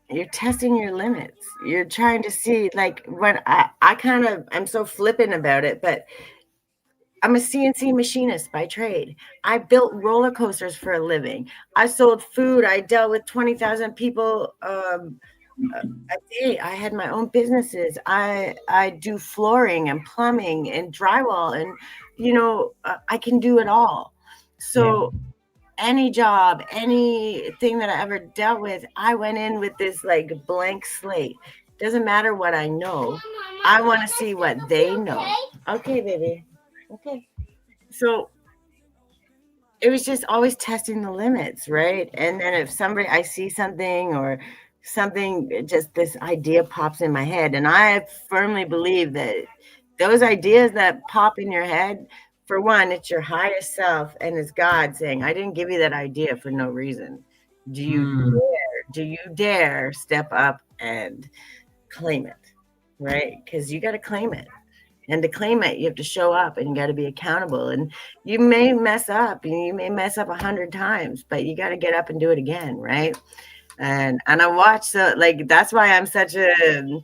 you're testing your limits. You're trying to see, like, when I'm so flippant about it, but I'm a CNC machinist by trade. I built roller coasters for a living. I sold food. I dealt with 20,000 people a day. I had my own businesses. I do flooring and plumbing and drywall, and I can do it all. So any job, anything that I ever dealt with, I went in with this like blank slate. Doesn't matter what I know. I want to see what they know. Okay, baby. Okay. So it was just always testing the limits, right? And then if I see something or something, just this idea pops in my head. And I firmly believe that those ideas that pop in your head, for one, it's your highest self and it's God saying, I didn't give you that idea for no reason. Do you dare step up and claim it, right? Because you got to claim it. And to claim it, you have to show up and you got to be accountable. And you may mess up, and you may mess up 100 times, but you got to get up and do it again, right? And I watch, that's why I'm such a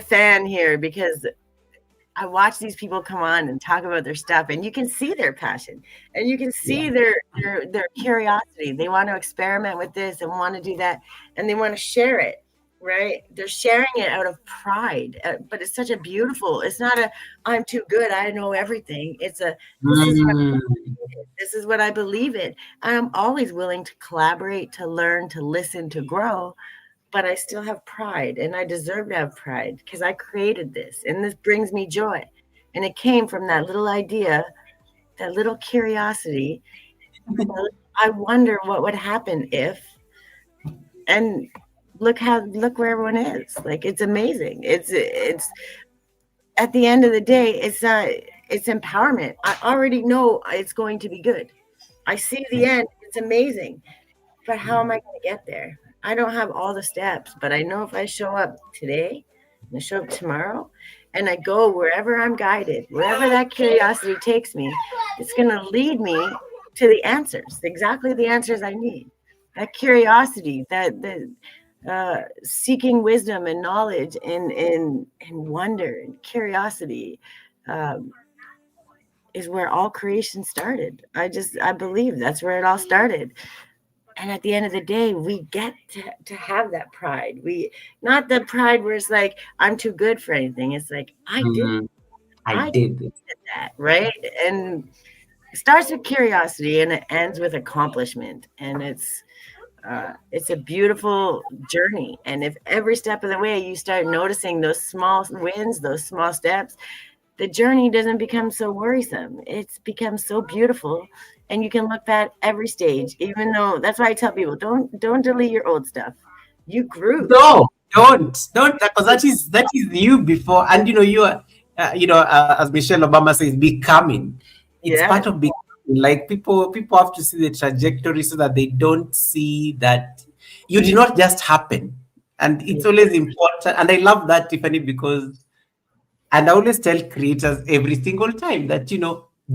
fan here, because I watch these people come on and talk about their stuff, and you can see their passion, and you can see their curiosity. They want to experiment with this and want to do that, and they want to share it. Right? They're sharing it out of pride, but it's such a beautiful, it's not I'm too good, I know everything. It's this is what I believe in. I'm always willing to collaborate, to learn, to listen, to grow. but I still have pride, and I deserve to have pride because I created this, and this brings me joy. And it came from that little idea, that little curiosity. I wonder what would happen if, and look where everyone is. Like, it's amazing. It's at the end of the day, it's empowerment. I already know it's going to be good. I see the end. It's amazing. But how am I going to get there? I don't have all the steps, but I know if I show up today and I show up tomorrow and I go wherever I'm guided, wherever that curiosity takes me, it's going to lead me to the answers, exactly the answers I need. That curiosity, that seeking wisdom and knowledge and wonder and curiosity is where all creation started. I believe that's where it all started. And at the end of the day, we get to have that pride. Not the pride where it's like, I'm too good for anything. It's like, I did that, right? And it starts with curiosity and it ends with accomplishment. And it's a beautiful journey. And if every step of the way you start noticing those small wins, those small steps, the journey doesn't become so worrisome. It's become so beautiful. And you can look at every stage, even though that's why I tell people, don't delete your old stuff. You grew. No, don't, because that is you before, and you are, as Michelle Obama says, becoming. It's part of becoming. Like people have to see the trajectory so that they don't see that you did not just happen, and it's always important. And I love that, Tiffany, because, and I always tell creators every single time that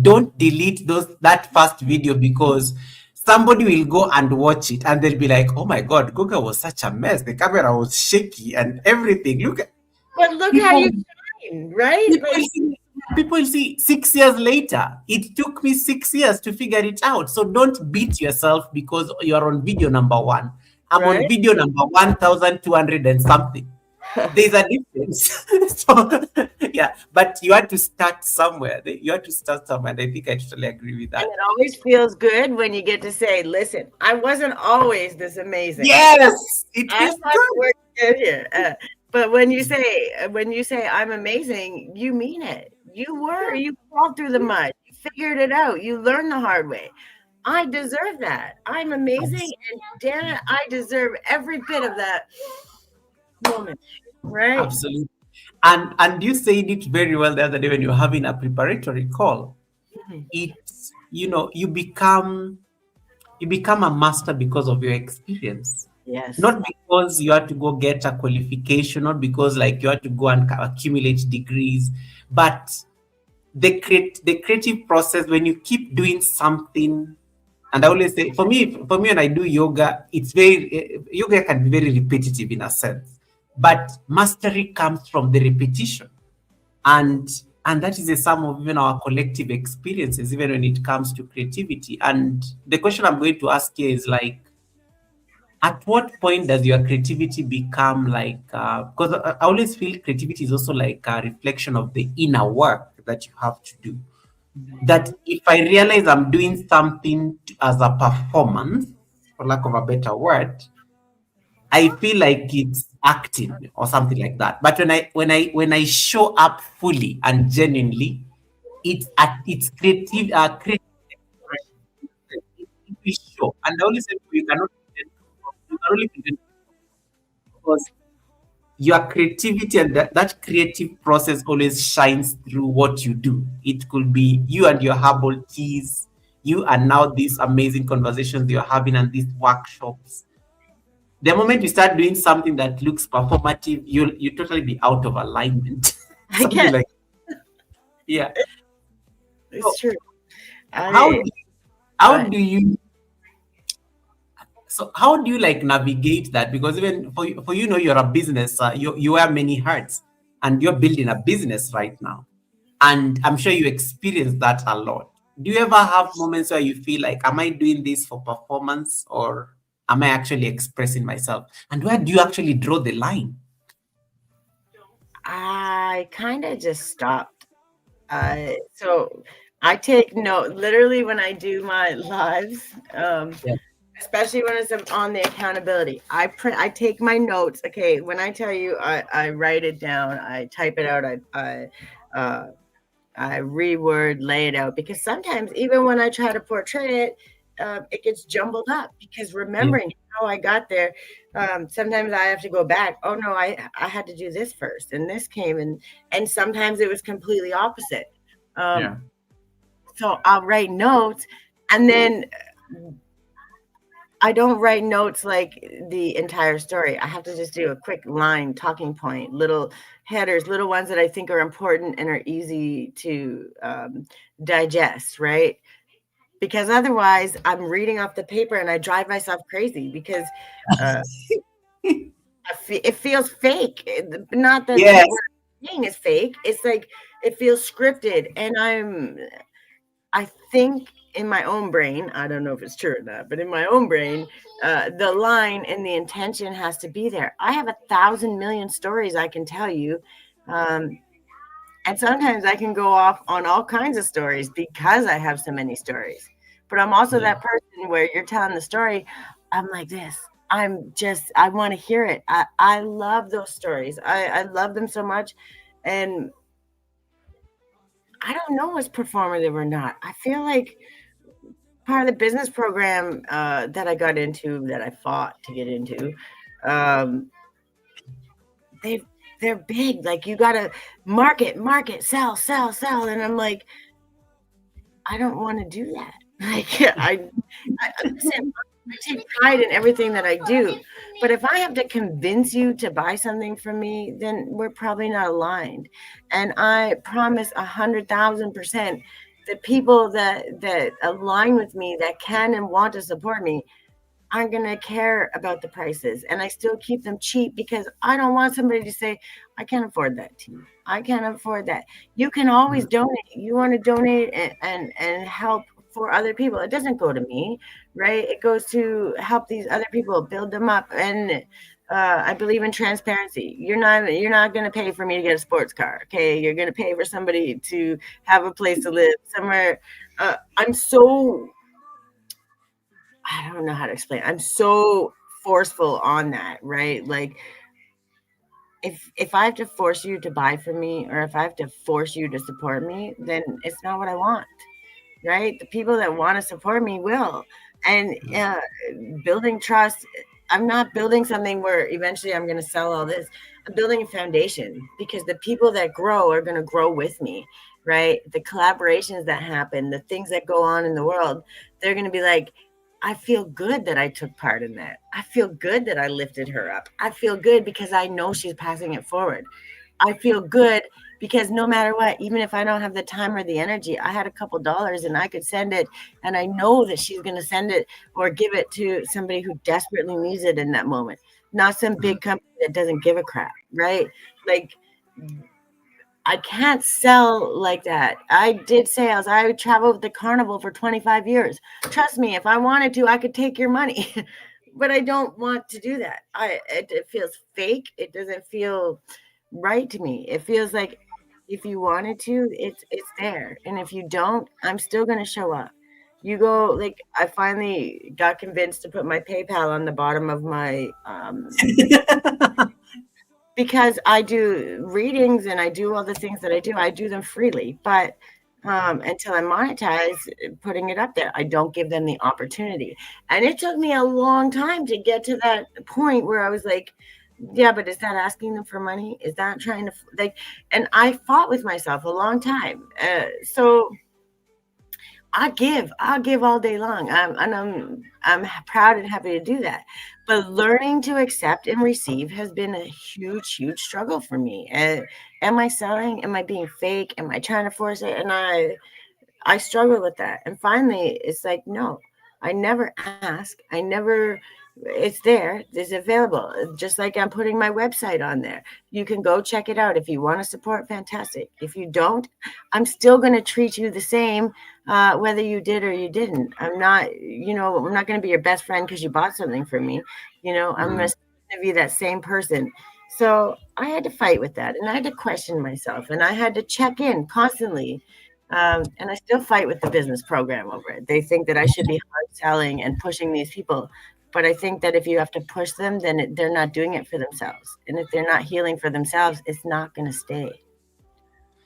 don't delete that first video, because somebody will go and watch it and they'll be like, oh my God, GOGA was such a mess. The camera was shaky and everything. But look how you shine, right? People see 6 years later. It took me 6 years to figure it out. So don't beat yourself because you're on video number 1. I'm on video number 1,200 and something. There's a difference. So, yeah, but you have to start somewhere. And I think I totally agree with that. And it always feels good when you get to say, listen, I wasn't always this amazing. Yes, it feels good here. But when you say I'm amazing, you mean it. You crawled through the mud. You figured it out. You learned the hard way. I deserve that. I'm amazing, and damn it, I deserve every bit of that moment. Right? Absolutely. And you said it very well the other day when you were having a preparatory call. It's you become a master because of your experience. Yes. Not because you had to go get a qualification, not because like you had to go and accumulate degrees, but the creative process when you keep doing something. And I always say, for me when I do yoga, yoga can be very repetitive in a sense, but mastery comes from the repetition, and that is the sum of even our collective experiences, even when it comes to creativity. And the question I'm going to ask here is like, at what point does your creativity become like, because I always feel creativity is also like a reflection of the inner work that you have to do. That if I realize I'm doing something as a performance, for lack of a better word, I feel like it's acting or something like that. But when I show up fully and genuinely, it's creative, creative expression. It show. And I always say you cannot pretend, because your creativity and that creative process always shines through what you do. It could be you and your herbal teas, you and now these amazing conversations you're having and these workshops. The moment you start doing something that looks performative, you totally be out of alignment. Something like yeah. It's true. How do you like navigate that? Because even for you're a business, you wear many hats, and you're building a business right now, and I'm sure you experience that a lot. Do you ever have moments where you feel like, am I doing this for performance, or am I actually expressing myself? And where do you actually draw the line? I kind of just stopped. So I take note, literally when I do my lives, especially when it's on the accountability. I take my notes. Okay, when I tell you, I write it down, I type it out, I reword, lay it out, because sometimes even when I try to portray it, it gets jumbled up because remembering how I got there, sometimes I have to go back. Oh no, I had to do this first, and this came, and sometimes it was completely opposite. So I'll write notes, and then I don't write notes like the entire story. I have to just do a quick line, talking point, little headers, little ones that I think are important and are easy to digest, right? Because otherwise I'm reading off the paper and I drive myself crazy because it feels fake. Not that what I'm saying is fake. It's like it feels scripted, and I think in my own brain, I don't know if it's true or not, but in my own brain, the line and the intention has to be there. I have 1,000 million stories I can tell you. And sometimes I can go off on all kinds of stories because I have so many stories. But I'm also that person where you're telling the story, I'm like this. I want to hear it. I love those stories. I love them so much. And I don't know what's performative or not. I feel like part of the business program that I got into, that I fought to get into, they're big. Like, you gotta market, sell, and I'm like, I don't want to do that. Like, I take pride in everything that I do, but if I have to convince you to buy something from me, then we're probably not aligned. And I promise 100,000% the people that align with me, that can and want to support me, aren't going to care about the prices. And I still keep them cheap because I don't want somebody to say, I can't afford that to you. I can't afford that. You can always donate. You want to donate and help for other people. It doesn't go to me, right? It goes to help these other people, build them up. And I believe in transparency. You're not going to pay for me to get a sports car. Okay. You're going to pay for somebody to have a place to live somewhere. I don't know how to explain. I'm so forceful on that, right? Like, if I have to force you to buy from me, or if I have to force you to support me, then it's not what I want, right? The people that want to support me will. And building trust, I'm not building something where eventually I'm going to sell all this. I'm building a foundation because the people that grow are going to grow with me, right? The collaborations that happen, the things that go on in the world, they're going to be like, I feel good that I took part in that. I feel good that I lifted her up. I feel good because I know she's passing it forward. I feel good because no matter what, even if I don't have the time or the energy, I had a couple dollars and I could send it, and I know that she's going to send it or give it to somebody who desperately needs it in that moment, not some big company that doesn't give a crap, right? Like, I can't sell like that. I did sales. I traveled with the carnival for 25 years. Trust me, if I wanted to, I could take your money, but I don't want to do that. It feels fake. It doesn't feel right to me. It feels like if you wanted to, it's there. And if you don't, I'm still going to show up. You go, like, I finally got convinced to put my PayPal on the bottom of my, because I do readings and I do all the things that I do them freely, but until I monetize putting it up there, I don't give them the opportunity. And it took me a long time to get to that point where I was like, yeah, but is that asking them for money? Is that trying to, like, and I fought with myself a long time. So I'll give all day long. I'm proud and happy to do that. But learning to accept and receive has been a huge, huge struggle for me. Am I selling? Am I being fake? Am I trying to force it? And I struggle with that. And finally, it's like, no, I never ask. It's there. It's available. Just like I'm putting my website on there. You can go check it out. If you want to support, fantastic. If you don't, I'm still going to treat you the same, whether you did or you didn't. I'm not going to be your best friend because you bought something from me. I'm going to be that same person. So I had to fight with that, and I had to question myself, and I had to check in constantly. And I still fight with the business program over it. They think that I should be hard selling and pushing these people. But I think that if you have to push them, then they're not doing it for themselves. And if they're not healing for themselves, it's not going to stay.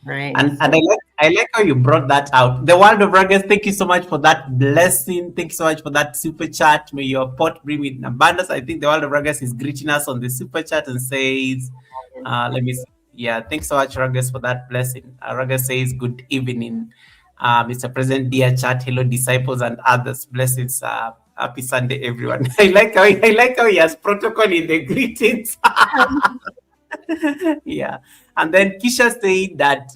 Right. And I like how you brought that out. The world of rugged, thank you so much for that blessing. Thank you so much for that super chat. May your pot bring with abundance. I think the world of rugged is greeting us on the super chat and says, let me see. Yeah, thanks so much, Rugged, for that blessing. Rugged says, good evening, Mr. President, dear chat, hello, disciples and others. Blessings. Happy Sunday, everyone. I like how he has protocol in the greetings. Yeah. And then Kisha said that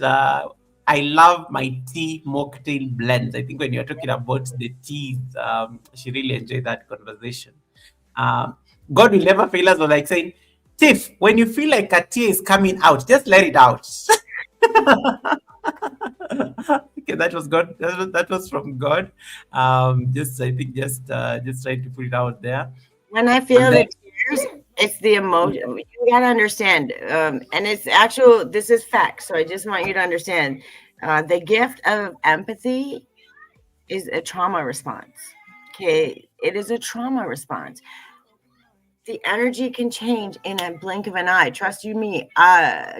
I love my tea mocktail blends. I think when you're talking about the teas, she really enjoyed that conversation. God will never fail us, or like saying, Tiff, when you feel like a tear is coming out, just let it out. Okay, that was God. That was from God. I think just trying to put it out there. When I feel the tears, it's the emotion. You gotta understand, and it's actual. This is fact. So I just want you to understand. The gift of empathy is a trauma response. Okay, it is a trauma response. The energy can change in a blink of an eye. Trust you me.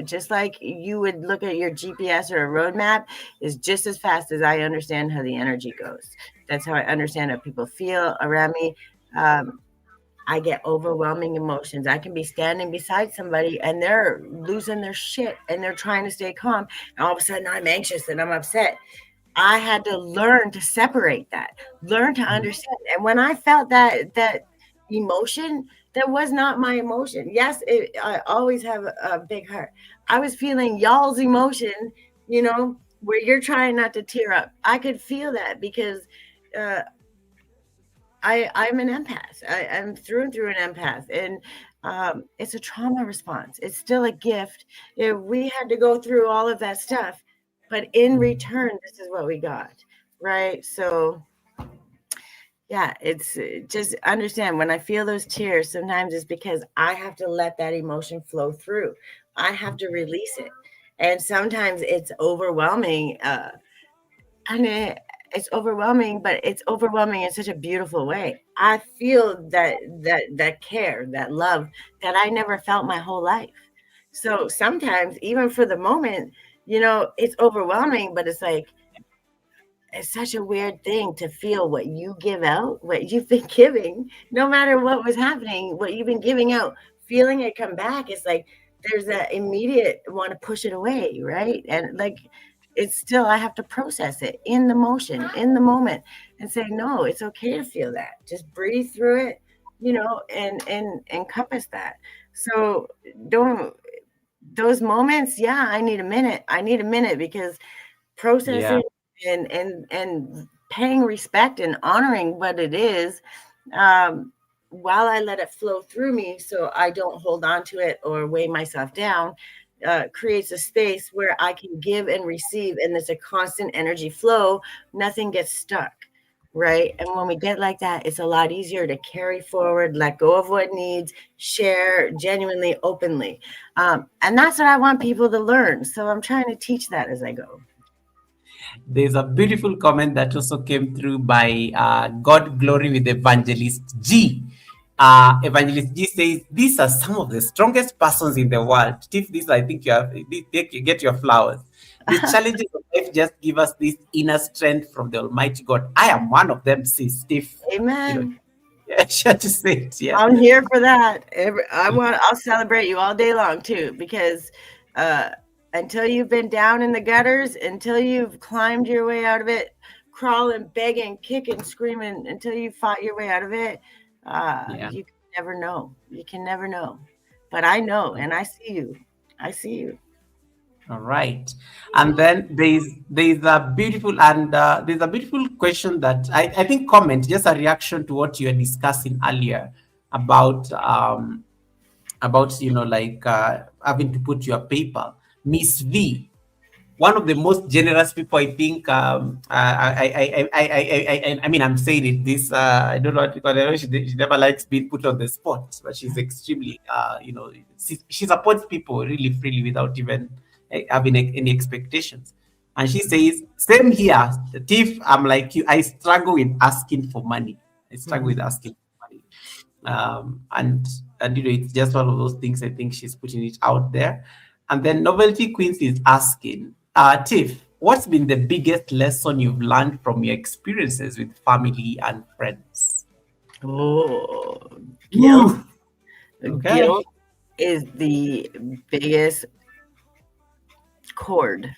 Just like you would look at your GPS or a roadmap, is just as fast as I understand how the energy goes. That's how I understand how people feel around me. I get overwhelming emotions. I can be standing beside somebody and they're losing their shit and they're trying to stay calm. And all of a sudden I'm anxious and I'm upset. I had to learn to separate that, learn to understand. And when I felt that emotion, that was not my emotion. Yes, I always have a big heart. I was feeling y'all's emotion, where you're trying not to tear up. I could feel that because I'm an empath. I'm through and through an empath. And it's a trauma response. It's still a gift. We had to go through all of that stuff, but in return, this is what we got, right? So yeah, it's just understand when I feel those tears, sometimes it's because I have to let that emotion flow through. I have to release it. And sometimes it's overwhelming. It's overwhelming, but it's overwhelming in such a beautiful way. I feel that care, that love that I never felt my whole life. So sometimes, even for the moment, it's overwhelming, but it's like, it's such a weird thing to feel what you give out, what you've been giving, no matter what was happening, what you've been giving out, feeling it come back. It's like there's that immediate want to push it away, right? And like it's still, I have to process it in the motion, in the moment, and say, no, it's okay to feel that. Just breathe through it, and encompass that. So those moments, yeah, I need a minute because processing and paying respect and honoring what it is, while I let it flow through me so I don't hold on to it or weigh myself down, creates a space where I can give and receive, and there's a constant energy flow. Nothing gets stuck, right? And when we get like that, it's a lot easier to carry forward, let go of what needs, share genuinely, openly. And that's what I want people to learn. So I'm trying to teach that as I go. There's a beautiful comment that also came through by God Glory with Evangelist G. Evangelist G says, these are some of the strongest persons in the world. Steve, this I think you get your flowers. The challenges of life just give us this inner strength from the Almighty God. I am one of them, sis Steve. Amen. Yeah, to say it. Yeah. I'm here for that. I'll celebrate you all day long too, because until you've been down in the gutters, until you've climbed your way out of it, crawling, begging, kicking, screaming, until you fought your way out of it, you can never know. You can never know. But I know, and I see you. I see you. All right. And then there's a beautiful question that I think comment, just a reaction to what you were discussing earlier about having to put your PayPal. Miss V, one of the most generous people, I think. I mean, I'm saying it. This I don't know what to call her. She never likes being put on the spot, but she's extremely, she supports people really freely without even having any expectations. And she says, same here. Tiff, I'm like you. I struggle with asking for money. I struggle with asking for money. And it's just one of those things. I think she's putting it out there. And then Novelty Queens is asking, Tiff, what's been the biggest lesson you've learned from your experiences with family and friends? Oh, guilt. Ooh, okay. Guilt is the biggest cord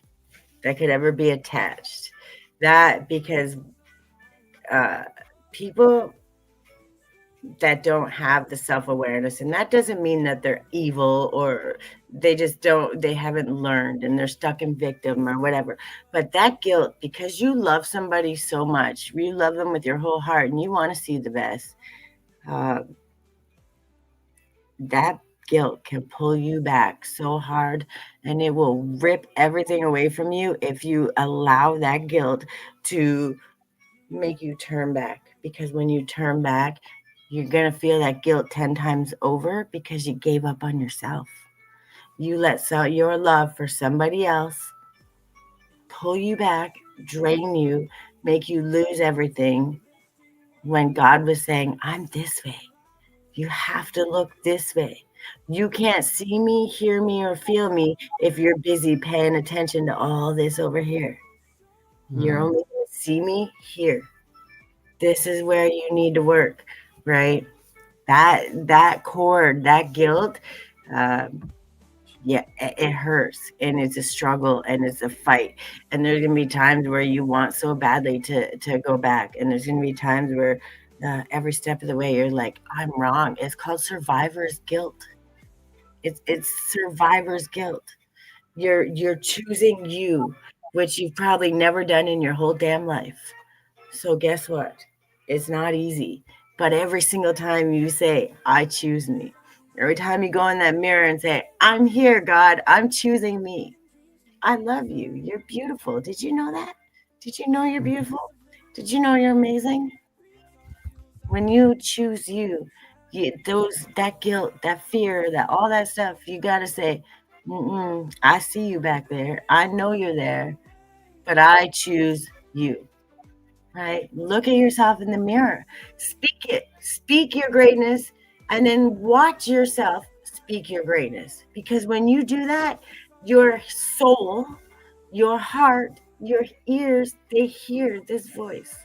that could ever be attached. That because people that don't have the self-awareness, and that doesn't mean that they're evil or they haven't learned and they're stuck in victim or whatever, but that guilt, because you love somebody so much, you love them with your whole heart and you want to see the best, that guilt can pull you back so hard, and it will rip everything away from you if you allow that guilt to make you turn back. Because when you turn back, you're going to feel that guilt 10 times over because you gave up on yourself. You let your love for somebody else pull you back, drain you, make you lose everything, when God was saying, I'm this way. You have to look this way. You can't see me, hear me, or feel me if you're busy paying attention to all this over here. You're only going to see me here. This is where you need to work, right? That cord, that guilt, it hurts, and it's a struggle, and it's a fight. And there's going to be times where you want so badly to go back. And there's going to be times where every step of the way you're like, I'm wrong. It's called survivor's guilt. It's survivor's guilt. You're choosing you, which you've probably never done in your whole damn life. So guess what? It's not easy. But every single time you say, I choose me, every time you go in that mirror and say, I'm here, God, I'm choosing me. I love you. You're beautiful. Did you know that? Did you know you're beautiful? Did you know you're amazing? When you choose that guilt, that fear, that all that stuff, you got to say, I see you back there. I know you're there, but I choose you. Right? Look at yourself in the mirror. Speak it. Speak your greatness, and then watch yourself speak your greatness. Because when you do that, your soul, your heart, your ears, they hear this voice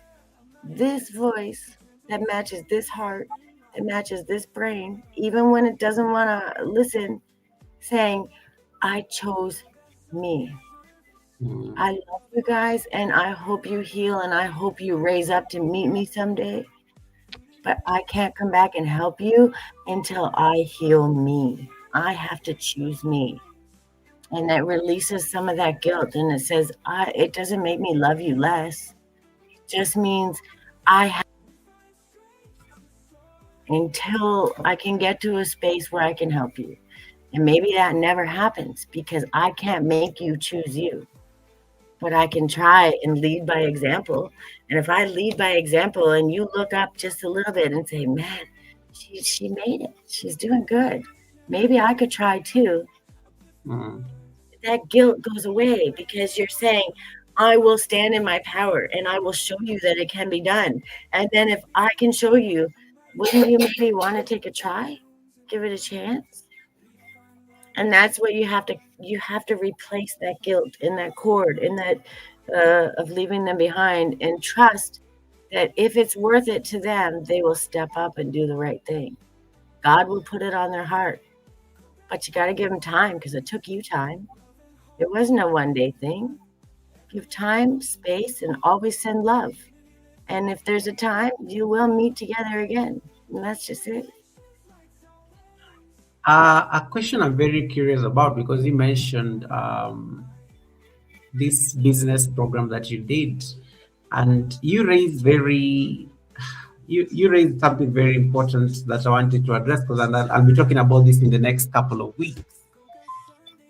that matches this heart, that matches this brain, even when it doesn't want to listen, saying, I chose me. I love you guys, and I hope you heal, and I hope you raise up to meet me someday. But I can't come back and help you until I heal me. I have to choose me. And that releases some of that guilt. And it says, it doesn't make me love you less. It just means I have until I can get to a space where I can help you. And maybe that never happens because I can't make you choose you. But I can try and lead by example. And if I lead by example and you look up just a little bit and say, man, she made it. She's doing good. Maybe I could try too. That guilt goes away because you're saying, I will stand in my power and I will show you that it can be done. And then if I can show you, wouldn't you maybe want to take a try? Give it a chance? And that's what you have to replace that guilt and that cord and that of leaving them behind, and trust that if it's worth it to them, they will step up and do the right thing. God will put it on their heart, but you got to give them time because it took you time. It wasn't a one-day thing. Give time, space, and always send love. And if there's a time, you will meet together again. And that's just it. A question I'm very curious about, because you mentioned this business program that you did, and you raised something very important that I wanted to address, because I'll be talking about this in the next couple of weeks.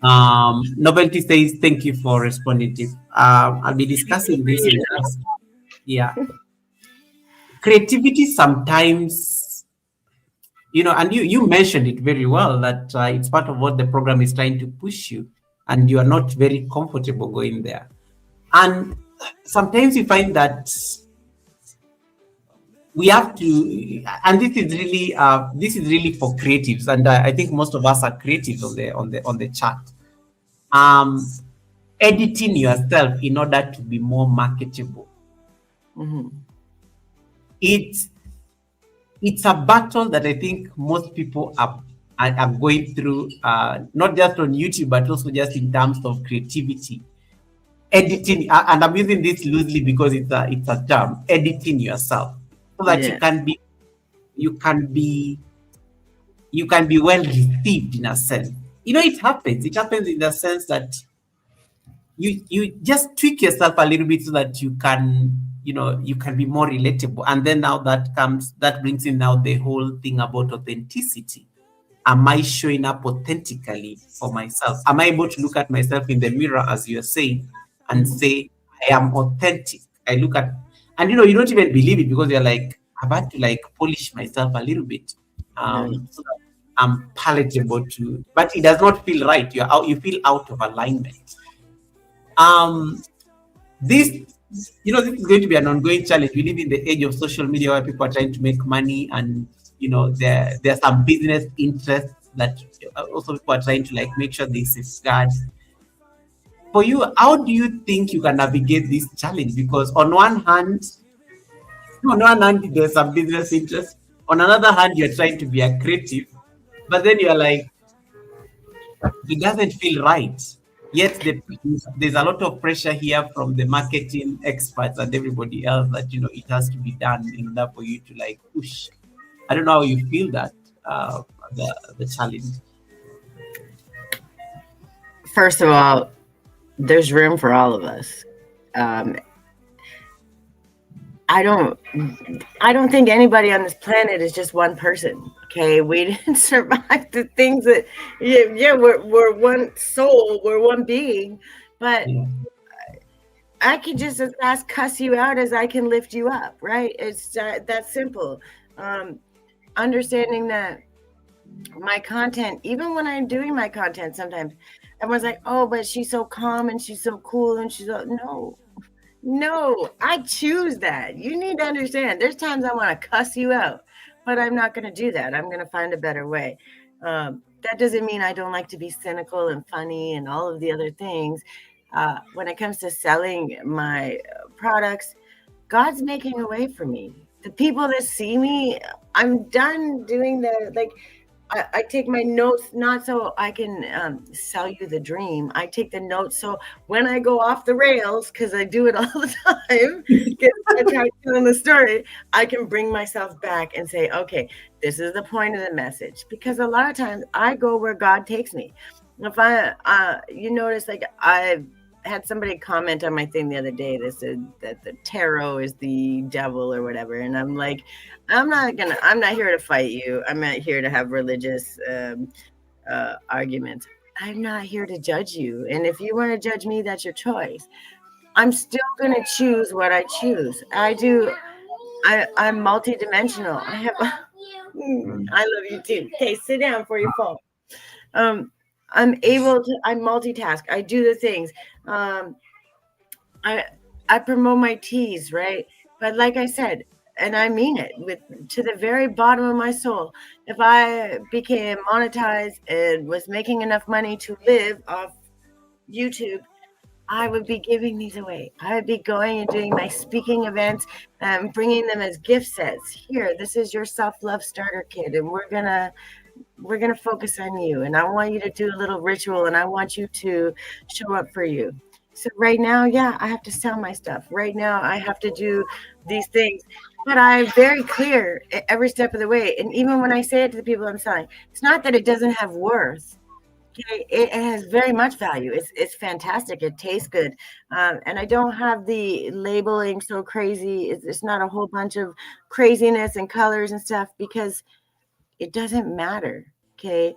Novelty says, thank you for responding to. I'll be discussing this in the next. Yeah. Creativity sometimes, and you mentioned it very well, that it's part of what the program is trying to push you, and you are not very comfortable going there. And sometimes you find that we have to, and this is really for creatives, and I think most of us are creatives on the chat. Editing yourself in order to be more marketable. Mm-hmm. It's a battle that I think most people are going through, not just on YouTube, but also just in terms of creativity. Editing, and I'm using this loosely because it's a term, editing yourself, so that you can be well received in a sense. It happens in the sense that you just tweak yourself a little bit so that you can be more relatable. And then now that brings in now the whole thing about authenticity. Am I showing up authentically for myself? Am I able to look at myself in the mirror, as you're saying, and say, I am authentic? I look at, and you don't even believe it, because you're like, I've had to polish myself a little bit, so that I'm palatable to, but it does not feel right. You feel out of alignment. This this is going to be an ongoing challenge. We live in the age of social media, where people are trying to make money, and there are some business interests that also people are trying to make sure they safeguard. For you, how do you think you can navigate this challenge? Because on one hand there's some business interest, on another hand you're trying to be a creative, but then you're like, it doesn't feel right. Yet there's a lot of pressure here from the marketing experts and everybody else that it has to be done in order for you to push. I don't know how you feel that the challenge. First of all, there's room for all of us. I don't think anybody on this planet is just one person. Okay, we didn't survive the things that we're one soul, we're one being, but I can just as fast cuss you out as I can lift you up, right? It's that simple. Understanding that my content, even when I'm doing my content, sometimes everyone's like, oh, but she's so calm and she's so cool and she's so, no, I choose that. You need to understand. There's times I want to cuss you out, but I'm not going to do that. I'm going to find a better way. That doesn't mean I don't like to be cynical and funny and all of the other things. When it comes to selling my products, God's making a way for me. The people that see me, I'm done doing I take my notes, not so I can sell you the dream. I take the notes so when I go off the rails, because I do it all the time, because I try telling the story, I can bring myself back and say, okay, this is the point of the message. Because a lot of times I go where God takes me. If you notice, I had somebody comment on my thing the other day that said that the tarot is the devil or whatever. And I'm like, I'm not here to fight you. I'm not here to have religious arguments. I'm not here to judge you. And if you want to judge me, that's your choice. I'm still going to choose what I choose. I'm multidimensional. I love you too. Okay, sit down before you fall. I multitask. I do the things. I promote my teas, right? But like I said, and I mean it to the very bottom of my soul, if I became monetized and was making enough money to live off YouTube, I would be giving these away. I would be going and doing my speaking events and bringing them as gift sets. Here, this is your self-love starter kit, and we're gonna focus on you, and I want you to do a little ritual, and I want you to show up for you. So right now, I have to sell my stuff. Right now, I have to do these things, but I'm very clear every step of the way. And even when I say it to the people I'm selling, it's not that it doesn't have worth. Okay? It has very much value. It's fantastic. It tastes good. And I don't have the labeling so crazy. It's not a whole bunch of craziness and colors and stuff, because it doesn't matter. Okay.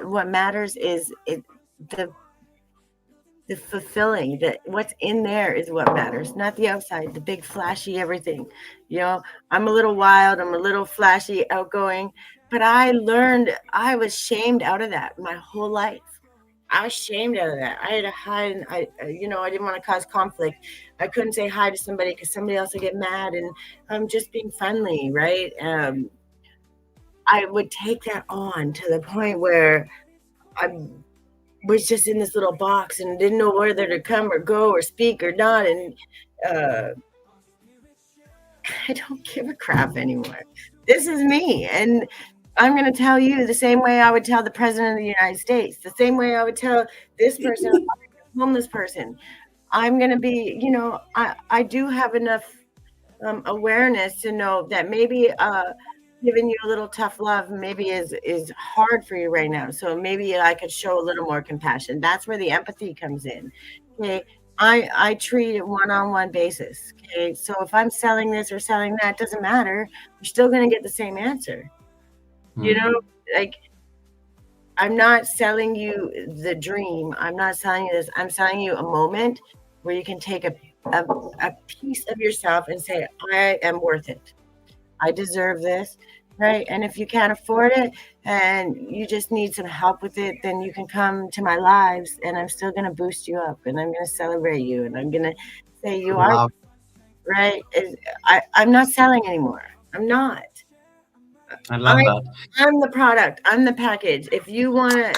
What matters is the fulfilling, that what's in there is what matters, not the outside, the big flashy everything. I'm a little wild, I'm a little flashy, outgoing, but I learned, I was shamed out of that my whole life. I was shamed out of that. I had to hide, and I didn't want to cause conflict. I couldn't say hi to somebody because somebody else would get mad, and I'm just being friendly, right? I would take that on to the point where I was just in this little box and didn't know whether to come or go or speak or not, and I don't give a crap anymore. This is me, and I'm going to tell you the same way I would tell the president of the United States, the same way I would tell this person, a homeless person. I'm going to be, I do have enough awareness to know that maybe giving you a little tough love maybe is hard for you right now. So maybe I could show a little more compassion. That's where the empathy comes in. Okay. I treat it one-on-one basis. Okay. So if I'm selling this or selling that, doesn't matter. You're still going to get the same answer. Like, I'm not selling you the dream. I'm not selling you this. I'm selling you a moment where you can take a piece of yourself and say, I am worth it. I deserve this, right? And if you can't afford it and you just need some help with it, then you can come to my lives, and I'm still going to boost you up, and I'm going to celebrate you, and I'm going to say you are, right? I'm not selling anymore. I'm not. I love that. I'm the product. I'm the package. If you want to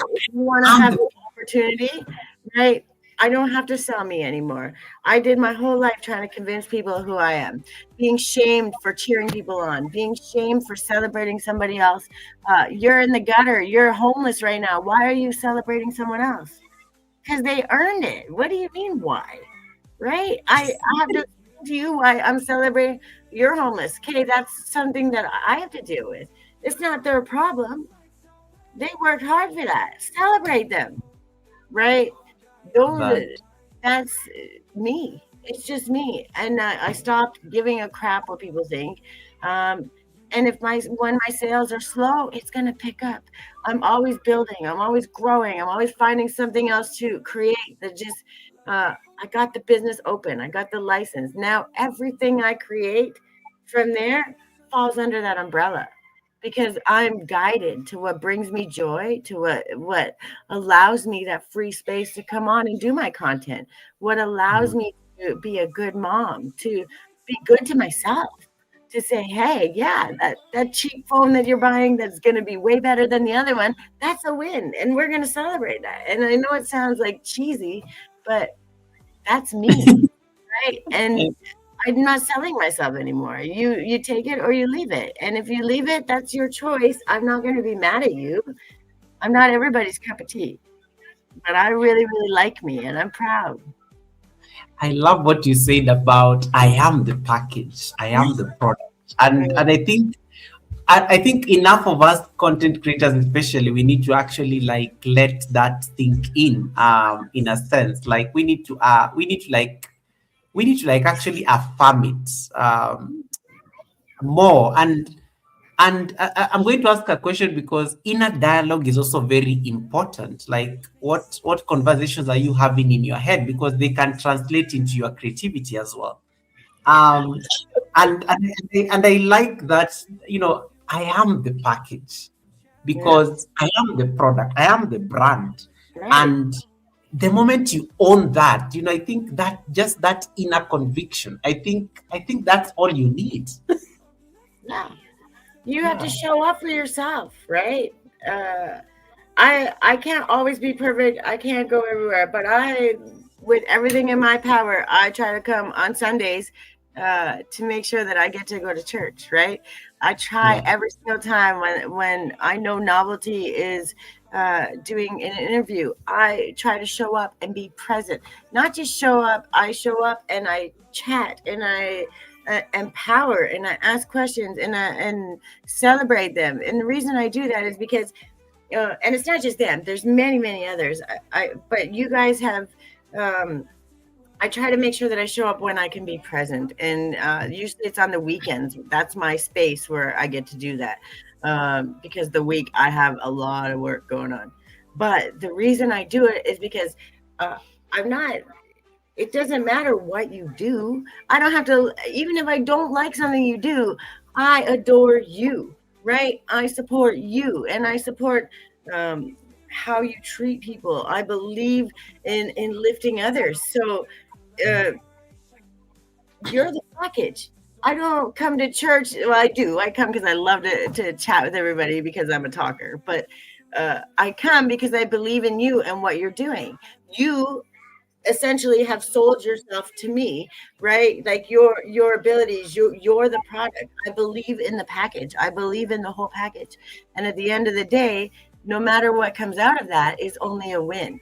have the opportunity, right? I don't have to sell me anymore. I did my whole life trying to convince people who I am, being shamed for cheering people on, being shamed for celebrating somebody else. You're in the gutter. You're homeless right now. Why are you celebrating someone else? Because they earned it. What do you mean why? Right? I have to explain to you why I'm celebrating. You're homeless. Okay, that's something that I have to deal with. It's not their problem. They worked hard for that. Celebrate them. Right? That's me. It's just me, and I stopped giving a crap what people think. And when my sales are slow, it's gonna pick up. I'm always building. I'm always growing. I'm always finding something else to create. That just I got the business open. I got the license. Now everything I create from there falls under that umbrella, because I'm guided to what brings me joy, to what allows me that free space to come on and do my content, what allows me to be a good mom, to be good to myself, to say, hey, yeah, that cheap phone that you're buying that's going to be way better than the other one, that's a win, and we're going to celebrate that. And I know it sounds like cheesy, but that's me, right? And I'm not selling myself anymore. You take it or you leave it. And if you leave it, that's your choice. I'm not going to be mad at you. I'm not everybody's cup of tea, but I really, really like me, and I'm proud. I love what you said about I am the package, I am the product, and I think enough of us content creators, especially, we need to actually like let that sink in a sense. Like we need to actually affirm it more. And I'm going to ask a question, because inner dialogue is also very important. Like what conversations are you having in your head, because they can translate into your creativity as well. Um, and I like that, I am the package, because I am the product, I am the brand. Right. And the moment you own that, I think that just that inner conviction, I think that's all you need. Yeah. You have to show up for yourself, right? I can't always be perfect. I can't go everywhere, but with everything in my power, I try to come on Sundays to make sure that I get to go to church, right? I try every single time when I know novelty is doing an interview, I try to show up and be present. Not just show up, I show up and I chat and I empower and I ask questions and celebrate them. And the reason I do that is because, and it's not just them, there's many others. But you guys have, I try to make sure that I show up when I can be present. And usually it's on the weekends. That's my space where I get to do that. Because the week I have a lot of work going on. But the reason I do it is because it doesn't matter what you do. I don't have to, even if I don't like something you do, I adore you, right? I support you, and I support how you treat people. I believe in lifting others. So uh, you're the package. I don't come to church. Well, I do. I come because I love to chat with everybody because I'm a talker. But I come because I believe in you and what you're doing. You essentially have sold yourself to me, right? Like your abilities, you're the product. I believe in the package. I believe in the whole package. And at the end of the day, no matter what comes out of that is only a win.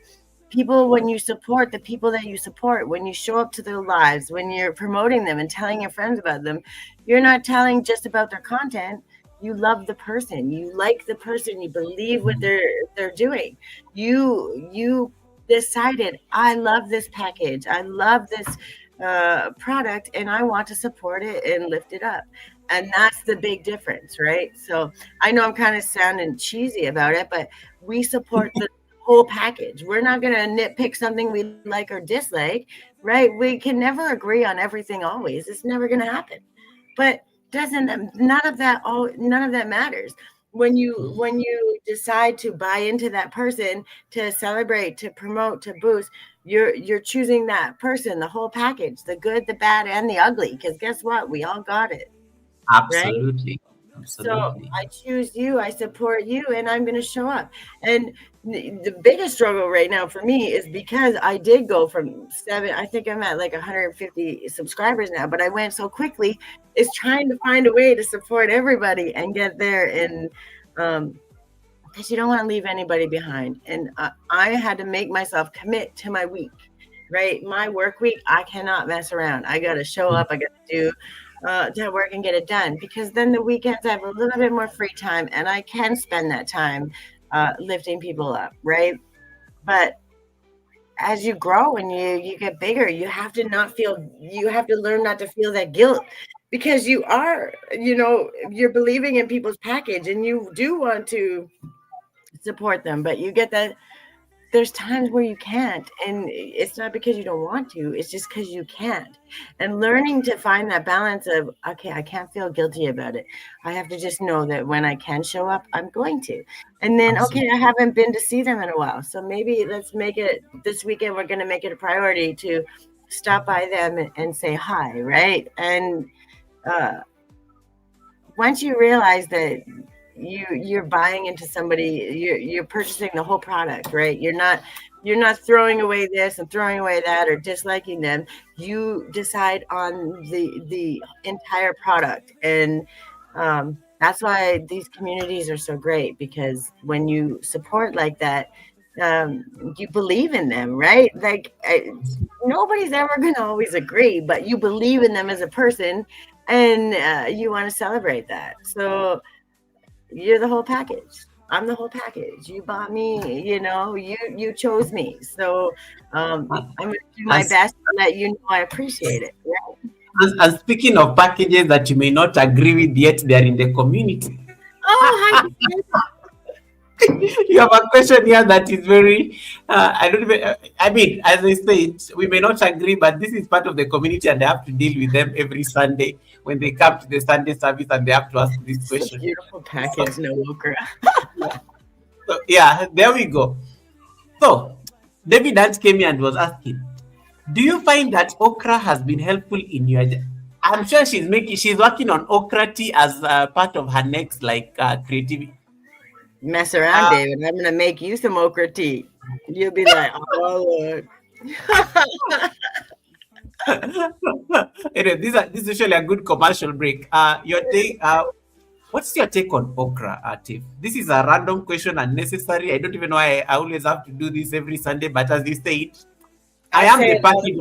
People, when you support the people that you support, when you show up to their lives, when you're promoting them and telling your friends about them, you're not telling just about their content. You love the person, you like the person, you believe what they're doing. You decided, I love this package, I love this product, and I want to support it and lift it up. And that's the big difference, right? So I know I'm kind of sounding cheesy about it, but we support the whole package. We're not going to nitpick something we like or dislike, right? We can never agree on everything always. It's never going to happen. But none of that matters. When you decide to buy into that person, to celebrate, to promote, to boost, you're choosing that person, the whole package, the good, the bad, and the ugly. Because guess what? We all got it, right? Absolutely. So Absolutely. I choose you, I support you, and I'm going to show up. And the biggest struggle right now for me is because I did go from 7, I think I'm at like 150 subscribers now, but I went so quickly, is trying to find a way to support everybody and get there. And because you don't want to leave anybody behind. And I had to make myself commit to my week, right? My work week, I cannot mess around. I got to show up, I got to do that work and get it done, because then the weekends I have a little bit more free time and I can spend that time lifting people up, right? But as you grow and you get bigger, you have to learn not to feel that guilt, because you're believing in people's package and you do want to support them, but you get that there's times where you can't, and it's not because you don't want to, it's just because you can't. And learning to find that balance of, okay, I can't feel guilty about it, I have to just know that when I can show up, I'm going to. And then, okay, I haven't been to see them in a while, so maybe let's make it this weekend, we're going to make it a priority to stop by them and say hi, right? And once you realize that you're buying into somebody, you're purchasing the whole product, right? You're not throwing away this and throwing away that or disliking them. You decide on the entire product. And that's why these communities are so great, because when you support like that, you believe in them, right? Like nobody's ever going to always agree, but you believe in them as a person, and you want to celebrate that. So you're the whole package. I'm the whole package. You bought me, you chose me. So I'm going to do my best to let you know I appreciate it. Right? And speaking of packages that you may not agree with, yet they are in the community. Oh, hi. You have a question here that is very, I don't even, I mean, as I said, we may not agree, but this is part of the community and I have to deal with them every Sunday when they come to the Sunday service and they have to ask this It's question. a beautiful package, no okra. So, yeah, there we go. So, David Ant came here and was asking, do you find that okra has been helpful in your I'm sure she's working on okra tea as part of her next creativity. Mess around, David. I'm going to make you some okra tea. You'll be like, oh, Lord. Anyway, this is usually a good commercial break. What's your take on okra, Tiff? This is a random question, unnecessary. I don't even know why I always have to do this every Sunday, but as you say it, I am the package.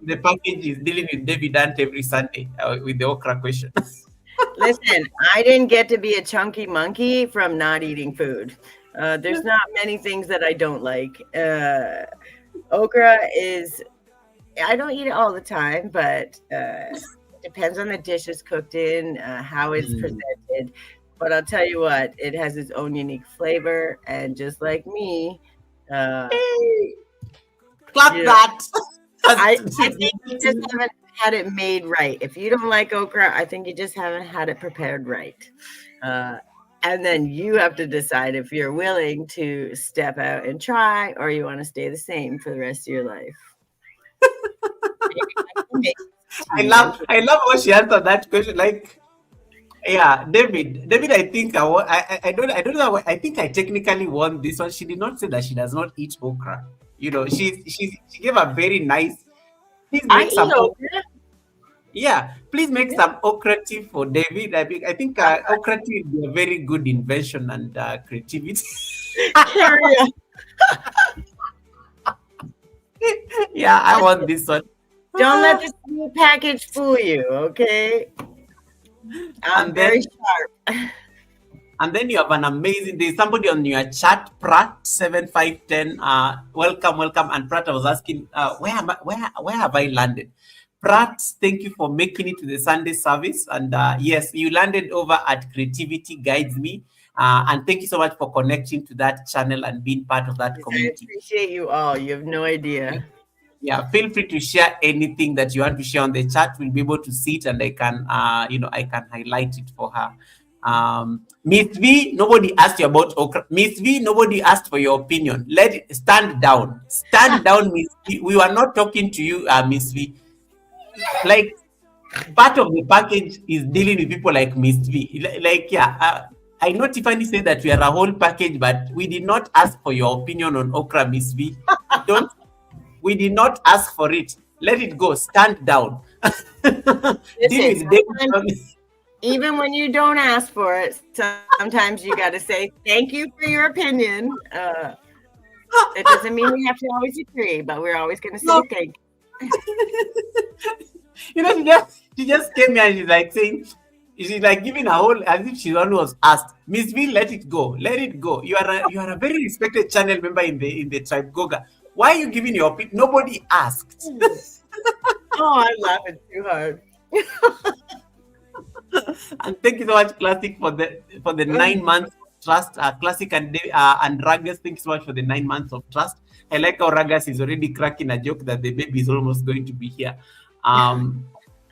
The package is dealing with David Ant every Sunday with the okra question. Listen, I didn't get to be a chunky monkey from not eating food. There's not many things that I don't like. Okra is, I don't eat it all the time, but it depends on the dish it's cooked in, how it's presented. But I'll tell you what, it has its own unique flavor. And just like me, Clap that. that. I think you just haven't had it made right. If you don't like okra, I think you just haven't had it prepared right. And then you have to decide if you're willing to step out and try, or you want to stay the same for the rest of your life. I love how she answered that question. Like, yeah, David, I think I don't know. I think I technically won this one. She did not say that she does not eat okra. You know, she gave a very nice. Please I make eat some. okra. Yeah, please make some okra tea for David. I think okra tea would be a very good invention and creativity. Carry on. Yeah, I want this one. Don't let the sweet package fool you, okay? I'm And very then sharp. And then you have an amazing. There's somebody on your chat, Pratt7510. Welcome. And Pratt, I was asking, where have I landed? Pratt, thank you for making it to the Sunday service. And yes, you landed over at Creativity Guides Me. And thank you so much for connecting to that channel and being part of that I community. appreciate you all. You have no idea. Yeah, feel free to share anything that you want to share on the chat. We'll be able to see it, and I can, I can highlight it for her. Miss V, nobody asked you about okra. Miss V, nobody asked for your opinion. Let it stand down. Stand down, Miss V. We were not talking to you, Miss V. Like, part of the package is dealing with people like Miss V. I know Tiffany said that we are a whole package, but we did not ask for your opinion on okra, Miss V. We did not ask for it. Let it go. Stand down. Listen, even when you don't ask for it, sometimes you got to say thank you for your opinion. It doesn't mean we have to always agree, but we're always going to say thank you. She just came here and she's like saying, she's like giving a whole, as if she's the one who was asked. Miss V, let it go. Let it go. You are a very respected channel member in the tribe GOGA. Why are you giving your opinion? Nobody asked. Oh, I'm laughing too hard. And thank you so much, Classic, for the 9 months of trust. Classic and Ragas, thank you so much for the 9 months of trust. I like how Ragas is already cracking a joke that the baby is almost going to be here.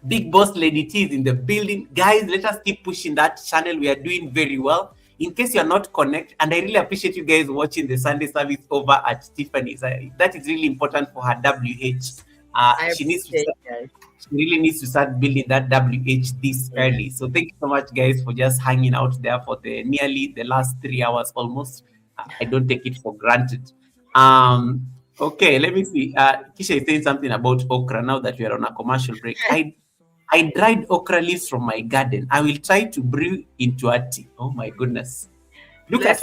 Big Boss Lady T is in the building. Guys, let us keep pushing that channel. We are doing very well. In case you're not connected, and I really appreciate you guys watching the Sunday service over at Tiffany's. That is really important for her WH. She really needs to start building that WH this early. So thank you so much, guys, for just hanging out there for nearly the last 3 hours almost. I don't take it for granted. Okay, let me see. Kisha is saying something about okra now that we are on a commercial break. I dried okra leaves from my garden. I will try to brew into a tea. Oh my goodness. Look at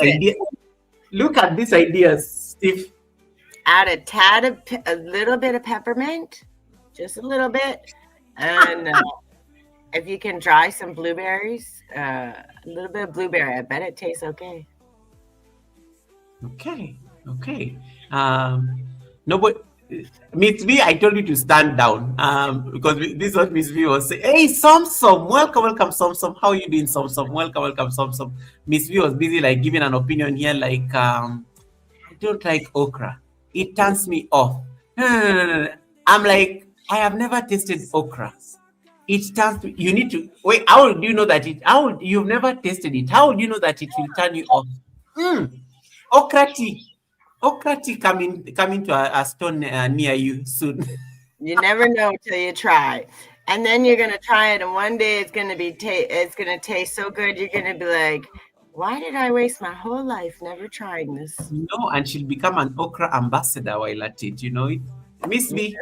these ideas, Steve. Add a little bit of peppermint, just a little bit. And if you can dry some blueberries, a little bit of blueberry, I bet it tastes okay. Okay. Nobody. Miss V, I told you to stand down because this is what Miss V was saying. Hey, Somsom, welcome, Somsom. How are you doing, Somsom? Welcome, Somsom. Miss V was busy like giving an opinion here, like I don't like okra. It turns me off. No. I'm like, I have never tasted okra. It turns me. You need to wait. How would you know that you've never tasted it? How would you know that it will turn you off? Okra tea coming to a store near you soon. You never know until you try, and then you're gonna try it, and one day it's gonna taste so good. You're gonna be like, "Why did I waste my whole life never trying this?" No, and she'll become an okra ambassador while at it. You know it, Miss V.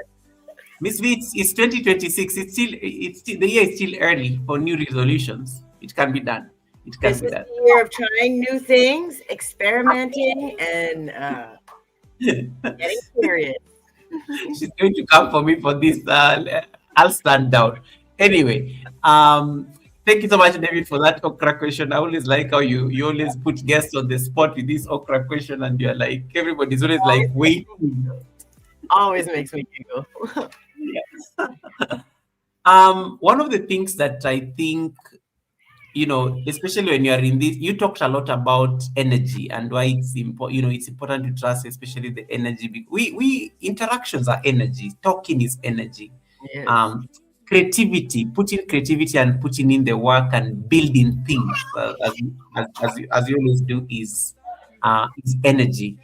It's 2026. The year is still early for new resolutions. It can be done. This is the year of trying new things, experimenting, and getting serious. She's going to come for me for this. I'll stand down. Anyway, thank you so much, David, for that okra question. I always like how you always put guests on the spot with this okra question, and you're like, everybody's always like waiting. Always makes me giggle. One of the things that I think, especially when you are in this, you talked a lot about energy and why it's important. It's important to trust, especially the energy. We interactions are energy. Talking is energy. Yes. creativity, putting creativity and putting in the work and building things, as you always do, is energy.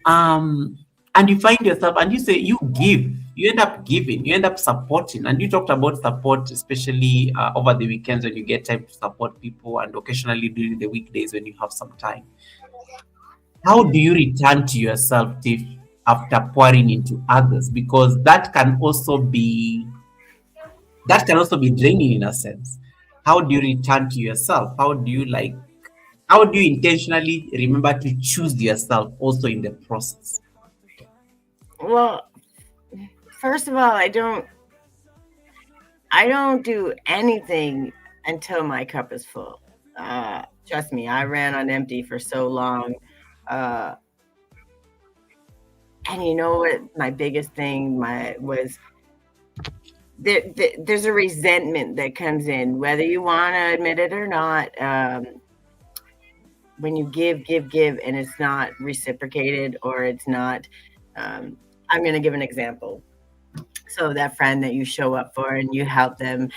And you find yourself, and you say you end up giving, you end up supporting. And you talked about support, especially over the weekends when you get time to support people, and occasionally during the weekdays when you have some time. How do you return to yourself, Tiff, after pouring into others? Because that can also be draining in a sense. How do you return to yourself? How do you intentionally remember to choose yourself also in the process? Well, first of all, I don't do anything until my cup is full. Trust me, I ran on empty for so long. And you know what? My biggest thing was there's a resentment that comes in, whether you want to admit it or not. When you give, and it's not reciprocated, or it's not. I'm going to give an example. So that friend that you show up for and you help them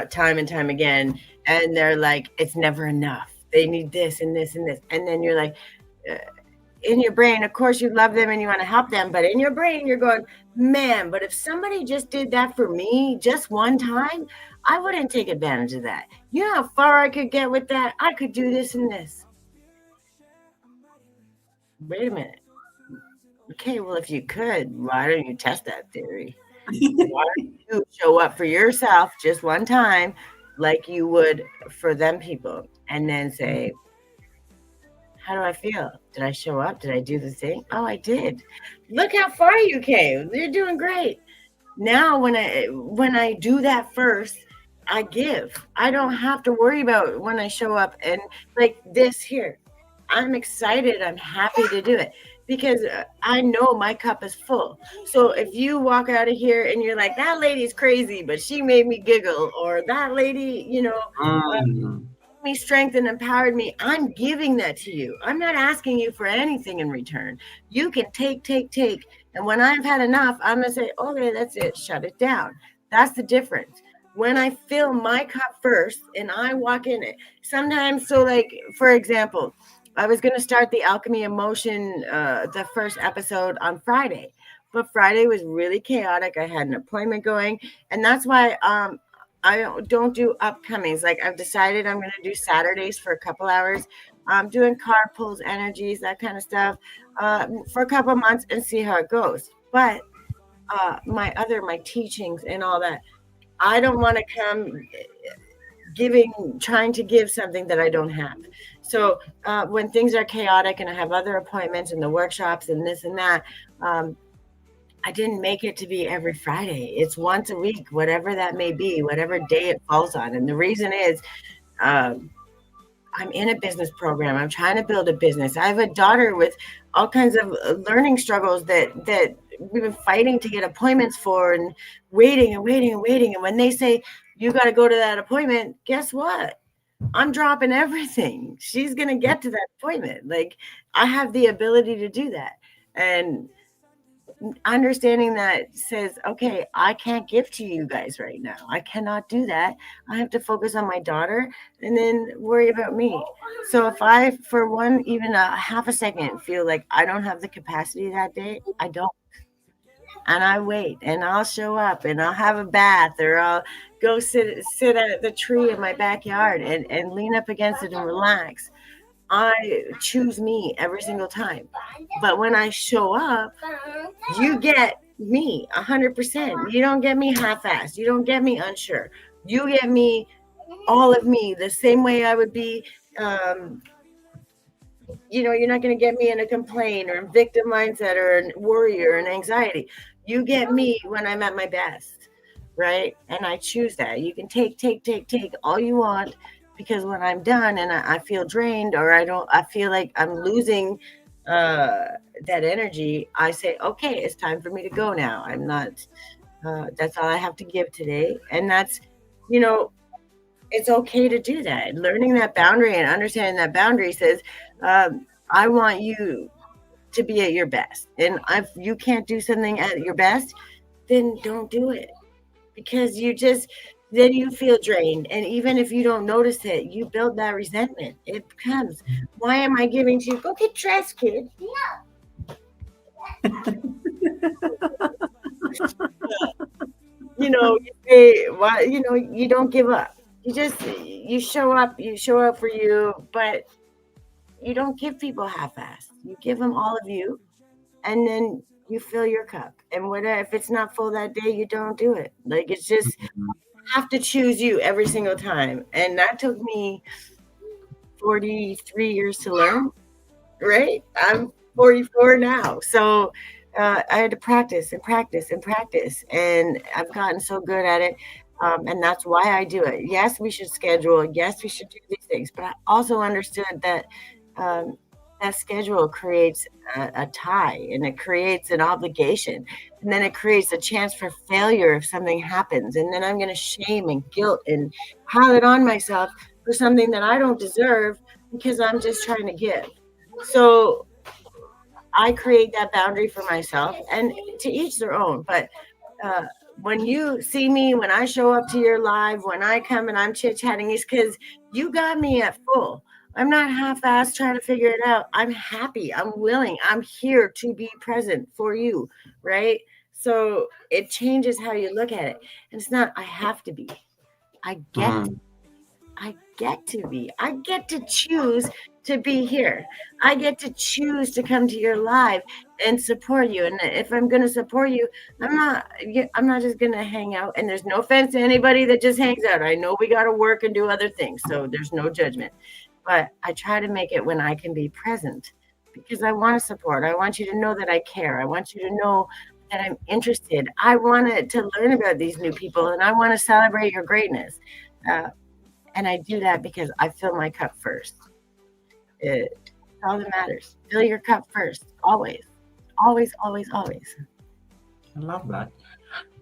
time and time again, and they're like, it's never enough. They need this and this and this. And then you're like, in your brain, of course you love them and you want to help them, but in your brain you're going, man, but if somebody just did that for me just one time, I wouldn't take advantage of that. You know how far I could get with that? I could do this and this. Wait a minute. Okay, well, if you could, why don't you test that theory? Why don't you show up for yourself just one time like you would for them people, and then say, how do I feel? Did I show up? Did I do the thing? Oh, I did. Look how far you came. You're doing great. Now when I do that first, I give. I don't have to worry about when I show up and like this here. I'm excited. I'm happy to do it because I know my cup is full. So if you walk out of here and you're like, that lady's crazy, but she made me giggle, or that lady, me strength and empowered me, I'm giving that to you. I'm not asking you for anything in return. You can take. And when I've had enough, I'm going to say, okay, that's it. Shut it down. That's the difference. When I fill my cup first and I walk in it, sometimes, so like, for example, I was going to start the Alchemy Emotion, the first episode on Friday, but Friday was really chaotic. I had an appointment going, and that's why I don't do upcomings. Like I've decided I'm going to do Saturdays for a couple hours. I'm doing card pulls, energies, that kind of stuff for a couple of months and see how it goes. But my teachings and all that, I don't want to come trying to give something that I don't have. So when things are chaotic and I have other appointments and the workshops and this and that, I didn't make it to be every Friday. It's once a week, whatever that may be, whatever day it falls on. And the reason is I'm in a business program. I'm trying to build a business. I have a daughter with all kinds of learning struggles that we've been fighting to get appointments for, and waiting. And when they say, you got to go to that appointment, guess what? I'm dropping everything. She's going to get to that appointment. Like, I have the ability to do that. And understanding that says, okay, I can't give to you guys right now. I cannot do that. I have to focus on my daughter and then worry about me. So if I, for one, even a half a second, feel like I don't have the capacity that day, I don't. And I wait, and I'll show up, and I'll have a bath, or I'll go sit at the tree in my backyard and lean up against it and relax. I choose me every single time. But when I show up, you get me 100%. You don't get me half-assed. You don't get me unsure. You get me, all of me, the same way I would be. You're not going to get me in a complaint or a victim mindset or a worry or an anxiety. You get me when I'm at my best, right? And I choose that. You can take all you want, because when I'm done and I feel drained, or I feel like I'm losing that energy, I say, okay, it's time for me to go now. I'm not, that's all I have to give today. And that's, it's okay to do that. Learning that boundary and understanding that boundary says, I want you to be at your best. And if you can't do something at your best, then don't do it. because then you feel drained. And even if you don't notice it, you build that resentment. It comes. Why am I giving to you? Go get dressed, kid. You say, why, you don't give up. You show up for you, but you don't give people half-assed. You give them all of you, and then you fill your cup. And whatever, if it's not full that day, you don't do it. Like, it's just, you have to choose you every single time. And that took me 43 years to learn, right? I'm 44 now. So I had to practice and practice and practice. And I've gotten so good at it. And that's why I do it. Yes, we should schedule. Yes, we should do these things. But I also understood that that schedule creates a tie, and it creates an obligation, and then it creates a chance for failure if something happens. And then I'm going to shame and guilt and pile it on myself for something that I don't deserve because I'm just trying to give. So I create that boundary for myself, and to each their own. But when you see me, when I show up to your live, when I come and I'm chit-chatting, it's because you got me at full. I'm not half-assed trying to figure it out. I'm happy. I'm willing. I'm here to be present for you, right? So it changes how you look at it. And it's not, I have to be. I get to be. I get to choose to be here. I get to choose to come to your live and support you. And if I'm going to support you, I'm not just going to hang out. And there's no offense to anybody that just hangs out. I know we got to work and do other things, so there's no judgment. But I try to make it when I can be present, because I want to support. I want you to know that I care. I want you to know that I'm interested. I want to learn about these new people, and I want to celebrate your greatness. And I do that because I fill my cup first. It's all that matters. Fill your cup first. Always. Always, always, always. I love that.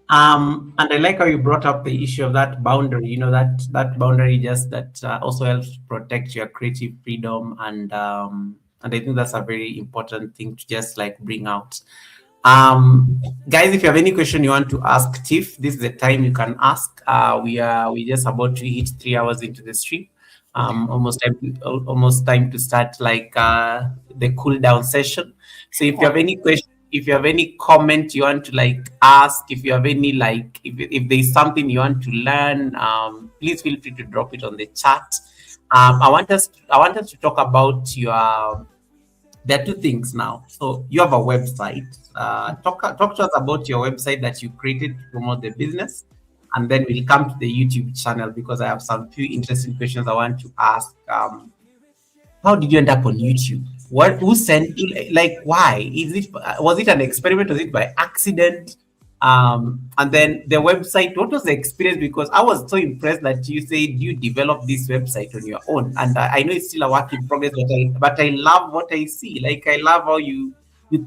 And I like how you brought up the issue of that boundary, that boundary just that also helps protect your creative freedom. And I think that's a very important thing to just like bring out. Guys, if you have any question you want to ask Tiff, this is the time you can ask. We just about to hit 3 hours into the stream. Almost time to start like the cool down session. So if you have any question, if you have any comment you want to like ask, if you have any like if there's something you want to learn, please feel free to drop it on the chat. I want us to talk about there are two things now. So you have a website. Talk to us about your website that you created to promote the business, and then we'll come to the YouTube channel because I have some few interesting questions I want to ask. How did you end up on YouTube? Who sent you? Like, why? Was it an experiment? Was it by accident? And then the website, what was the experience? Because I was so impressed that you said you developed this website on your own. And I know it's still a work in progress, but I love what I see. Like, I love how you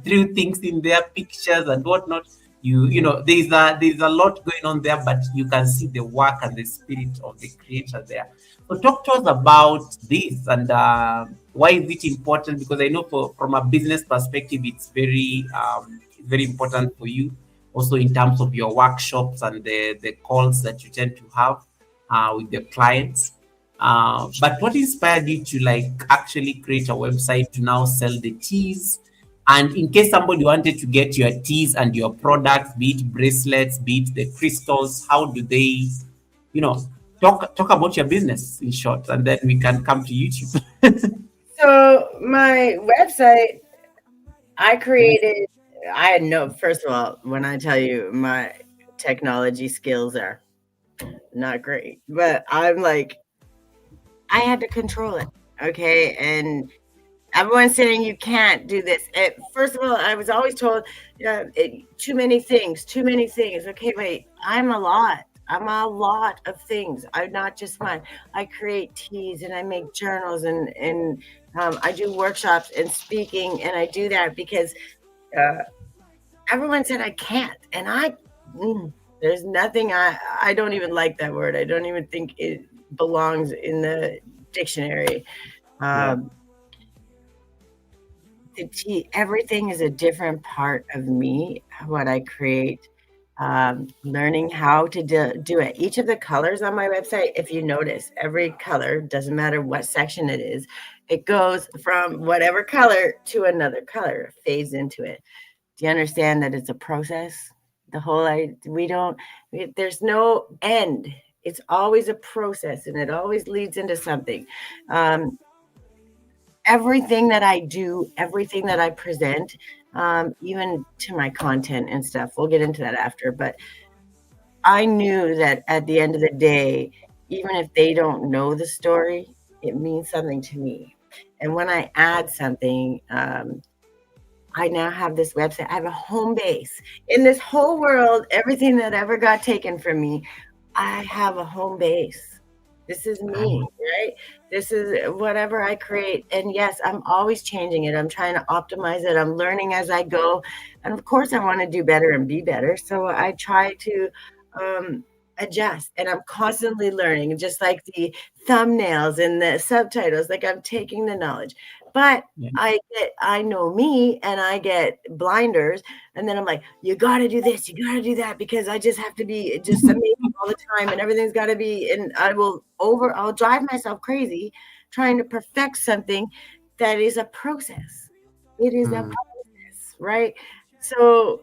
threw things in there, pictures and whatnot. There's a lot going on there, but you can see the work and the spirit of the creator there. So talk to us about this and why is it important? Because I know from a business perspective, it's very important for you. Also in terms of your workshops and the calls that you tend to have with the clients. But what inspired you to like actually create a website to now sell the teas? And in case somebody wanted to get your teas and your products, be it bracelets, be it the crystals, how do they, talk about your business in short, and then we can come to YouTube. So my website, I created, first of all, when I tell you my technology skills are not great, but I'm like, I had to control it. Okay. And everyone's saying you can't do this. First of all, I was always told, too many things. Okay, wait, I'm a lot of things. I'm not just one. I create teas and I make journals and I do workshops and speaking, and I do that because everyone said I can't, and there's nothing. I don't even like that word. I don't even think it belongs in the dictionary. Everything is a different part of me, what I create. learning how to do it. Each of the colors on my website, if you notice, every color, doesn't matter what section it is, it goes from whatever color to another color, fades into it. Do you understand that it's a process? There's no end. It's always a process, and it always leads into something. Everything that I do, everything that I present, even to my content and stuff, we'll get into that after, but I knew that at the end of the day, even if they don't know the story, it means something to me. And when I add something, I now have this website. I have a home base. In this whole world, everything that ever got taken from me, I have a home base. This is me, right? This is whatever I create. And yes, I'm always changing it. I'm trying to optimize it. I'm learning as I go. And of course, I want to do better and be better. So I try to adjust, and I'm constantly learning, just like the thumbnails and the subtitles, like I'm taking the knowledge. But I know me, and I get blinders, and then I'm like, you got to do this, you got to do that, because I just have to be just amazing all the time, and everything's got to be, and I'll drive myself crazy trying to perfect something that is a process. It is a process, right? So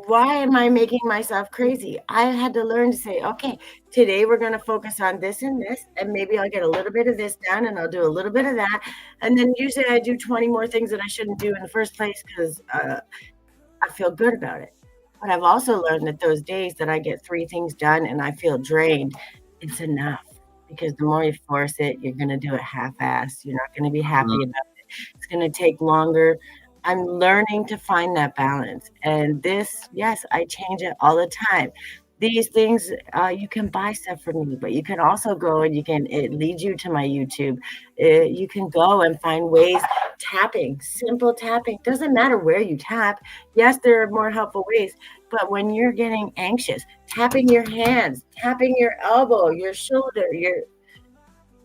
why am I making myself crazy? I had to learn to say, okay, today we're going to focus on this and this, and maybe I'll get a little bit of this done, and I'll do a little bit of that. And then usually I do 20 more things that I shouldn't do in the first place because I feel good about it. But I've also learned that those days that I get 3 things done and I feel drained, it's enough, because the more you force it, you're going to do it half-assed. You're not going to be happy about it. It's going to take longer. I'm learning to find that balance. And this, yes, I change it all the time. These things, you can buy stuff from me, but you can also go and it leads you to my YouTube. You can go and find ways, tapping, simple tapping. Doesn't matter where you tap. Yes, there are more helpful ways, but when you're getting anxious, tapping your hands, tapping your elbow, your shoulder,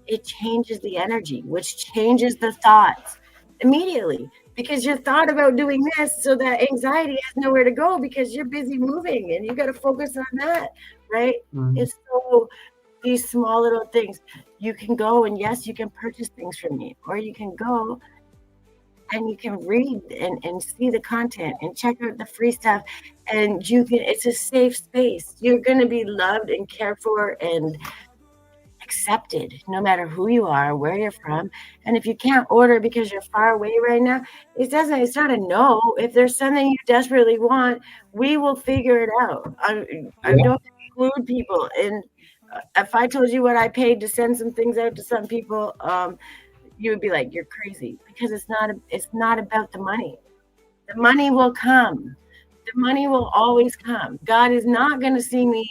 it changes the energy, which changes the thoughts immediately. Because you're thought about doing this, so that anxiety has nowhere to go because you're busy moving and you got to focus on that, right? It's so these small little things. You can go and yes, you can purchase things from me, or you can go and you can read and see the content and check out the free stuff. And it's a safe space. You're going to be loved and cared for and accepted, no matter who you are, where you're from. And if you can't order because you're far away right now, it's not a no. If there's something you desperately want, we will figure it out. I don't exclude people. And if I told you what I paid to send some things out to some people, you would be like, you're crazy, because it's not about the money. The money will come. The money will always come. God is not going to see me.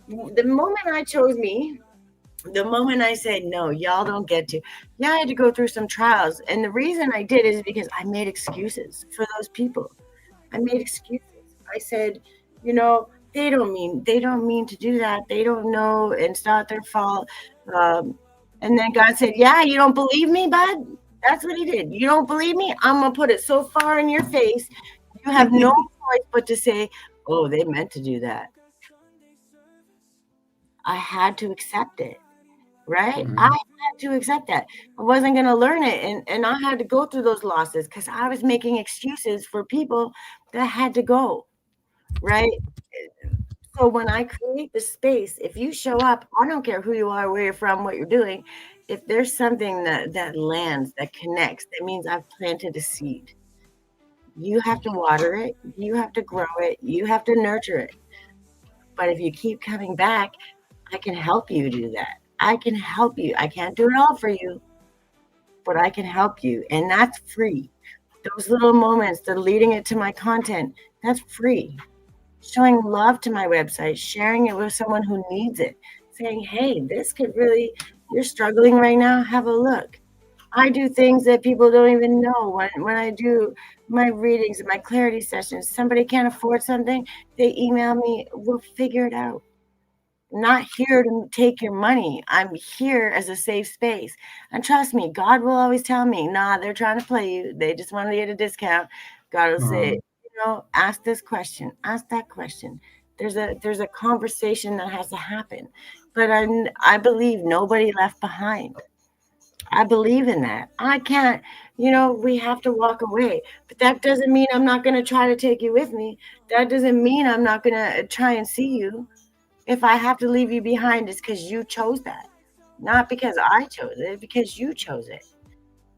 The moment I chose me, the moment I said, no, y'all don't get to, I had to go through some trials. And the reason I did is because I made excuses for those people. I made excuses. I said, they don't mean to do that. They don't know, and it's not their fault. And then God said, yeah, you don't believe me, bud? That's what he did. You don't believe me? I'm going to put it so far in your face. You have no choice but to say, oh, they meant to do that. I had to accept it. Right? I had to accept that. I wasn't going to learn it. And I had to go through those losses because I was making excuses for people that had to go. Right? So when I create the space, if you show up, I don't care who you are, where you're from, what you're doing. If there's something that lands, that connects, that means I've planted a seed. You have to water it. You have to grow it. You have to nurture it. But if you keep coming back, I can help you do that. I can help you. I can't do it all for you, but I can help you. And that's free. Those little moments, the leading it to my content, that's free. Showing love to my website, sharing it with someone who needs it, saying, hey, this could really, you're struggling right now, have a look. I do things that people don't even know. When I do my readings and my clarity sessions, somebody can't afford something, they email me, we'll figure it out. Not here to take your money. I'm here as a safe space. And trust me, God will always tell me, nah, they're trying to play you. They just want to get a discount. God will say, ask this question, ask that question. There's a conversation that has to happen. But I believe nobody left behind. I believe in that. I can't, we have to walk away. But that doesn't mean I'm not going to try to take you with me. That doesn't mean I'm not going to try and see you. If I have to leave you behind, it's because you chose that. Not because I chose it, because you chose it.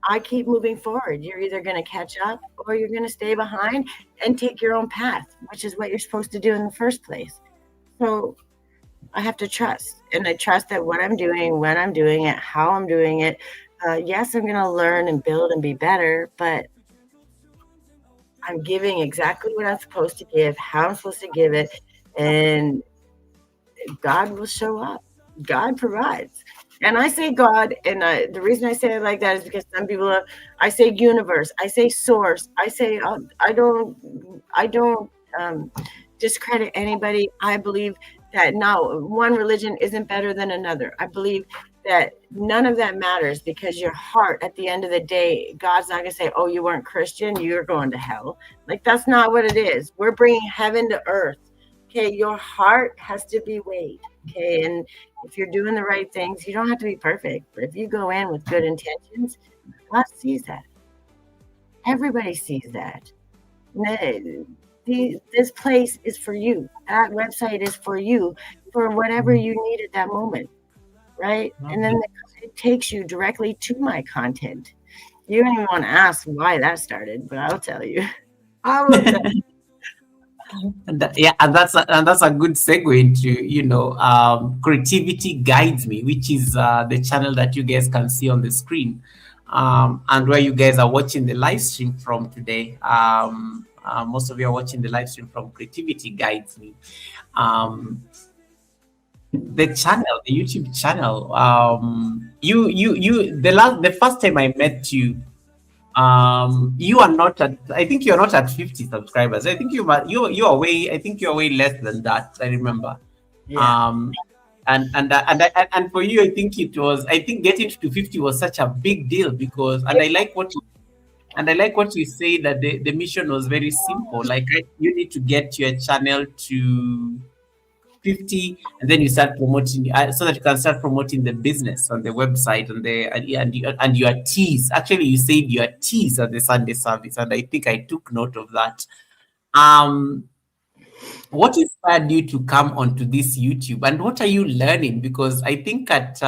I keep moving forward. You're either going to catch up or you're going to stay behind and take your own path, which is what you're supposed to do in the first place. So I have to trust. And I trust that what I'm doing, when I'm doing it, how I'm doing it, yes, I'm going to learn and build and be better, but I'm giving exactly what I'm supposed to give, how I'm supposed to give it, and God will show up. God provides. And I say God, and the reason I say it like that is because some people I say universe, I say source, I say I don't discredit anybody. I believe that one religion isn't better than another. I believe that none of that matters, because your heart, at the end of the day, God's not going to say, oh, you weren't Christian, you're going to hell. Like, that's not what it is. We're bringing heaven to earth. Okay, your heart has to be weighed. Okay, and if you're doing the right things, you don't have to be perfect. But if you go in with good intentions, God sees that. Everybody sees that. This place is for you. That website is for you, for whatever you need at that moment, right? And then it takes you directly to my content. You don't even want to ask why that started, but I'll tell you. I will tell you. And that's a good segue into creativity guides me, which is the channel that you guys can see on the screen, and where you guys are watching the live stream from today. Most of you are watching the live stream from Creativity Guides Me. The channel, the YouTube channel. The first time I met you, you are not at, I think you're not at 50 subscribers. I think you are way, I think you're way less than that, I remember. Yeah. And for you, I think getting to 50 was such a big deal, because I like what you say, that the mission was very simple. Like, you need to get your channel to 50, and then you start promoting, so that you can start promoting the business on the website and your teas. Actually, you said your teas at the Sunday service, and I think I took note of that. What inspired you to come onto this YouTube, and what are you learning? Because I think at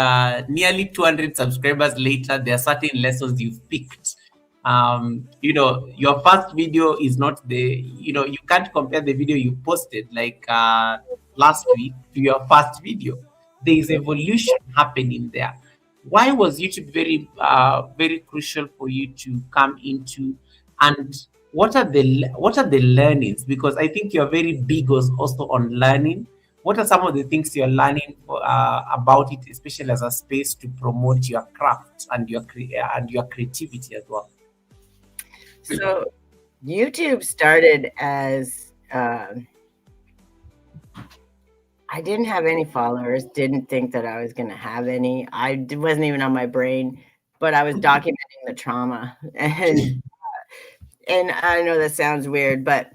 nearly 200 subscribers later, there are certain lessons you've picked. Your first video is not you can't compare the video you posted like last week to your first video. There is evolution happening there. Why was YouTube very crucial for you to come into, and what are the learnings? Because I think you're very big also on learning. What are some of the things you're learning about it, especially as a space to promote your craft and your creativity as well? So YouTube started as I didn't have any followers, didn't think that I was going to have any. It wasn't even on my brain, but I was documenting the trauma. And I know that sounds weird, but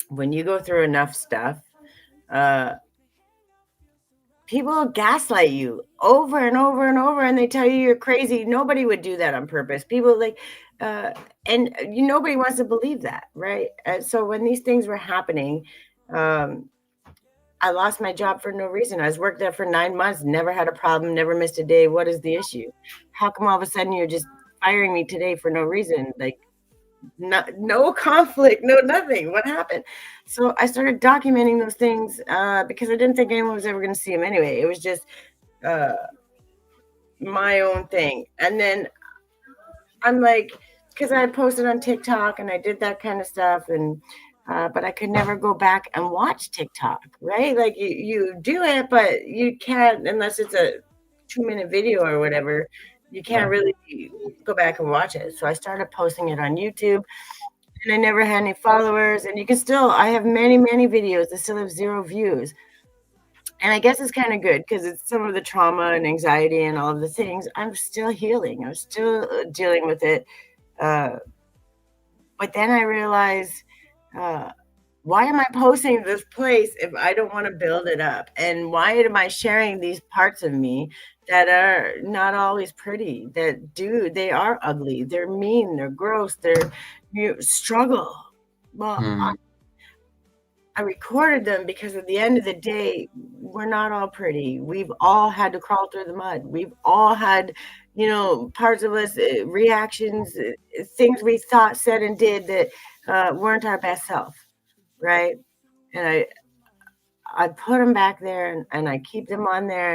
when you go through enough stuff, people gaslight you over and over and over, and they tell you you're crazy. Nobody would do that on purpose. People nobody wants to believe that, right? So when these things were happening, I lost my job for no reason. I was worked there for 9 months, never had a problem, never missed a day. What is the issue? How come all of a sudden you're just firing me today for no reason? Like, no conflict, no nothing. What happened? So I started documenting those things because I didn't think anyone was ever going to see them anyway. It was just my own thing. And then I'm like, because I posted on TikTok and I did that kind of stuff, and but I could never go back and watch TikTok, right? Like you do it, but you can't unless it's a 2-minute video or whatever. You can't really go back and watch it. So I started posting it on YouTube, and I never had any followers. And I have many, many videos that still have 0 views. And I guess it's kind of good because it's some of the trauma and anxiety and all of the things. I'm still healing. I'm still dealing with it. But then I realized why am I posting this place if I don't want to build it up? And why am I sharing these parts of me that are not always pretty, they are ugly, they're mean, they're gross, you struggle. Well, I recorded them because at the end of the day, we're not all pretty. We've all had to crawl through the mud. We've all had, parts of us, reactions, things we thought, said, and did that weren't our best self, right? And I put them back there, and I keep them on there,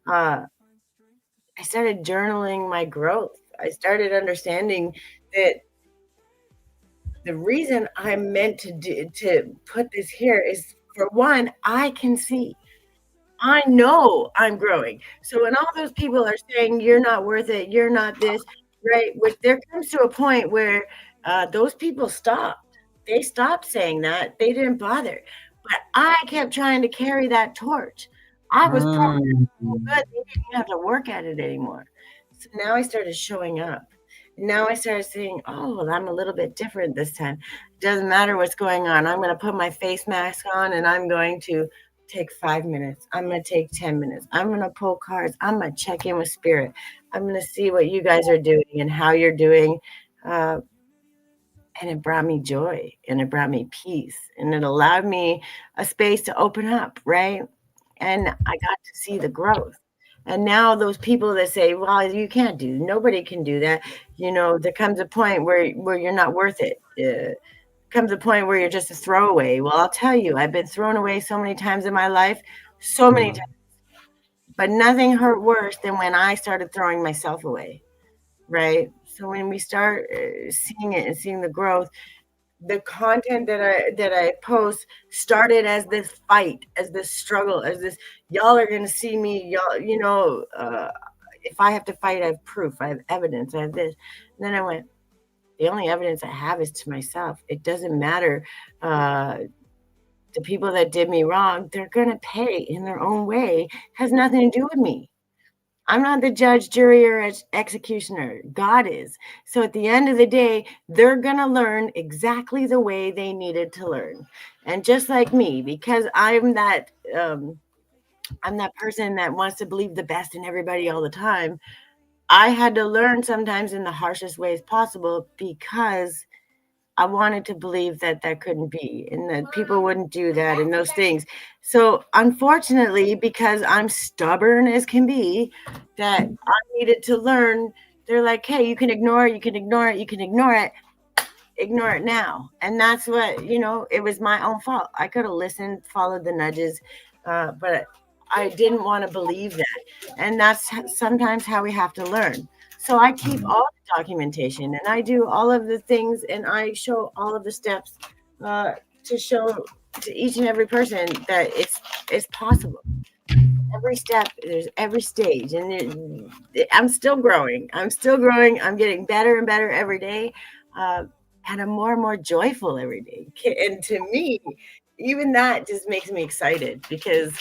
and I started journaling my growth. I started understanding that the reason I'm meant to put this here is, for one, I can see. I know I'm growing. So when all those people are saying you're not worth it, you're not this, right? Which there comes to a point where those people stopped. They stopped saying that. They didn't bother. But I kept trying to carry that torch. I was programmed so good, they didn't have to work at it anymore. So now I started showing up. Now I started saying, oh, I'm a little bit different this time. Doesn't matter what's going on. I'm going to put my face mask on, and I'm going to take 5 minutes. I'm going to take 10 minutes. I'm going to pull cards. I'm going to check in with spirit. I'm going to see what you guys are doing and how you're doing. And it brought me joy, and it brought me peace, and it allowed me a space to open up, right? And I got to see the growth. And now those people that say, well, you can't nobody can do that. There comes a point where you're not worth it. Comes a point where you're just a throwaway. Well, I'll tell you, I've been thrown away so many times in my life, so many times. But nothing hurt worse than when I started throwing myself away, right? So when we start seeing it and seeing the growth, the content that I post started as this fight, as this struggle, as this, y'all are going to see me, y'all, if I have to fight, I have proof, I have evidence, I have this. And then I went, the only evidence I have is to myself. It doesn't matter. The people that did me wrong, they're going to pay in their own way. It has nothing to do with me. I'm not the judge, jury, or executioner. God is. So at the end of the day, they're going to learn exactly the way they needed to learn. And just like me, because I'm that person that wants to believe the best in everybody all the time, I had to learn sometimes in the harshest ways possible, because I wanted to believe that couldn't be, and that people wouldn't do that and those things. So unfortunately, because I'm stubborn as can be, that I needed to learn, they're like, hey, you can ignore it, you can ignore it, you can ignore it. Ignore it now. And that's what, it was my own fault. I could have listened, followed the nudges, but I didn't want to believe that. And that's sometimes how we have to learn. So I keep all the documentation, and I do all of the things, and I show all of the steps to show to each and every person that it's possible. Every step, there's every stage, and I'm still growing. I'm getting better and better every day, and I'm more and more joyful every day. And to me, even that just makes me excited, because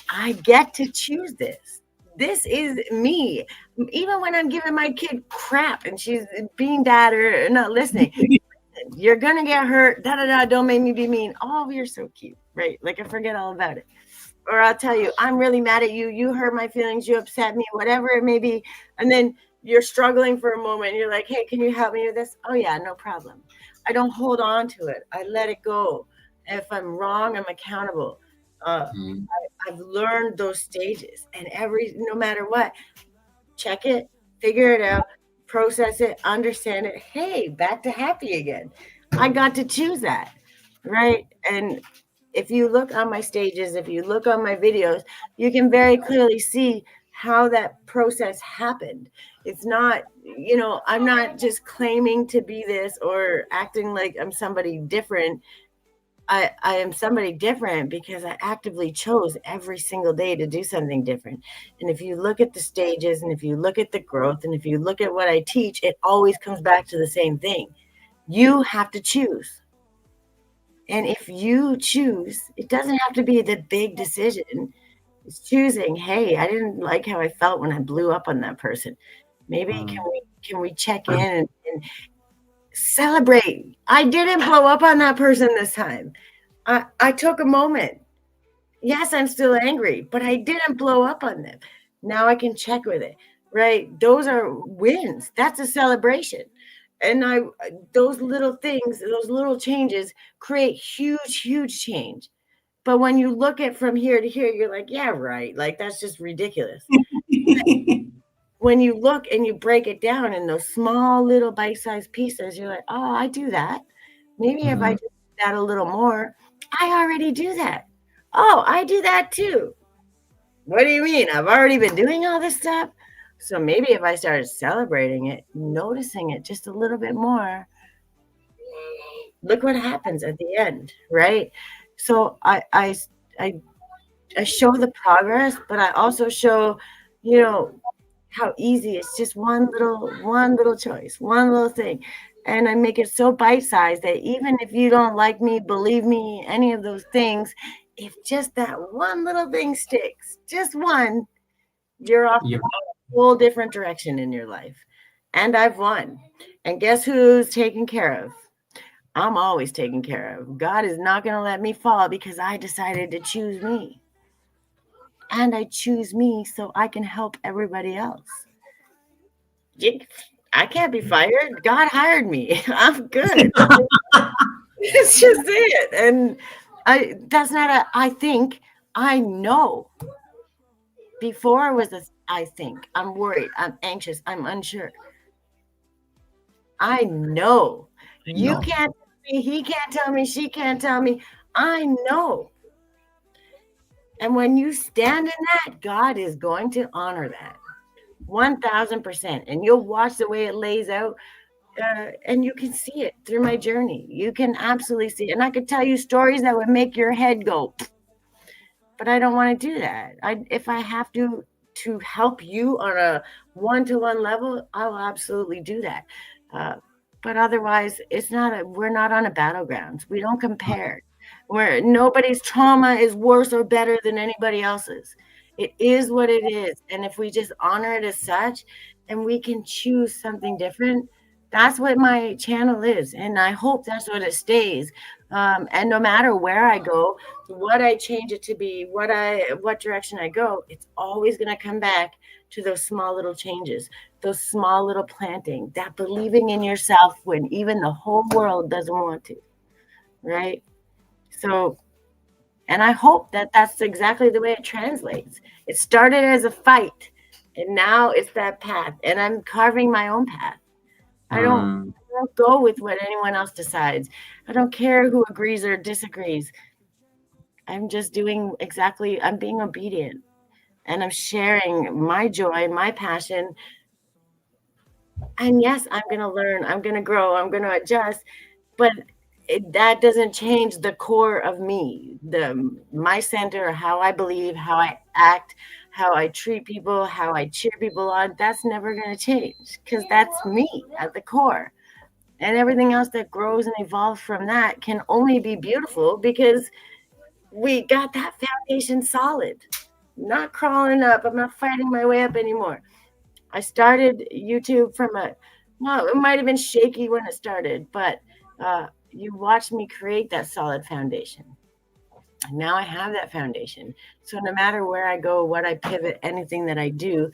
I get to choose this. This is me. Even when I'm giving my kid crap and she's being bad or not listening, you're going to get hurt. Don't make me be mean. Oh, you're so cute, right? Like, I forget all about it. Or I'll tell you, I'm really mad at you. You hurt my feelings. You upset me, whatever it may be. And then you're struggling for a moment. You're like, hey, can you help me with this? Oh, yeah, no problem. I don't hold on to it. I let it go. If I'm wrong, I'm accountable. I've learned those stages, and no matter what, check it, figure it out, process it, understand it. Hey, back to happy again. I got to choose that, right? And if you look on my stages, if you look on my videos, you can very clearly see how that process happened. It's not, I'm not just claiming to be this or acting like I'm somebody different. I am somebody different because I actively chose every single day to do something different. And if you look at the stages, and if you look at the growth, and if you look at what I teach, it always comes back to the same thing. You have to choose. And if you choose, it doesn't have to be the big decision. It's choosing, hey, I didn't like how I felt when I blew up on that person. Maybe can we check in and celebrate. I didn't blow up on that person this time. I took a moment. Yes, I'm still angry, but I didn't blow up on them. Now I can check with it, right? Those are wins. That's a celebration. And those little things, those little changes create huge, huge change. But when you look at from here to here, you're like, yeah, right. Like, that's just ridiculous. When you look and you break it down in those small little bite-sized pieces, you're like, oh, I do that. Maybe if I do that a little more, I already do that. Oh, I do that too. What do you mean? I've already been doing all this stuff. So maybe if I started celebrating it, noticing it just a little bit more, look what happens at the end, right? So I show the progress, but I also show, you know, how easy it's just one little choice, one little thing. And I make it so bite-sized that even if you don't like me, believe me, any of those things, if just that one little thing sticks, just one, you're off Yeah. a whole different direction in your life. And I've won. And guess who's taken care of? I'm always taken care of. God is not going to let me fall because I decided to choose me. And I choose me so I can help everybody else. I can't be fired. God hired me. I'm good. It's just it. And that's not a I think. I know. Before was a I think. I'm worried. I'm anxious. I'm unsure. I know. You know. can't tell me, he can't tell me, she can't tell me. I know. And when you stand in that, God is going to honor that 1000%. And you'll watch the way it lays out. And you can see it through my journey. You can absolutely see it. And I could tell you stories that would make your head go, but I don't want to do that. If I have to help you on a one-to-one level, I will absolutely do that. But otherwise, we're not on a battleground. We don't compare. Where nobody's trauma is worse or better than anybody else's. It is what it is. And if we just honor it as such and we can choose something different, that's what my channel is. And I hope that's what it stays. And no matter where I go, what I change it to be, what direction I go, it's always going to come back to those small little changes, those small little planting, that believing in yourself when even the whole world doesn't want to, right? So, and I hope that that's exactly the way it translates. It started as a fight, and now it's that path, and I'm carving my own path. I don't go with what anyone else decides. I don't care who agrees or disagrees. I'm just doing I'm being obedient, and I'm sharing my joy, my passion. And yes, I'm going to learn, I'm going to grow, I'm going to adjust, but that doesn't change the core of me, my center, how I believe, how I act, how I treat people, how I cheer people on. That's never going to change because that's me at the core. And everything else that grows and evolves from that can only be beautiful because we got that foundation solid. Not crawling up. I'm not fighting my way up anymore. I started YouTube it might have been shaky when it started, but you watched me create that solid foundation. And now I have that foundation. So no matter where I go, what I pivot, anything that I do,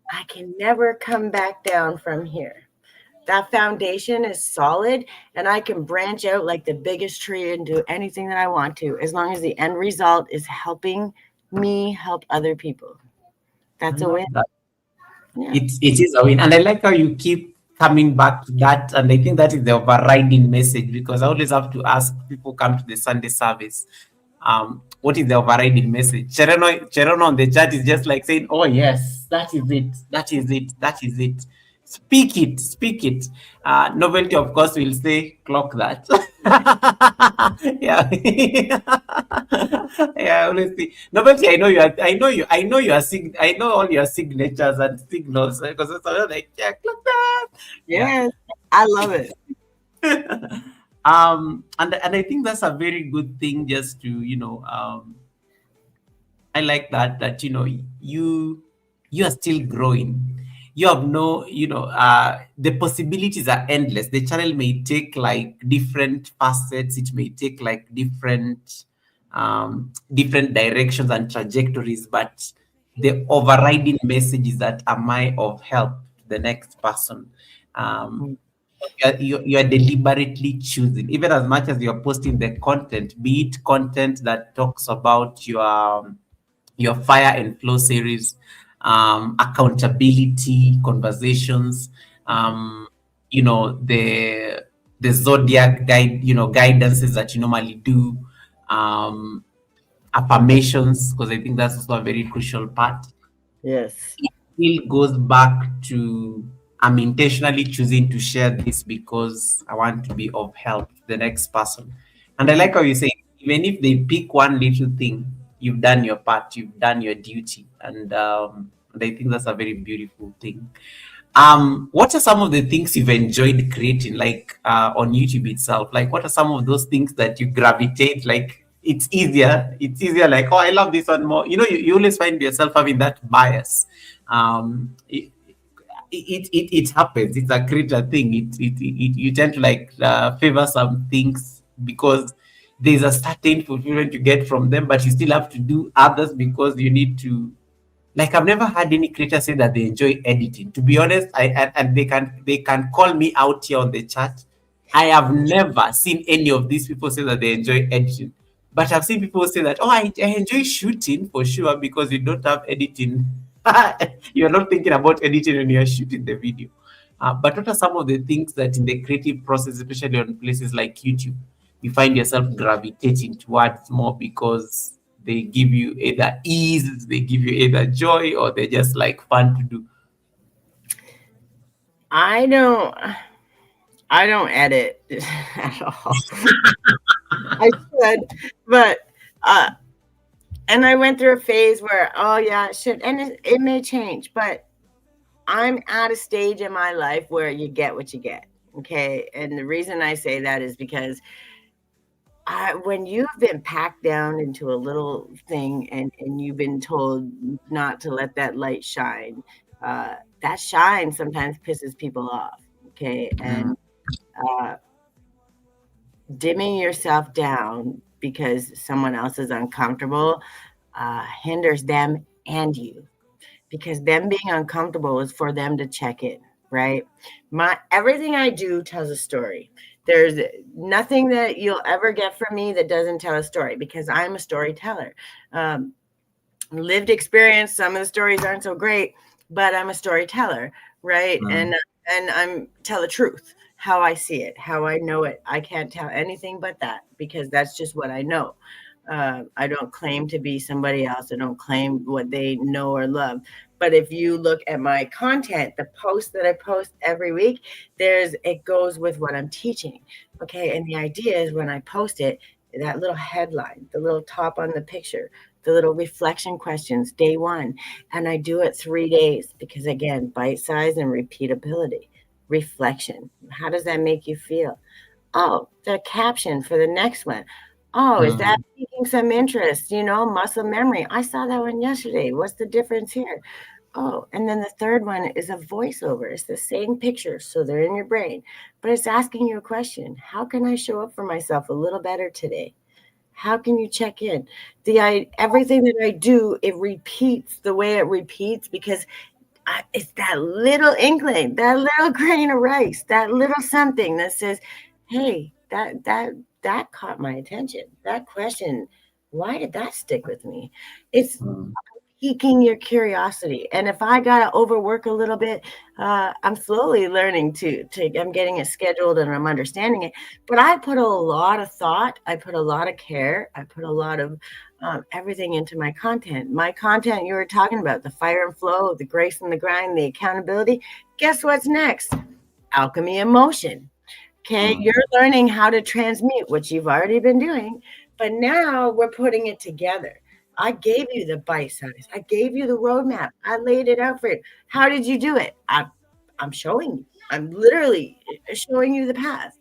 I can never come back down from here. That foundation is solid, and I can branch out like the biggest tree and do anything that I want to, as long as the end result is helping me help other people. That's a win. Yeah. It is a win. And I like how you keep coming back to that. And I think that is the overriding message, because I always have to ask people come to the Sunday service, what is the overriding message? Cherono on the chat is just like saying, oh yes, that is it. That is it. That is it. Speak it, speak it. Novelty, of course, will say, clock that. Yeah. Yeah, honestly. Novelty, I know all your signatures and signals, because it's like, yeah, clock that. Yes, I love it. And I think that's a very good thing, just to, I like that you are still growing. you have no, the possibilities are endless. The channel may take like different facets. It may take like different directions and trajectories, but the overriding message is that am I of help to the next person? um, you are deliberately choosing, even as much as you're posting the content, be it content that talks about your fire and flow series, accountability conversations, the zodiac guidances that you normally do, um, affirmations, because I think that's also a very crucial part. Yes. It still goes back to I'm intentionally choosing to share this because I want to be of help to the next person. And I like how you say, even if they pick one little thing, you've done your part, you've done your duty. And I think that's a very beautiful thing. What are some of the things you've enjoyed creating, like on YouTube itself? Like, what are some of those things that you gravitate? Like, it's easier. Like, oh, I love this one more. You always find yourself having that bias. It happens. It's a creature thing. You tend to like favor some things because there's a certain fulfillment you get from them, but you still have to do others because you need to. Like, I've never had any creator say that they enjoy editing. To be honest, and they can call me out here on the chat. I have never seen any of these people say that they enjoy editing. But I've seen people say that, oh, I enjoy shooting for sure because you don't have editing. You're not thinking about editing when you're shooting the video. But what are some of the things that in the creative process, especially on places like YouTube, you find yourself gravitating towards more because they give you either ease, they give you either joy, or they're just like fun to do? I don't edit at all. I should, but and I went through a phase where, oh yeah, I should, and it may change, but I'm at a stage in my life where you get what you get. Okay. And the reason I say that is because when you've been packed down into a little thing and you've been told not to let that light shine, that shine sometimes pisses people off. Okay. And dimming yourself down because someone else is uncomfortable hinders them and you, because them being uncomfortable is for them to check in, right? Everything I do tells a story. There's nothing that you'll ever get from me that doesn't tell a story, because I'm a storyteller. Lived experience, some of the stories aren't so great, but I'm a storyteller, right? And I'm tell the truth, how I see it, how I know it. I can't tell anything but that, because that's just what I know. I don't claim to be somebody else. I don't claim what they know or love. But if you look at my content, the posts that I post every week, it goes with what I'm teaching. Okay. And the idea is when I post it, that little headline, the little top on the picture, the little reflection questions, day one. And I do it 3 days because, again, bite size and repeatability. Reflection. How does that make you feel? Oh, the caption for the next one. Oh, is that piquing some interest? Muscle memory. I saw that one yesterday. What's the difference here? Oh, and then the third one is a voiceover. It's the same picture, so they're in your brain, but it's asking you a question. How can I show up for myself a little better today? How can you check in? Everything that I do, it repeats the way it repeats because it's that little inkling, that little grain of rice, that little something that says, hey, that caught my attention. That question, why did that stick with me? It's piquing your curiosity. And if I got to overwork a little bit, I'm slowly learning I'm getting it scheduled and I'm understanding it. But I put a lot of thought. I put a lot of care. I put a lot of everything into my content. My content you were talking about, the fire and flow, the grace and the grind, the accountability. Guess what's next? Alchemy in motion. Okay, you're learning how to transmute, which you've already been doing, but now we're putting it together. I gave you the bite size. I gave you the roadmap. I laid it out for you. How did you do it? I'm showing you. I'm literally showing you the path.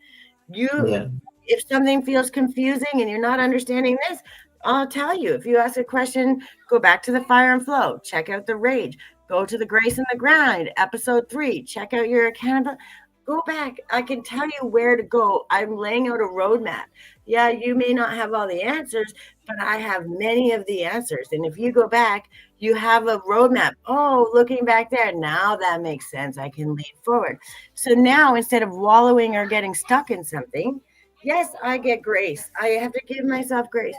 If something feels confusing and you're not understanding this, I'll tell you. If you ask a question, go back to the fire and flow. Check out the rage. Go to the Grace and the Grind, episode 3. Check out your accountability. Go back. I can tell you where to go. I'm laying out a roadmap. Yeah, you may not have all the answers, but I have many of the answers. And if you go back, you have a roadmap. Oh, looking back there, now that makes sense. I can lead forward. So now instead of wallowing or getting stuck in something, yes, I get grace. I have to give myself grace.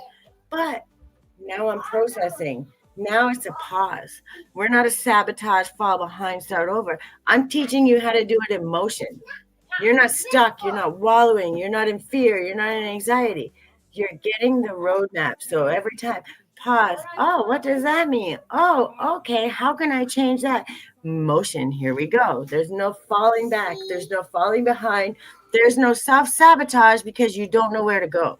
But now I'm processing. Now it's a pause. We're not a sabotage, fall behind, start over. I'm teaching you how to do it in motion. You're not stuck. You're not wallowing. You're not in fear. You're not in anxiety. You're getting the roadmap. So every time, pause. Oh, what does that mean? Oh, okay. How can I change that? Motion. Here we go. There's no falling back. There's no falling behind. There's no self-sabotage because you don't know where to go.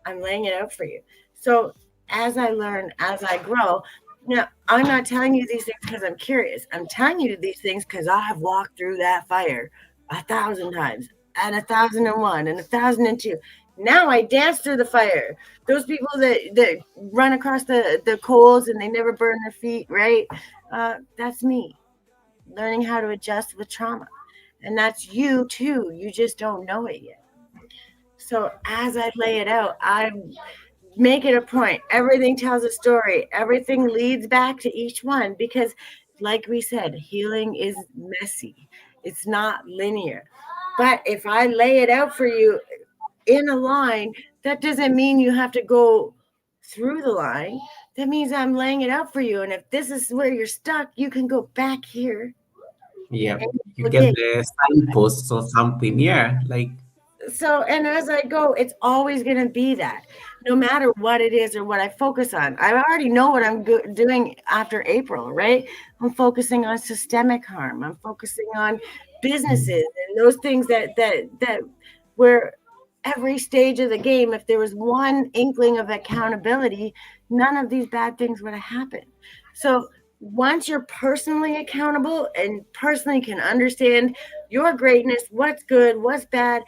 I'm laying it out for you. So as I learn, as I grow, now I'm not telling you these things because I'm curious. I'm telling you these things because I have walked through that fire 1,000 times and 1,001 and 1,002. Now I dance through the fire. Those people that run across the coals and they never burn their feet, right? That's me learning how to adjust with trauma. And that's you too. You just don't know it yet. So as I lay it out, I make it a point. Everything tells a story. Everything leads back to each one because, like we said, healing is messy. It's not linear. But if I lay it out for you in a line, that doesn't mean you have to go through the line. That means I'm laying it out for you. And if this is where you're stuck, you can go back here. Yeah, you get the signposts or something. Yeah, like. So, and as I go, it's always going to be that no matter what it is or what I focus on. I already know what I'm doing after April, right? I'm focusing on systemic harm. I'm focusing on businesses and those things that where every stage of the game, if there was one inkling of accountability, none of these bad things would have happened. So once you're personally accountable and personally can understand your greatness, what's good, what's bad,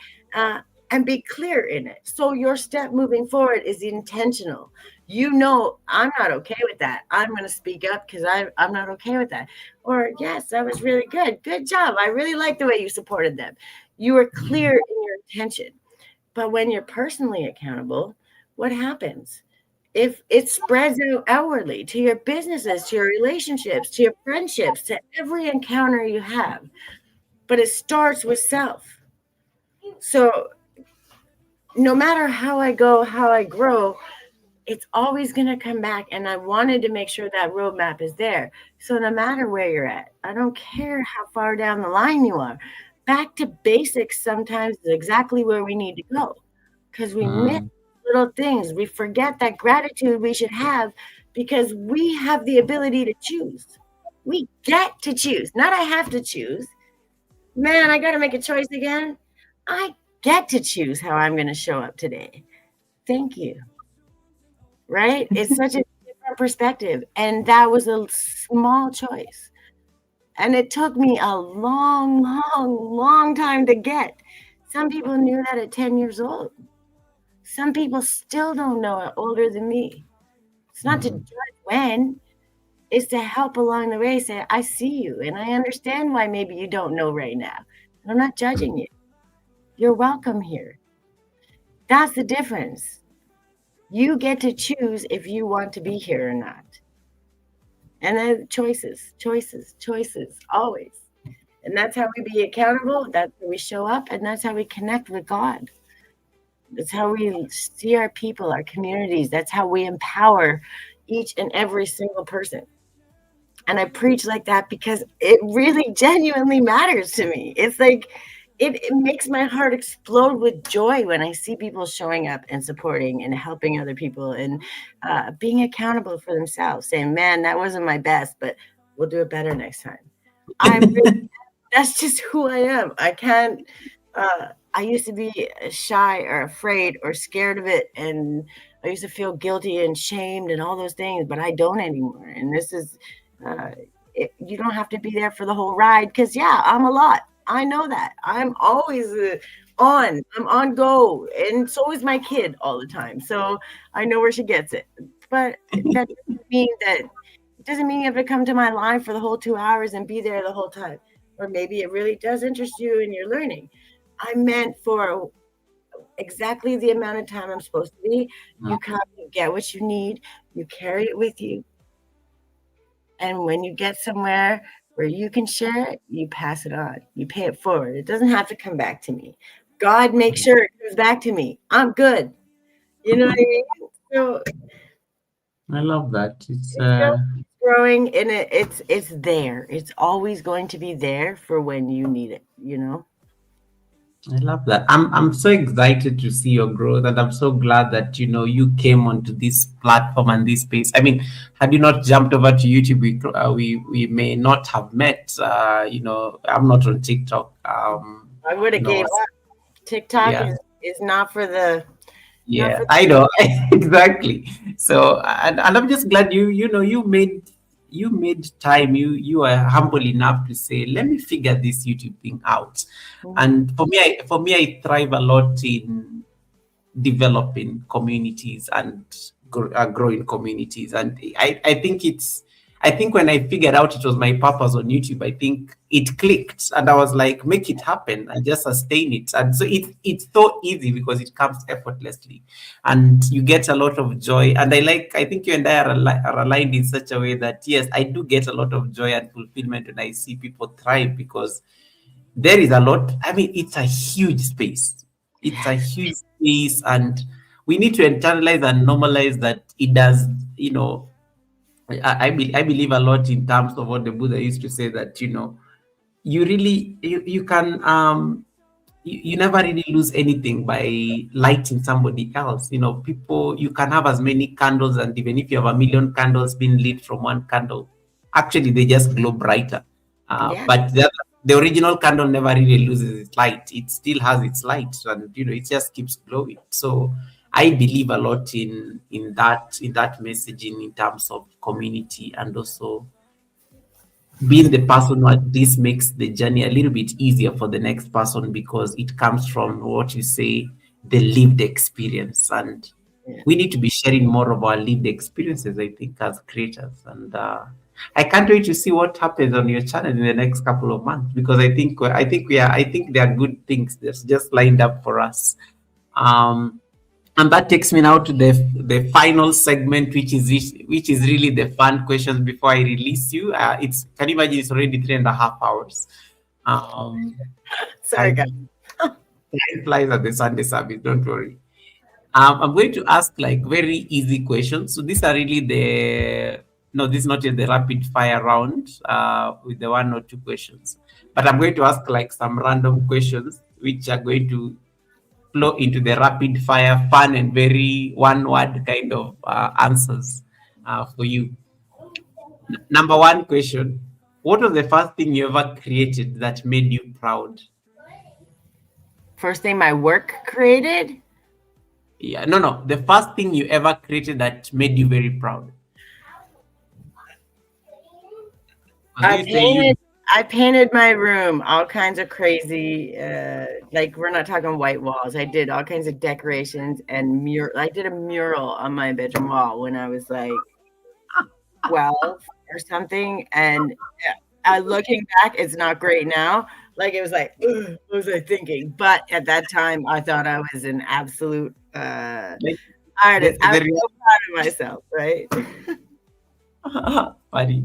and be clear in it. So your step moving forward is intentional. You know, I'm not okay with that. I'm going to speak up because I'm not okay with that. Or, yes, that was really good. Good job. I really like the way you supported them. You were clear in your intention. But when you're personally accountable, what happens? If it spreads out outwardly to your businesses, to your relationships, to your friendships, to every encounter you have. But it starts with self. So no matter how I go, how I grow, it's always going to come back. And I wanted to make sure that roadmap is there. So no matter where you're at, I don't care how far down the line you are. Back to basics sometimes is exactly where we need to go because we miss little things. We forget that gratitude we should have because we have the ability to choose. We get to choose. Not I have to choose. Man, I got to make a choice again. I get to choose how I'm going to show up today. Thank you. Right? It's such a different perspective. And that was a small choice. And it took me a long, long, long time to get. Some people knew that at 10 years old. Some people still don't know it older than me. It's not to judge when. It's to help along the way. Say, I see you. And I understand why maybe you don't know right now. I'm not judging you. You're welcome here. That's the difference. You get to choose if you want to be here or not. And then choices, always. And that's how we be accountable. That's how we show up. And that's how we connect with God. That's how we see our people, our communities. That's how we empower each and every single person. And I preach like that because it really genuinely matters to me. It's like, it makes my heart explode with joy when I see people showing up and supporting and helping other people and being accountable for themselves, saying, man, that wasn't my best, but we'll do it better next time. That's just who I am. I can't, I used to be shy or afraid or scared of it. And I used to feel guilty and shamed and all those things, but I don't anymore. And this is, you don't have to be there for the whole ride because, yeah, I'm a lot. I know that. I'm always I'm on go. And so is my kid all the time. So I know where she gets it. But that doesn't mean that doesn't mean you have to come to my live for the whole 2 hours and be there the whole time. Or maybe it really does interest you and you're learning. I meant for exactly the amount of time I'm supposed to be. You come, you get what you need, you carry it with you. And when you get somewhere where you can share it, you pass it on. You pay it forward. It doesn't have to come back to me. God makes sure it comes back to me. I'm good. You know what I mean? So I love that. It's growing and it's there. It's always going to be there for when you need it, you know? I love that. I'm so excited to see your growth, and I'm so glad that you came onto this platform and this space. I mean, had you not jumped over to YouTube, we may not have met. I'm not on TikTok. I would have gave up. TikTok is not for the. Yeah, I know. Exactly. So, and I'm just glad you made time. You are humble enough to say, let me figure this YouTube thing out. And for me, I thrive a lot in developing communities and growing communities. And I think when I figured out it was my purpose on YouTube, I think it clicked, and I was like, make it happen and just sustain it. And so it's so easy because it comes effortlessly, and you get a lot of joy. And I think you and I are aligned in such a way that yes, I do get a lot of joy and fulfillment when I see people thrive, because there is a lot. I mean, it's a huge space. It's a huge space, and we need to internalize and normalize that it does. I believe a lot in terms of what the Buddha used to say, that you really you can you never really lose anything by lighting somebody else. People, you can have as many candles, and even if you have a million candles being lit from one candle, actually they just glow brighter. But the original candle never really loses its light. It still has its light, and it just keeps glowing. So I believe a lot in that messaging in terms of community, and also being the person who at least makes the journey a little bit easier for the next person, because it comes from what you say, the lived experience. And we need to be sharing more of our lived experiences, I think, as creators. And I can't wait to see what happens on your channel in the next couple of months, because I think there are good things that's just lined up for us. And that takes me now to the final segment, which is really the fun questions before I release you. Can you imagine, it's already 3.5 hours. Sorry, guys. Time flies at the Sunday service. Don't worry. I'm going to ask like very easy questions. So these are really this is not yet the rapid fire round with the 1 or 2 questions, but I'm going to ask like some random questions which are going to flow into the rapid fire, fun and very one word kind of answers for you. Number 1 question: what was the first thing you ever created that made you proud? First thing my work created? Yeah, no. The first thing you ever created that made you very proud. I painted my room all kinds of crazy, like we're not talking white walls. I did all kinds of decorations and I did a mural on my bedroom wall when I was like 12 or something. And looking back, it's not great now. Like it was like, what was I thinking? But at that time, I thought I was an absolute artist. I was so proud of myself, right? Funny.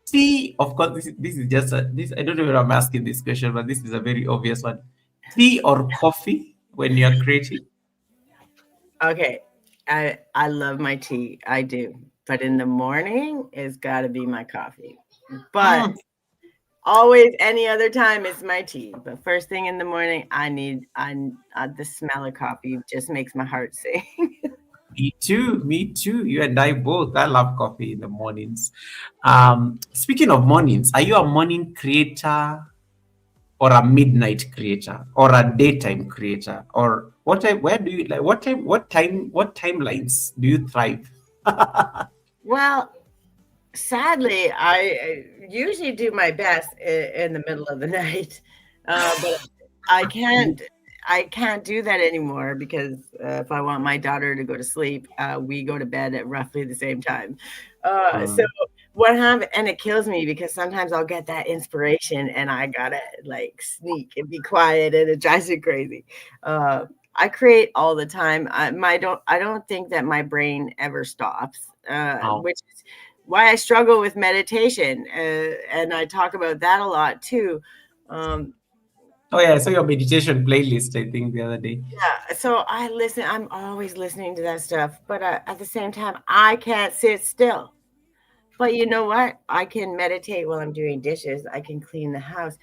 Tea, of course, this is just this. I don't know if I'm asking this question, but this is a very obvious one. Tea or coffee when you're creating? Okay, I love my tea. I do, but in the morning, it's got to be my coffee. But always, any other time, it's my tea. But first thing in the morning, the smell of coffee just makes my heart sing. Me too. You and I both. I love coffee in the mornings. Speaking of mornings, are you a morning creator or a midnight creator or a daytime creator? Or what time? Where do you like? What timelines do you thrive? Well, sadly, I usually do my best in the middle of the night, but I can't. I can't do that anymore because if I want my daughter to go to sleep, we go to bed at roughly the same time. So what happened, and it kills me because sometimes I'll get that inspiration and I gotta like sneak and be quiet, and it drives me crazy. I create all the time. I don't think that my brain ever stops, which is why I struggle with meditation, and I talk about that a lot too. Oh yeah, I saw your meditation playlist, I think, the other day. Yeah, so I listen. I'm always listening to that stuff, but at the same time, I can't sit still. But you know what? I can meditate while I'm doing dishes. I can clean the house,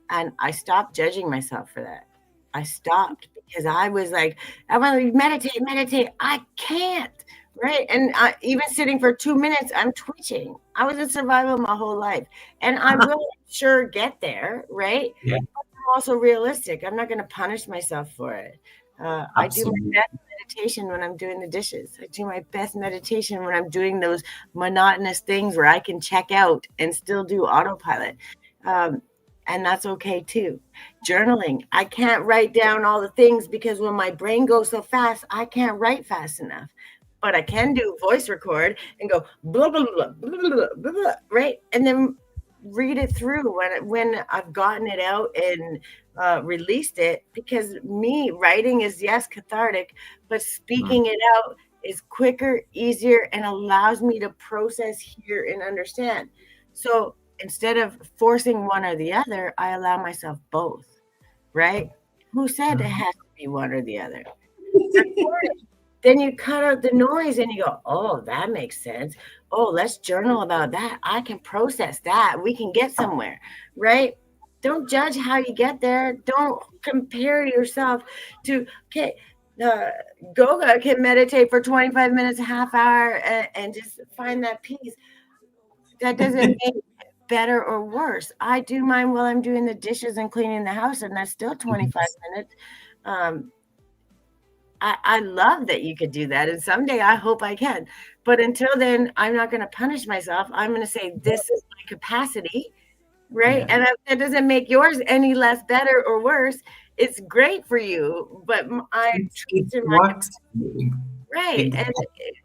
and I stopped judging myself for that. I stopped because I was like, I want to meditate, meditate. I can't, right? And even sitting for 2 minutes, I'm twitching. I was in survival my whole life, and I will sure get there, right? Yeah. I'm also realistic. I'm not going to punish myself for it. I do my best meditation when I'm doing the dishes. I do my best meditation when I'm doing those monotonous things where I can check out and still do autopilot. And that's okay too. Journaling. I can't write down all the things because when my brain goes so fast, I can't write fast enough. But I can do voice record and go blah, blah, blah, blah, blah, blah, blah, blah, right? And then read it through when I've gotten it out and released it, because me writing is cathartic, but speaking it out is quicker, easier, and allows me to process, hear, and understand. So instead of forcing one or the other, I allow myself both, right? Who said it has to be one or the other? Then you cut out the noise and you go, oh, that makes sense. Oh, let's journal about that. I can process that. We can get somewhere, right? Don't judge how you get there. Don't compare yourself to, okay, GOGA can meditate for 25 minutes, a half hour, and just find that peace. That doesn't make it better or worse. I do mine while I'm doing the dishes and cleaning the house, and that's still 25 minutes. I love that you could do that. And someday I hope I can. But until then, I'm not going to punish myself. I'm going to say, this is my capacity, right? Yeah. And that doesn't make yours any less better or worse. It's great for you, but I trust in my capacity. Right. And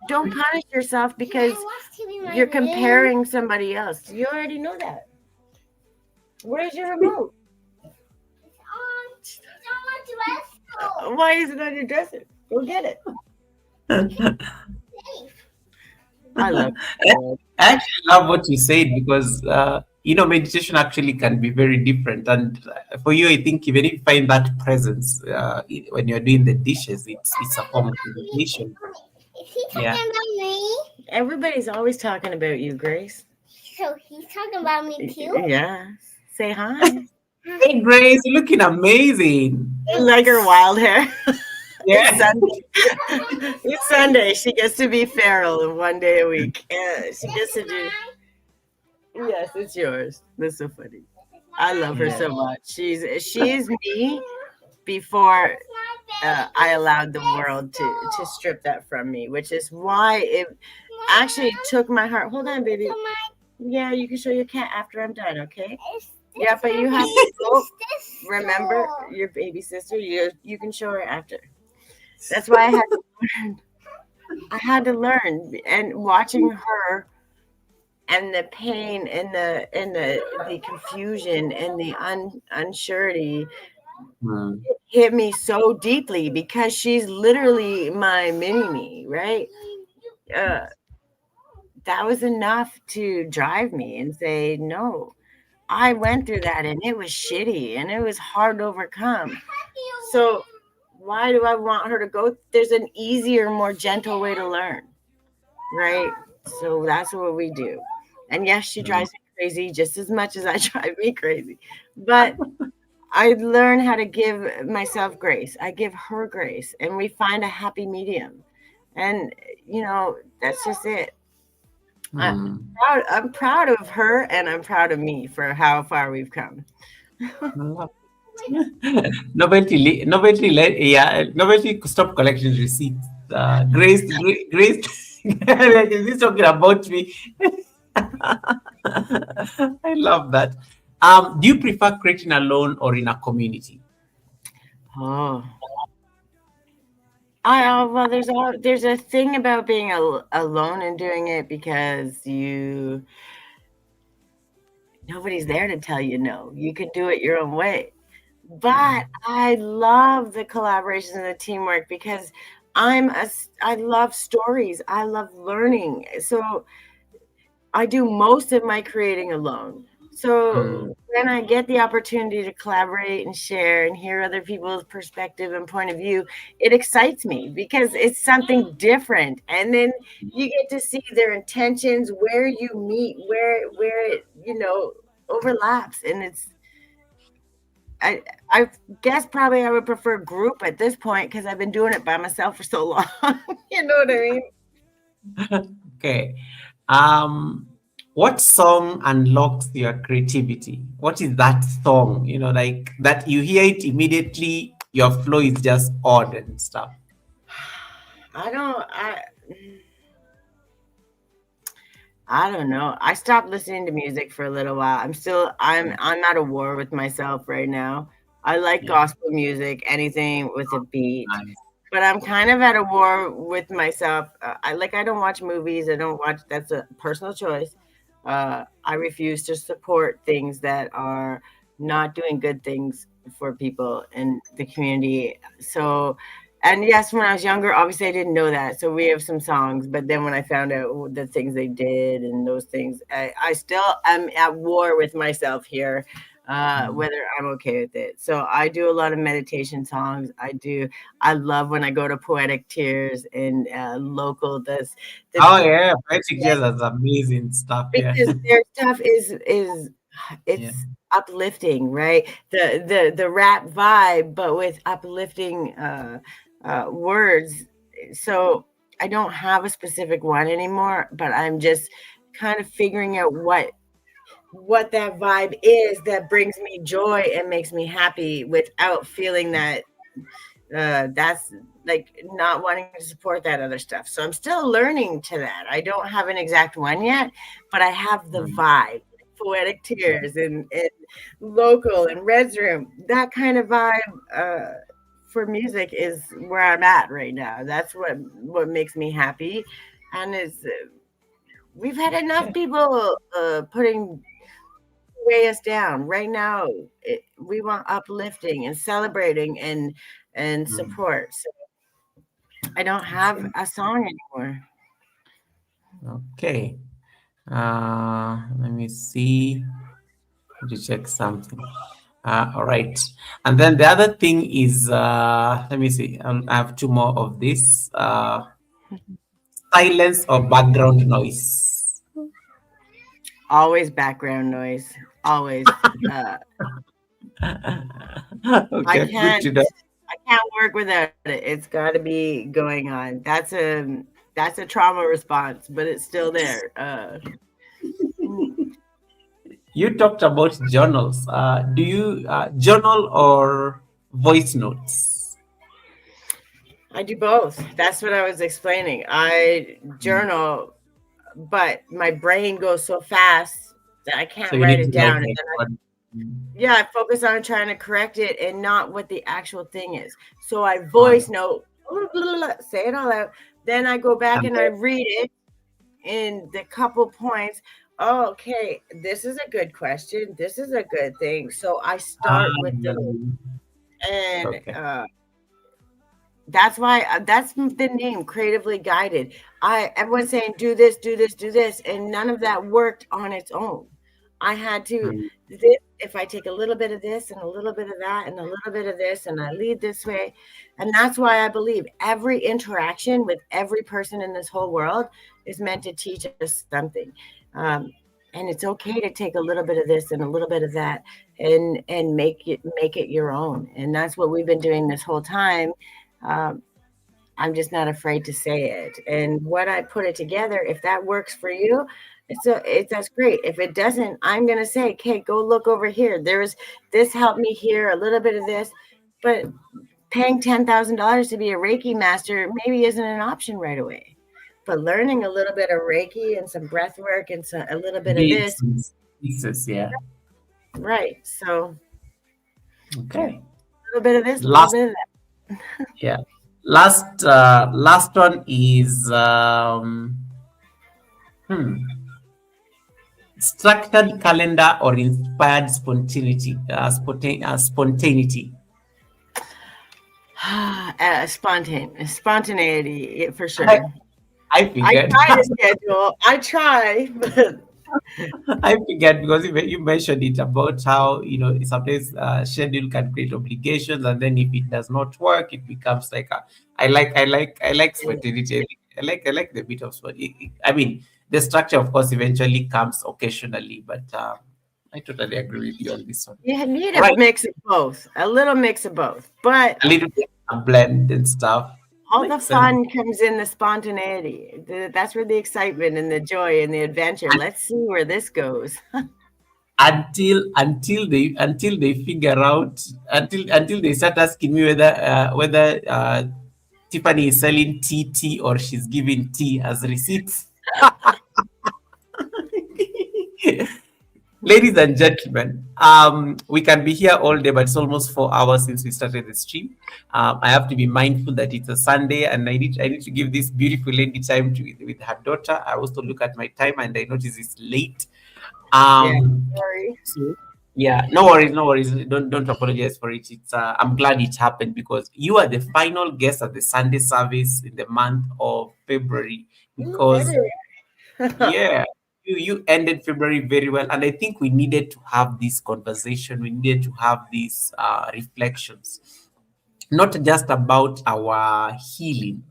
don't punish yourself because you're comparing somebody else. You already know that. Where's your remote? It's on my dresser. Why is it on your dresser? Go get it. I love it. I actually love what you said because, meditation actually can be very different. And for you, I think even if you find that presence when you're doing the dishes, it's a form of meditation. Is he talking about me? Everybody's always talking about you, Grace. So he's talking about me too? Yeah. Say hi. Hey, Grace, you're looking amazing. Like her wild hair. Yeah. It's Sunday. She gets to be feral 1 day a week. She gets to do. Yes, it's yours. That's so funny. I love her so much. She's me before I allowed the world to strip that from me, which is why it actually took my heart. Hold on, baby. Yeah, you can show your cat after I'm done, okay? Yeah, but you have to go. Remember your baby sister. You can show her after. That's why I had to learn. I had to learn, and watching her, and the pain, and the confusion, and the unsurety hit me so deeply because she's literally my mini me, right? That was enough to drive me and say no. I went through that and it was shitty and it was hard to overcome. So why do I want her to go? There's an easier, more gentle way to learn, right? So that's what we do. And yes, she drives me crazy just as much as I drive me crazy. But I learn how to give myself grace. I give her grace, and we find a happy medium. And, that's just it. I'm proud of her, and I'm proud of me for how far we've come. Novelty, stop collecting receipts. Grace, is this talking about me? I love that. Do you prefer creating alone or in a community? Oh, well, there's a thing about being alone and doing it because nobody's there to tell you no. You can do it your own way. But I love the collaborations and the teamwork because I love stories. I love learning. So I do most of my creating alone. So when I get the opportunity to collaborate and share and hear other people's perspective and point of view, it excites me because it's something different. And then you get to see their intentions, where you meet, where it, overlaps. And I guess probably I would prefer group at this point because I've been doing it by myself for so long. You know what I mean? Okay. What song unlocks your creativity? What is that song? Like that you hear it immediately, your flow is just odd and stuff. I don't know. I stopped listening to music for a little while. I'm at a war with myself right now. I like gospel music, anything with a beat. Nice. But I'm kind of at a war with myself. I don't watch movies. That's a personal choice. I refuse to support things that are not doing good things for people in the community. So, and yes, when I was younger, obviously I didn't know that. So we have some songs, but then when I found out the things they did and those things, I still am at war with myself here. Whether I'm okay with it. So I do a lot of meditation songs. I love when I go to Poetic Tears and local does Oh yeah, Poetic Jazz is amazing stuff. Yeah. because their stuff is it's Yeah. uplifting, right? The rap vibe, but with uplifting words. So I don't have a specific one anymore, but I'm just kind of figuring out what that vibe is that brings me joy and makes me happy without feeling that that's like not wanting to support that other stuff. So I'm still learning to that. I don't have an exact one yet, but I have the vibe. Poetic Tears and local and Red's Room, that kind of vibe for music is where I'm at right now. That's what makes me happy, and we've had enough people putting weigh us down. Right now, we want uplifting and celebrating and support. So I don't have a song anymore. Okay. Let me see. To check something. All right. And then the other thing is, let me see. I have two more of this. Silence or background noise. Always background noise. Always. Okay, good to know. I can't work without it. It's got to be going on. That's a trauma response, but it's still there. You talked about journals. Do you journal or voice notes? I do both. That's what I was explaining. I journal, but my brain goes so fast that I can't So you write need it to like down. And then I focus on trying to correct it and not what the actual thing is. So I voice note, say it all out. Then I go back and I read it in the couple points. Oh, okay, this is a good question. This is a good thing. So I start with those. And that's why that's the name, creatively guided. Everyone's saying do this, do this, do this, and none of that worked on its own. I had to if I take a little bit of this and a little bit of that and a little bit of this and I lead this way. And that's why I believe every interaction with every person in this whole world is meant to teach us something. And it's okay to take a little bit of this and a little bit of that and make it your own. And that's what we've been doing this whole time. I'm just not afraid to say it. And what I put it together, if that works for you, that's great. If it doesn't, I'm gonna say, okay, go look over here. This helped me here, a little bit of this, but paying $10,000 to be a Reiki master maybe isn't an option right away. But learning a little bit of Reiki and some breath work and a little bit of this. Pieces, yeah. Right. So okay. A little bit of this, a little Last, bit of yeah. Last one is hmm, structured calendar or inspired spontaneity. Spontaneity. that. Spontaneity, yeah, for I, sure. I I figured. try to schedule. I try, but I forget because you mentioned it about how sometimes schedule can create obligations, and then if it does not work, it becomes like I like spontaneity. I like the bit of spontaneity. I mean, the structure, of course, eventually comes occasionally, but I totally agree with you on this one. you need All a right, mix of both, a little mix of both. But a little bit of blend and stuff all the makes sense. fun comes in the spontaneity. That's where the excitement and the joy and the adventure. Let's see where this goes. Until they figure out until they start asking me whether Tiffany is selling tea or she's giving tea as receipts. Ladies and gentlemen, we can be here all day, but it's almost 4 hours since we started the stream. I have to be mindful that it's a Sunday, and I need to give this beautiful lady time with her daughter. I also look at my time, and I notice it's late. Yeah, Um, sorry. so yeah, no worries, no worries. Don't apologize for it. It's I'm glad it happened because you are the final guest at the Sunday service in the month of February. Because yeah, you ended February very well, and I think we needed to have this conversation. We needed to have these reflections, not just about our healing,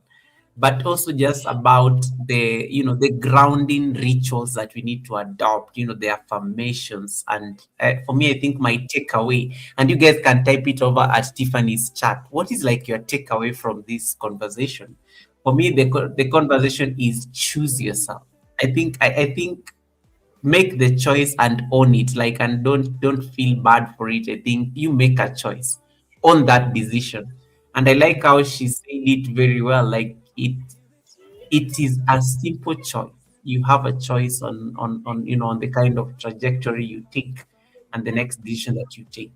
but also just about the grounding rituals that we need to adopt, the affirmations. And for me, I think my takeaway, and you guys can type it over at Tiffany's chat, what is like your takeaway from this conversation? For me, the conversation is choose yourself. I think make the choice and own it, like, and don't feel bad for it. I think you make a choice, own that decision. And I like how she said it very well, like it is a simple choice. You have a choice on the kind of trajectory you take and the next decision that you take.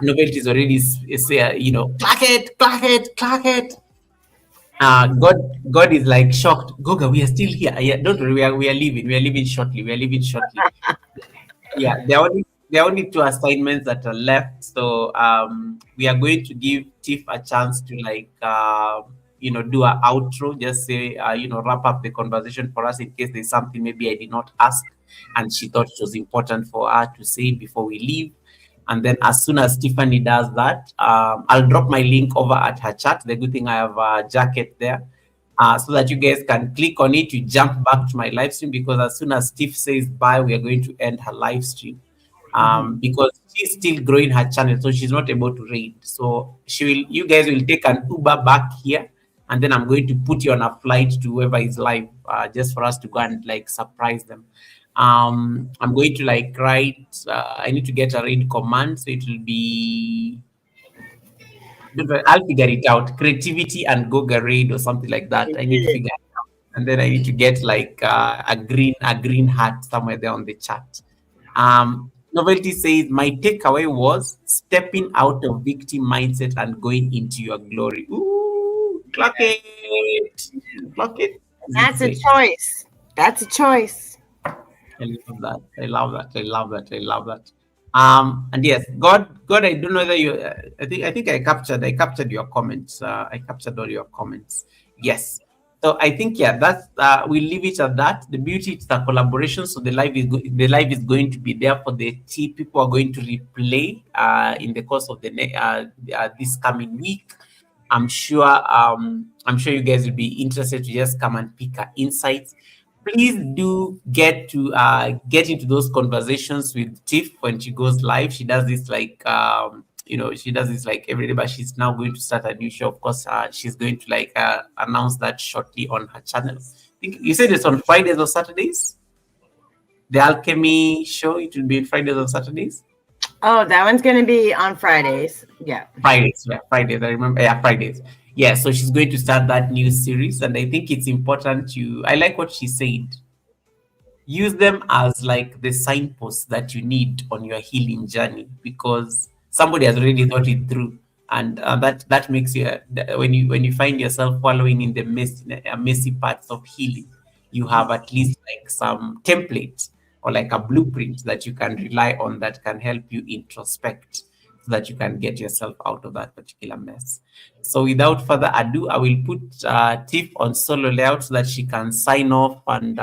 Novelty is already say, clack it, clack it. God is like shocked. Goga, we are still here. Yeah, don't worry, we are leaving. We are leaving shortly. We are leaving shortly. Yeah, there are only two assignments that are left. So we are going to give Tiff a chance to do a outro. Just say wrap up the conversation for us in case there's something maybe I did not ask and she thought it was important for her to say before we leave. And then as soon as Tiffany does that, I'll drop my link over at her chat. The good thing I have a jacket there. So that you guys can click on it to jump back to my live stream, because as soon as Steve says bye, we are going to end her live stream. Because she's still growing her channel, so she's not able to read. So you guys will take an Uber back here, and then I'm going to put you on a flight to whoever is live, just for us to go and like surprise them. I'm going to like write. I need to get a read command, so it will be. I'll figure it out. Creativity and Goga raid or something like that. I need to figure it out, and then I need to get like a green hat somewhere there on the chat. Novelty says my takeaway was stepping out of victim mindset and going into your glory. Ooh, clock it, clock it. As it That's a says. choice. That's a choice. I love that. I love that. I love that. I love that. And yes, God, I don't know whether you. I think I captured your comments. I captured all your comments. Yes. So I think that's we leave it at that. The beauty is the collaboration. So the live is going to be there for the tea. People are going to replay in the course of this coming week. I'm sure you guys will be interested to just come and pick our insights. Please do get into those conversations with Tiff when she goes live. She does this every day, but she's now going to start a new show. Of course, she's going to announce that shortly on her channel. I think you said it's on Fridays or Saturdays. The Alchemy show, it will be on Fridays or Saturdays. Oh, that one's going to be on Fridays. Yeah. Fridays, yeah, Fridays. I remember, yeah, Fridays. Yeah, so she's going to start that new series, and I think it's important I like what she said. Use them as like the signposts that you need on your healing journey, because somebody has already thought it through. and that makes you when you find yourself wallowing in the messy parts of healing, you have at least like some template or like a blueprint that you can rely on that can help you introspect so that you can get yourself out of that particular mess. So without further ado, I will put Tiff on solo layout so that she can sign off and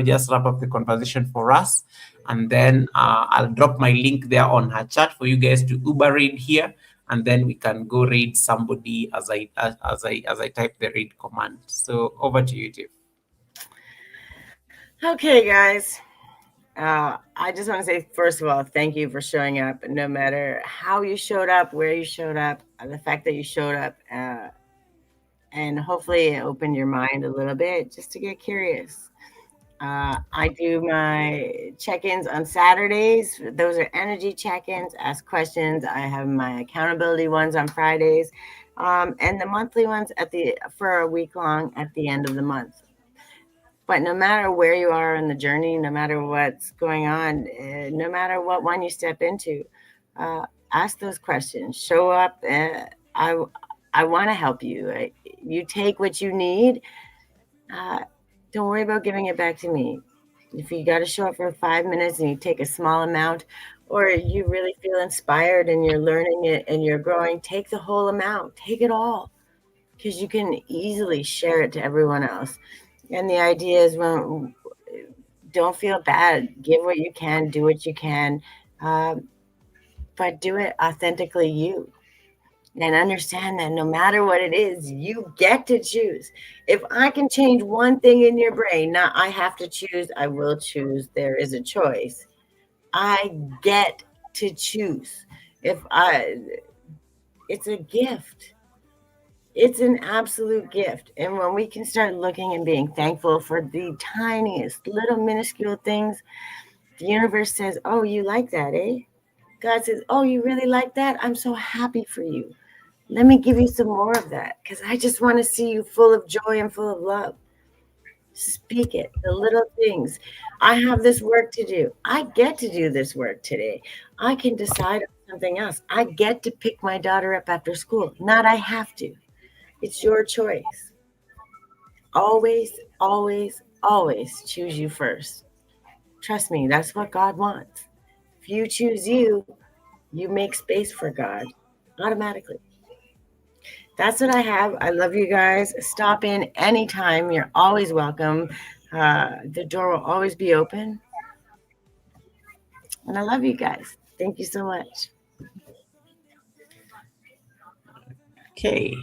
just wrap up the conversation for us. And then I'll drop my link there on her chat for you guys to Uber raid here, and then we can go raid somebody as I type the raid command. So over to you, Tiff. Okay, guys. I just want to say, first of all, thank you for showing up. No matter how you showed up, where you showed up, the fact that you showed up, and hopefully it opened your mind a little bit just to get curious. I do my check-ins on Saturdays. Those are energy check-ins, ask questions. I have my accountability ones on Fridays, and the monthly ones for a week long at the end of the month. But no matter where you are in the journey, no matter what's going on, no matter what one you step into, ask those questions. Show up. I want to help you. You take what you need. Don't worry about giving it back to me. If you got to show up for 5 minutes and you take a small amount, or you really feel inspired and you're learning it and you're growing, take the whole amount. Take it all, because you can easily share it to everyone else. And the idea is, don't feel bad. Give what you can, do what you can, but do it authentically you. And understand that no matter what it is, you get to choose. If I can change one thing in your brain, not I have to choose, I will choose, there is a choice. I get to choose. It's a gift. It's an absolute gift. And when we can start looking and being thankful for the tiniest little minuscule things, the universe says, oh, you like that, eh? God says, oh, you really like that? I'm so happy for you. Let me give you some more of that, because I just want to see you full of joy and full of love. Speak it, the little things. I have this work to do. I get to do this work today. I can decide on something else. I get to pick my daughter up after school. Not I have to. It's your choice. Always, always, always choose you first. Trust me, that's what God wants. If you choose you, you make space for God automatically. That's what I have. I love you guys. Stop in anytime. You're always welcome. The door will always be open. And I love you guys. Thank you so much. Okay.